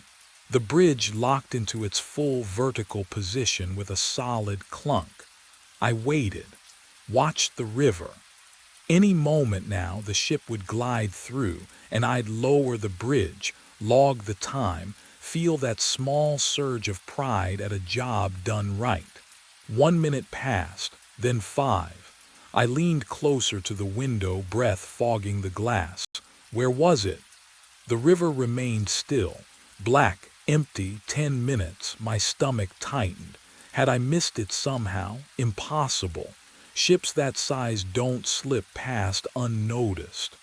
The bridge locked into its full vertical position with a solid clunk. I waited, watched the river. Any moment now the ship would glide through, and I'd lower the bridge, log the time, feel that small surge of pride at a job done right. 1 minute passed, then 5. I leaned closer to the window, breath fogging the glass. Where was it? The river remained still, black, empty. 10 minutes, my stomach tightened. Had I missed it somehow? Impossible. Ships that size don't slip past unnoticed.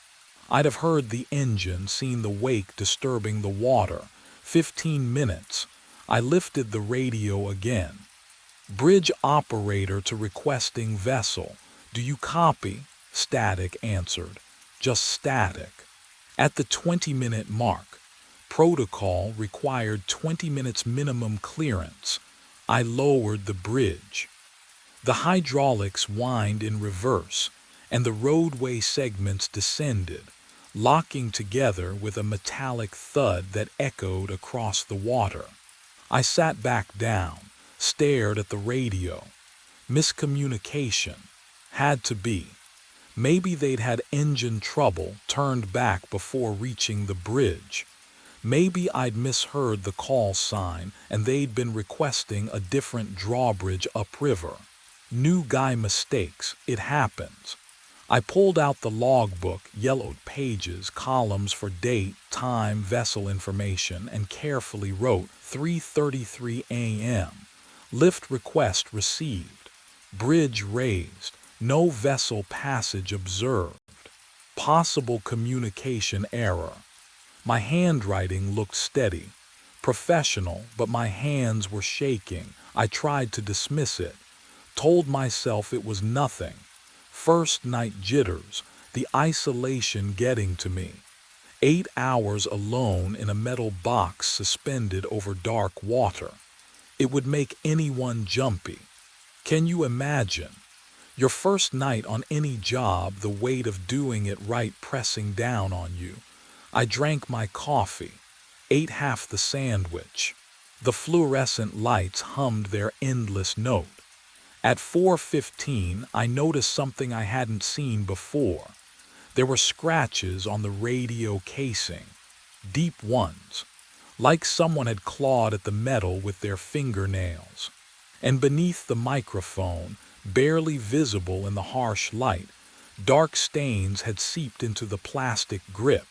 I'd have heard the engine, seen the wake disturbing the water. 15 minutes. I lifted the radio again. Bridge operator to requesting vessel. Do you copy? Static answered. Just static. At the 20-minute mark, protocol required 20 minutes minimum clearance. I lowered the bridge. The hydraulics whined in reverse, and the roadway segments descended, locking together with a metallic thud that echoed across the water. I sat back down, stared at the radio. Miscommunication. Had to be. Maybe they'd had engine trouble, turned back before reaching the bridge. Maybe I'd misheard the call sign and they'd been requesting a different drawbridge upriver. New guy mistakes, it happens. I pulled out the logbook, yellowed pages, columns for date, time, vessel information, and carefully wrote 3:33 a.m. Lift request received. Bridge raised. No vessel passage observed. Possible communication error. My handwriting looked steady, professional, but my hands were shaking. I tried to dismiss it, told myself it was nothing. First night jitters, the isolation getting to me. 8 hours alone in a metal box suspended over dark water. It would make anyone jumpy. Can you imagine? Your first night on any job, the weight of doing it right pressing down on you. I drank my coffee, ate half the sandwich. The fluorescent lights hummed their endless note. At 4:15, I noticed something I hadn't seen before. There were scratches on the radio casing, deep ones, like someone had clawed at the metal with their fingernails. And beneath the microphone, barely visible in the harsh light, dark stains had seeped into the plastic grip.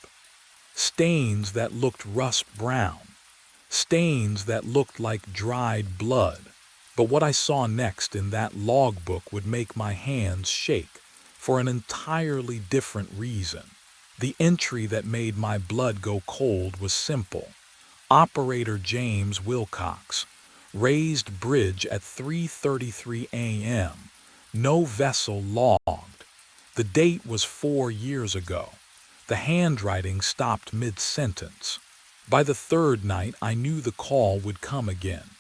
Stains that looked rust brown. Stains that looked like dried blood. But what I saw next in that logbook would make my hands shake, for an entirely different reason. The entry that made my blood go cold was simple. Operator James Wilcox, raised bridge at 3:33 a.m. No vessel logged. The date was 4 years ago. The handwriting stopped mid-sentence. By the third night, I knew the call would come again.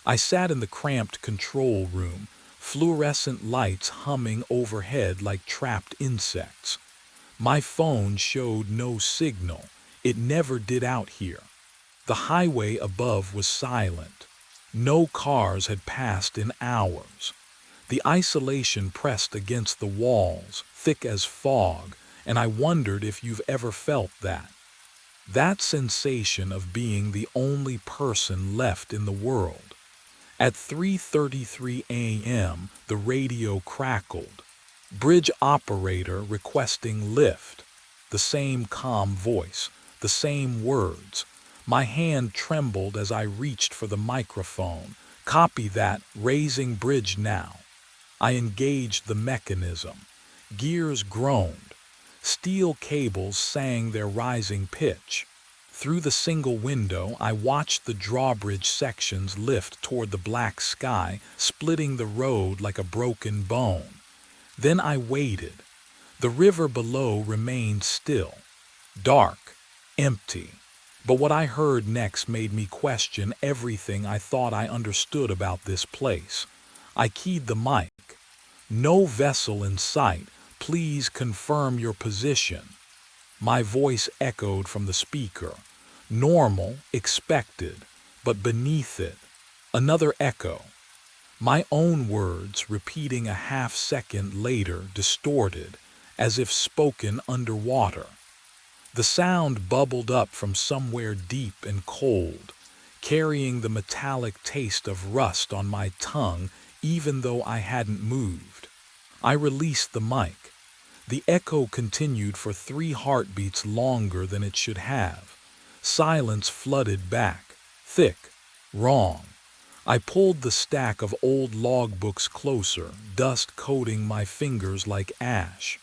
I sat in the cramped control room, fluorescent lights humming overhead like trapped insects. My phone showed no signal. It never did out here. The highway above was silent. No cars had passed in hours. The isolation pressed against the walls, thick as fog, and I wondered if you've ever felt that. That sensation of being the only person left in the world. At 3:33 a.m., the radio crackled. Bridge operator requesting lift. The same calm voice, the same words. My hand trembled as I reached for the microphone. Copy that, raising bridge now. I engaged the mechanism. Gears groaned. Steel cables sang their rising pitch. Through the single window, I watched the drawbridge sections lift toward the black sky, splitting the road like a broken bone. Then I waited. The river below remained still, dark, empty. But what I heard next made me question everything I thought I understood about this place. I keyed the mic. No vessel in sight. Please confirm your position. My voice echoed from the speaker. Normal, expected, but beneath it, another echo. My own words, repeating a half-second later, distorted, as if spoken underwater. The sound bubbled up from somewhere deep and cold, carrying the metallic taste of rust on my tongue even though I hadn't moved. I released the mic. The echo continued for 3 heartbeats longer than it should have. Silence flooded back, thick, wrong. I pulled the stack of old logbooks closer, dust coating my fingers like ash.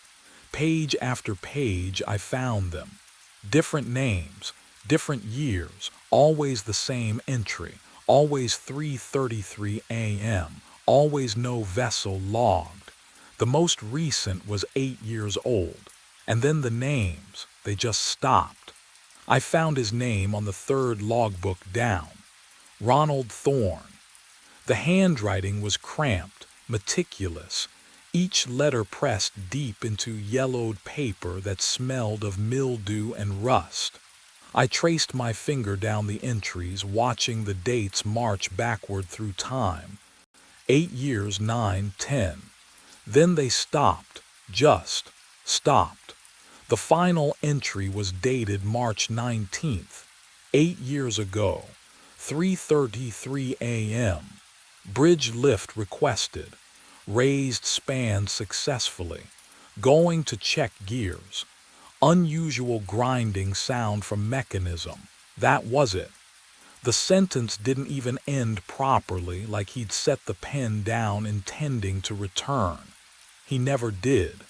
Page after page I found them. Different names, different years, always the same entry, always 3:33 a.m., always no vessel logged. The most recent was 8 years old. And then the names, they just stopped. I found his name on the 3rd logbook down. Ronald Thorne. The handwriting was cramped, meticulous, each letter pressed deep into yellowed paper that smelled of mildew and rust. I traced my finger down the entries, watching the dates march backward through time. 8 years, 9, 10. Then they stopped, just stopped. The final entry was dated March 19th, 8 years ago, 3:33 a.m. Bridge lift requested. Raised span successfully. Going to check gears. Unusual grinding sound from mechanism. That was it. The sentence didn't even end properly, like he'd set the pen down intending to return. He never did.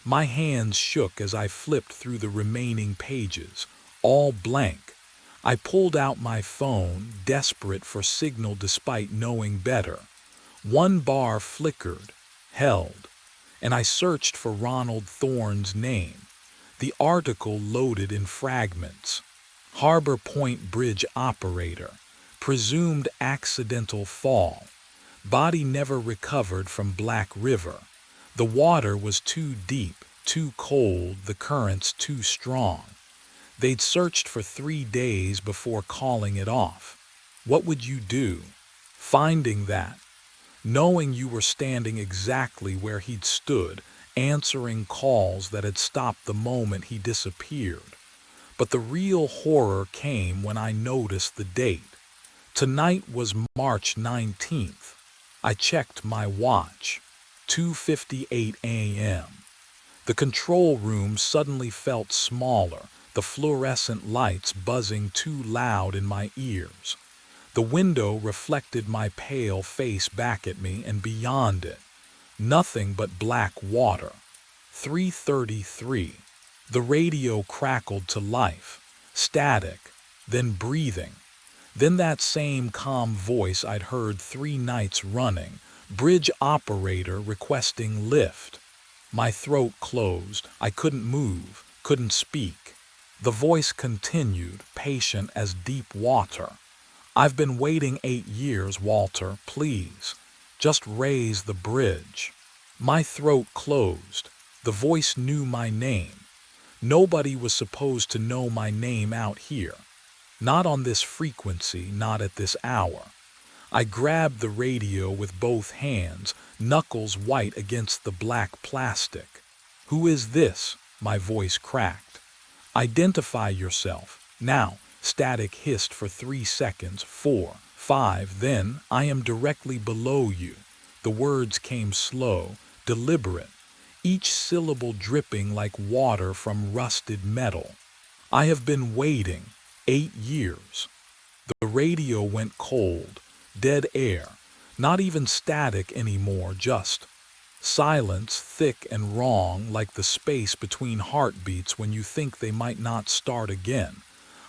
My hands shook as I flipped through the remaining pages, all blank. I pulled out my phone, desperate for signal despite knowing better. One bar flickered, held, and I searched for Ronald Thorne's name. The article loaded in fragments. Harbor Point Bridge operator, presumed accidental fall. Body never recovered from Black River. The water was too deep, too cold, the currents too strong. They'd searched for 3 days before calling it off. What would you do? Finding that, knowing you were standing exactly where he'd stood, answering calls that had stopped the moment he disappeared. But the real horror came when I noticed the date. Tonight was March 19th. I checked my watch. 2:58 a.m. The control room suddenly felt smaller, the fluorescent lights buzzing too loud in my ears. The window reflected my pale face back at me, and beyond it, nothing but black water. 3:33. The radio crackled to life, static, then breathing. Then that same calm voice I'd heard 3 nights running, bridge operator requesting lift. My throat closed. I couldn't move, couldn't speak. The voice continued, patient as deep water. "I've been waiting 8 years, Walter, please. Just raise the bridge." My throat closed. The voice knew my name. Nobody was supposed to know my name out here. Not on this frequency, not at this hour. I grabbed the radio with both hands, knuckles white against the black plastic. "Who is this?" my voice cracked. "Identify yourself. Now." Static hissed for 3 seconds, 4, 5, then, "I am directly below you." The words came slow, deliberate, each syllable dripping like water from rusted metal. "I have been waiting 8 years." The radio went cold, dead air, not even static anymore, just silence, thick and wrong, like the space between heartbeats when you think they might not start again.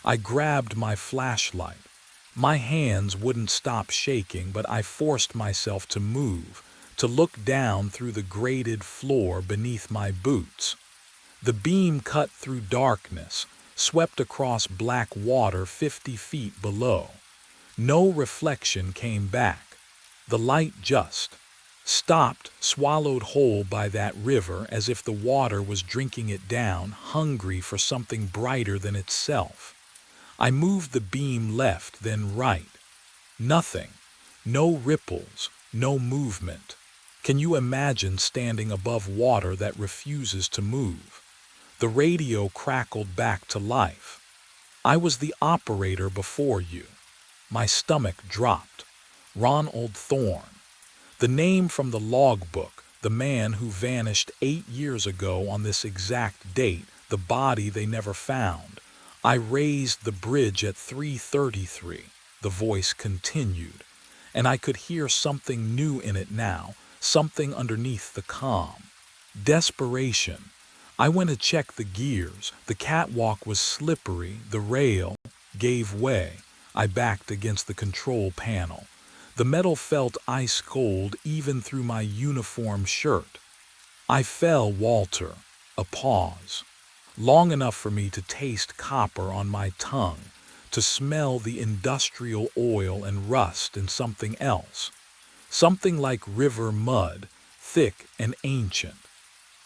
I grabbed my flashlight. My hands wouldn't stop shaking, but I forced myself to move, to look down through the grated floor beneath my boots. The beam cut through darkness, swept across black water 50 feet below. No reflection came back. The light just stopped, swallowed whole by that river, as if the water was drinking it down, hungry for something brighter than itself. I moved the beam left, then right. Nothing. No ripples, no movement. Can you imagine standing above water that refuses to move? The radio crackled back to life. "I was the operator before you." My stomach dropped. Ronald Thorne. The name from the logbook, the man who vanished 8 years ago on this exact date, the body they never found. "I raised the bridge at 3:33, the voice continued, and I could hear something new in it now, something underneath the calm. Desperation. I went to check the gears. The catwalk was slippery, the rail gave way. I backed against the control panel. The metal felt ice cold even through my uniform shirt. "I fell, Walter." A pause. Long enough for me to taste copper on my tongue, to smell the industrial oil and rust and something else. Something like river mud, thick and ancient.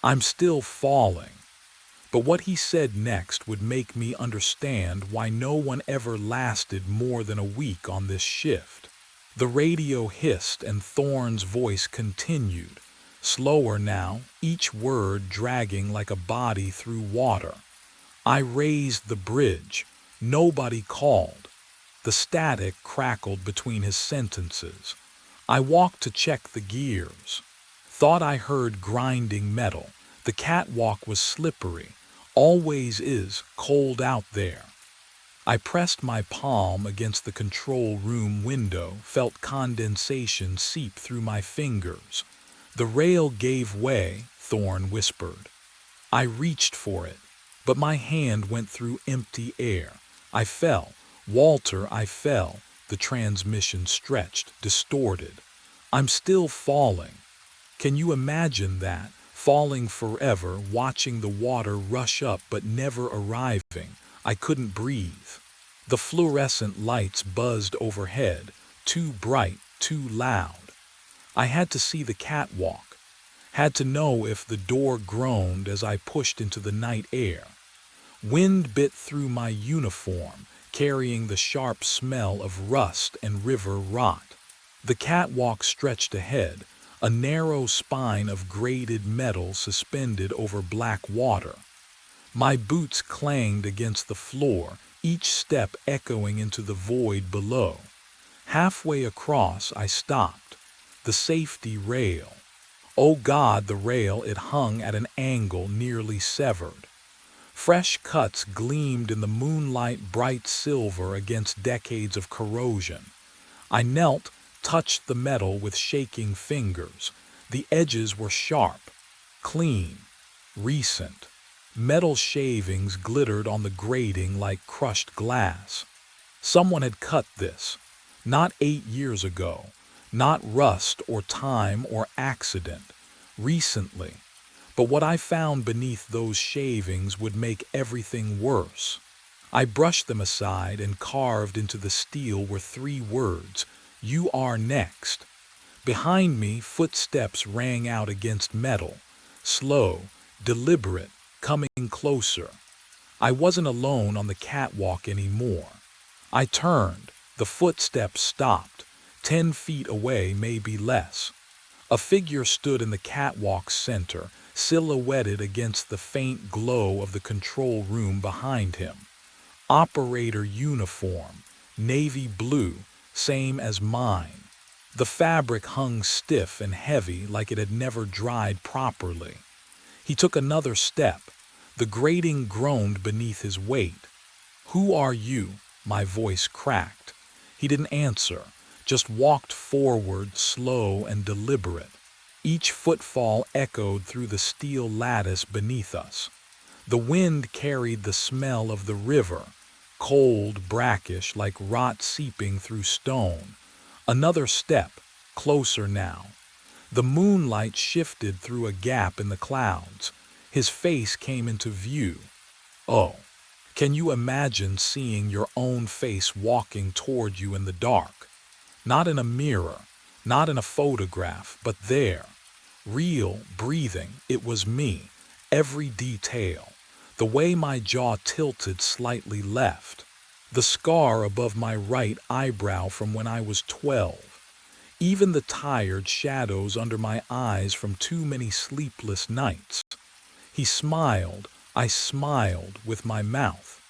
"I'm still falling." But what he said next would make me understand why no one ever lasted more than a week on this shift. The radio hissed and Thorne's voice continued, slower now, each word dragging like a body through water. "I raised the bridge. Nobody called." The static crackled between his sentences. "I walked to check the gears. Thought I heard grinding metal. The catwalk was slippery. Always is, cold out there." I pressed my palm against the control room window, felt condensation seep through my fingers. "The rail gave way," Thorne whispered. I reached for it, but my hand went through empty air. I fell. "Walter, I fell." The transmission stretched, distorted. "I'm still falling." Can you imagine that? Falling forever, watching the water rush up but never arriving. I couldn't breathe. The fluorescent lights buzzed overhead, too bright, too loud. I had to see the catwalk, had to know if the door groaned as I pushed into the night air. Wind bit through my uniform, carrying the sharp smell of rust and river rot. The catwalk stretched ahead, a narrow spine of grated metal suspended over black water. My boots clanged against the floor, each step echoing into the void below. Halfway across, I stopped. The safety rail. Oh God, the rail, it hung at an angle nearly severed. Fresh cuts gleamed in the moonlight, bright silver against decades of corrosion. I knelt, touched the metal with shaking fingers. The edges were sharp, clean, recent. Metal shavings glittered on the grating like crushed glass. Someone had cut this, not 8 years ago, not rust or time or accident, recently. But what I found beneath those shavings would make everything worse. I brushed them aside, and carved into the steel were 3 words: "You are next." Behind me, footsteps rang out against metal, slow, deliberate, coming closer. I wasn't alone on the catwalk anymore. I turned. The footsteps stopped, 10 feet away, maybe less. A figure stood in the catwalk's center, silhouetted against the faint glow of the control room behind him. Operator uniform, navy blue, same as mine. The fabric hung stiff and heavy, like it had never dried properly. He took another step. The grating groaned beneath his weight. "Who are you?" My voice cracked. He didn't answer, just walked forward, slow and deliberate. Each footfall echoed through the steel lattice beneath us. The wind carried the smell of the river, cold, brackish, like rot seeping through stone. Another step, closer now. The moonlight shifted through a gap in the clouds. His face came into view. Oh, can you imagine seeing your own face walking toward you in the dark? Not in a mirror, not in a photograph, but there. Real, breathing, it was me. Every detail. The way my jaw tilted slightly left. The scar above my right eyebrow from when I was 12. Even the tired shadows under my eyes from too many sleepless nights. He smiled. I smiled with my mouth.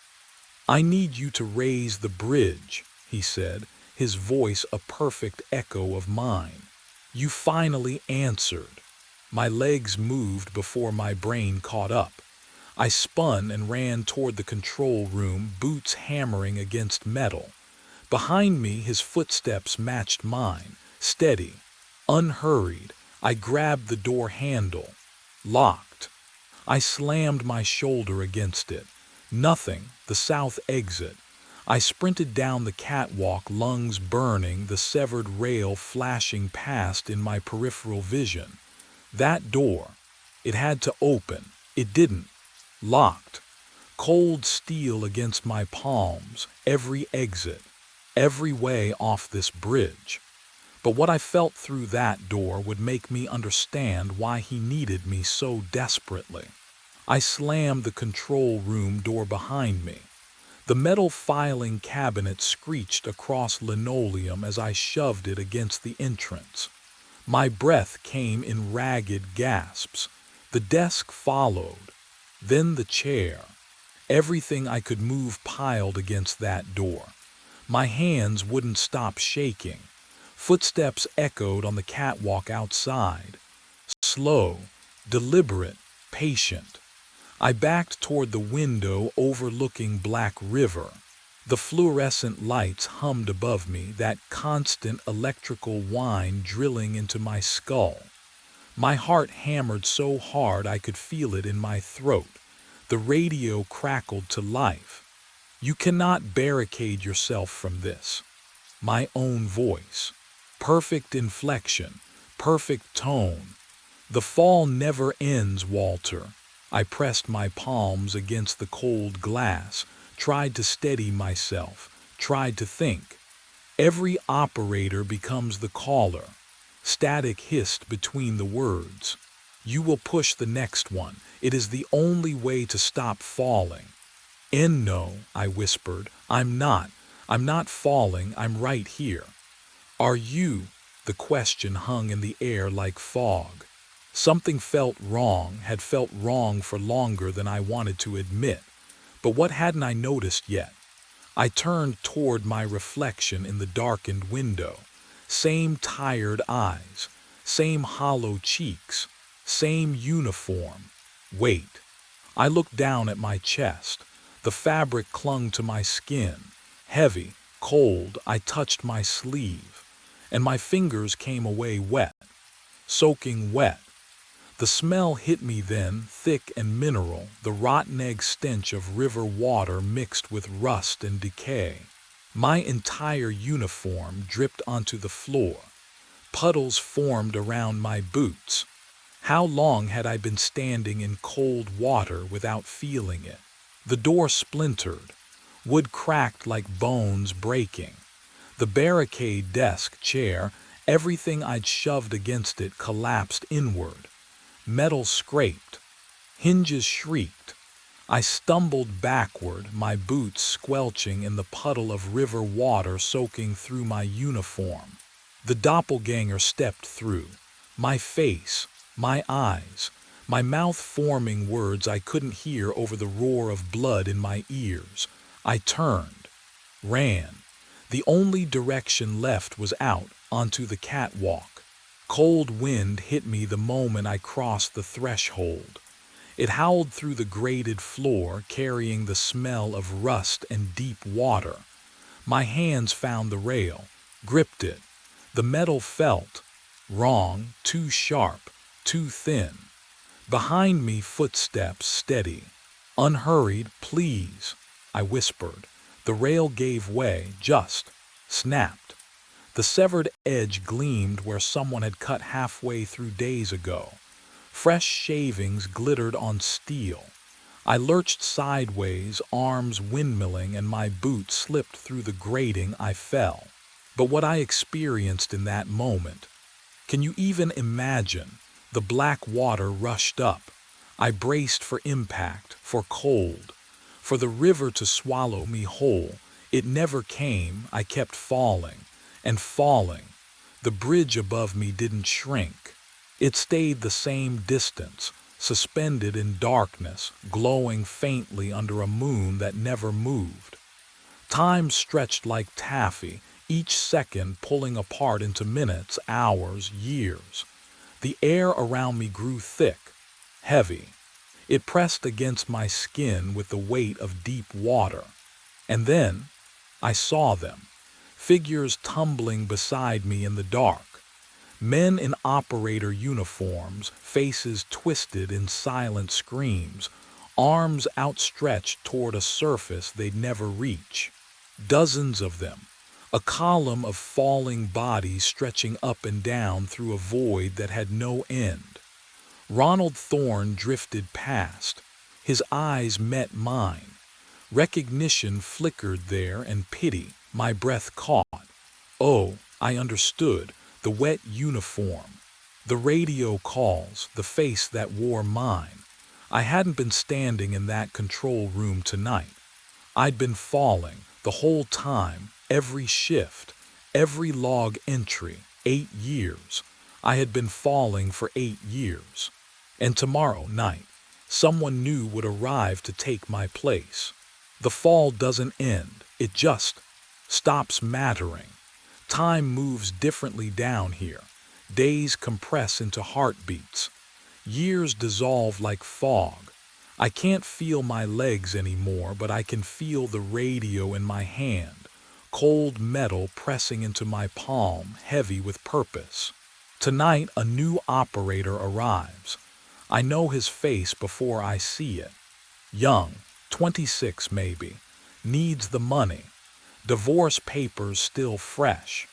"I need you to raise the bridge," he said, his voice a perfect echo of mine. "You finally answered." My legs moved before my brain caught up. I spun and ran toward the control room, boots hammering against metal. Behind me, his footsteps matched mine, steady, unhurried. I grabbed the door handle. Locked. I slammed my shoulder against it. Nothing, the south exit. I sprinted down the catwalk, lungs burning, the severed rail flashing past in my peripheral vision. That door. It had to open. It didn't. Locked. Cold steel against my palms. Every exit. Every way off this bridge. But what I felt through that door would make me understand why he needed me so desperately. I slammed the control room door behind me. The metal filing cabinet screeched across linoleum as I shoved it against the entrance. My breath came in ragged gasps. The desk followed. Then the chair. Everything I could move piled against that door. My hands wouldn't stop shaking. Footsteps echoed on the catwalk outside. Slow, deliberate, patient. I backed toward the window overlooking Black River. The fluorescent lights hummed above me, that constant electrical whine drilling into my skull. My heart hammered so hard I could feel it in my throat. The radio crackled to life. "You cannot barricade yourself from this." My own voice. Perfect inflection, perfect tone. "The fall never ends, Walter." I pressed my palms against the cold glass, tried to steady myself, tried to think. Every operator becomes the caller. Static hissed between the words. "You will push the next one. It is the only way to stop falling." "No," I whispered. I'm not falling. I'm right here." "Are you?" the question hung in the air like fog. Something had felt wrong for longer than I wanted to admit. But what hadn't I noticed yet? I turned toward my reflection in the darkened window. Same tired eyes, same hollow cheeks, same uniform. Wait. I looked down at my chest. The fabric clung to my skin. Heavy, cold, I touched my sleeve, and my fingers came away wet, soaking wet. The smell hit me then, thick and mineral, the rotten egg stench of river water mixed with rust and decay. My entire uniform dripped onto the floor. Puddles formed around my boots. How long had I been standing in cold water without feeling it? The door splintered. Wood cracked like bones breaking. The barricade desk chair, everything I'd shoved against it collapsed inward. Metal scraped. Hinges shrieked. I stumbled backward, my boots squelching in the puddle of river water soaking through my uniform. The doppelganger stepped through. My face, my eyes, my mouth forming words I couldn't hear over the roar of blood in my ears. I turned, ran. The only direction left was out, onto the catwalk. Cold wind hit me the moment I crossed the threshold. It howled through the grated floor, carrying the smell of rust and deep water. My hands found the rail, gripped it. The metal felt wrong, too sharp, too thin. Behind me, footsteps steady. Unhurried, please, I whispered. The rail gave way, just snapped. The severed edge gleamed where someone had cut halfway through days ago. Fresh shavings glittered on steel. I lurched sideways, arms windmilling, and my boot slipped through the grating. I fell. But what I experienced in that moment, can you even imagine? The black water rushed up. I braced for impact, for cold, for the river to swallow me whole. It never came. I kept falling and falling. The bridge above me didn't shrink. It stayed the same distance, suspended in darkness, glowing faintly under a moon that never moved. Time stretched like taffy, each second pulling apart into minutes, hours, years. The air around me grew thick, heavy. It pressed against my skin with the weight of deep water. And then I saw them. Figures tumbling beside me in the dark. Men in operator uniforms, faces twisted in silent screams, arms outstretched toward a surface they'd never reach. Dozens of them, a column of falling bodies stretching up and down through a void that had no end. Ronald Thorne drifted past. His eyes met mine. Recognition flickered there and pity. My breath caught. Oh, I understood. The wet uniform. The radio calls, the face that wore mine. I hadn't been standing in that control room tonight. I'd been falling the whole time, every shift, every log entry, 8 years. I had been falling for 8 years. And tomorrow night, someone new would arrive to take my place. The fall doesn't end. It just stops mattering. Time moves differently down here. Days compress into heartbeats. Years dissolve like fog. I can't feel my legs anymore, but I can feel the radio in my hand, cold metal pressing into my palm, heavy with purpose. Tonight, a new operator arrives. I know his face before I see it. Young, 26 maybe, needs the money. Divorce papers still fresh.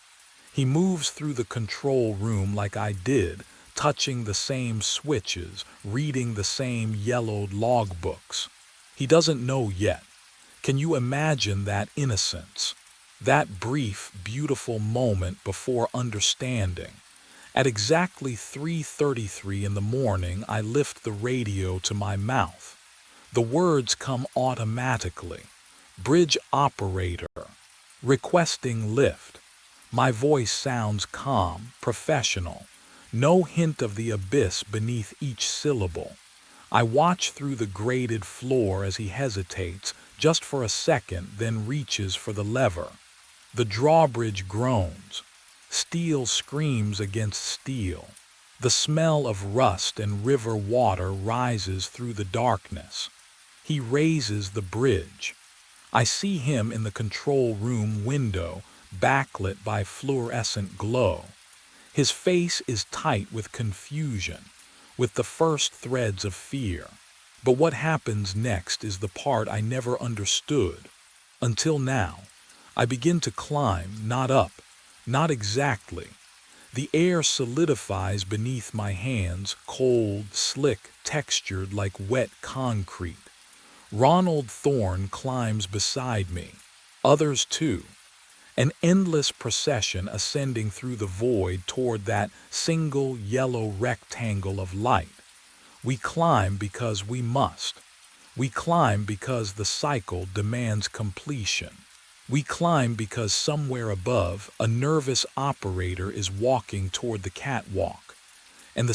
He moves through the control room like I did, touching the same switches, reading the same yellowed logbooks. He doesn't know yet. Can you imagine that innocence? That brief, beautiful moment before understanding. At exactly 3:33 in the morning, I lift the radio to my mouth. The words come automatically. Bridge operator. Requesting lift. My voice sounds calm, professional, no hint of the abyss beneath each syllable. I watch through the grated floor as he hesitates, just for a second, then reaches for the lever. The drawbridge groans. Steel screams against steel. The smell of rust and river water rises through the darkness. He raises the bridge. I see him in the control room window, backlit by fluorescent glow. His face is tight with confusion, with the first threads of fear. But what happens next is the part I never understood. Until now, I begin to climb, not up, not exactly. The air solidifies beneath my hands, cold, slick, textured like wet concrete. Ronald Thorne climbs beside me. Others too. An endless procession ascending through the void toward that single yellow rectangle of light. We climb because we must. We climb because the cycle demands completion. We climb because somewhere above, a nervous operator is walking toward the catwalk, and the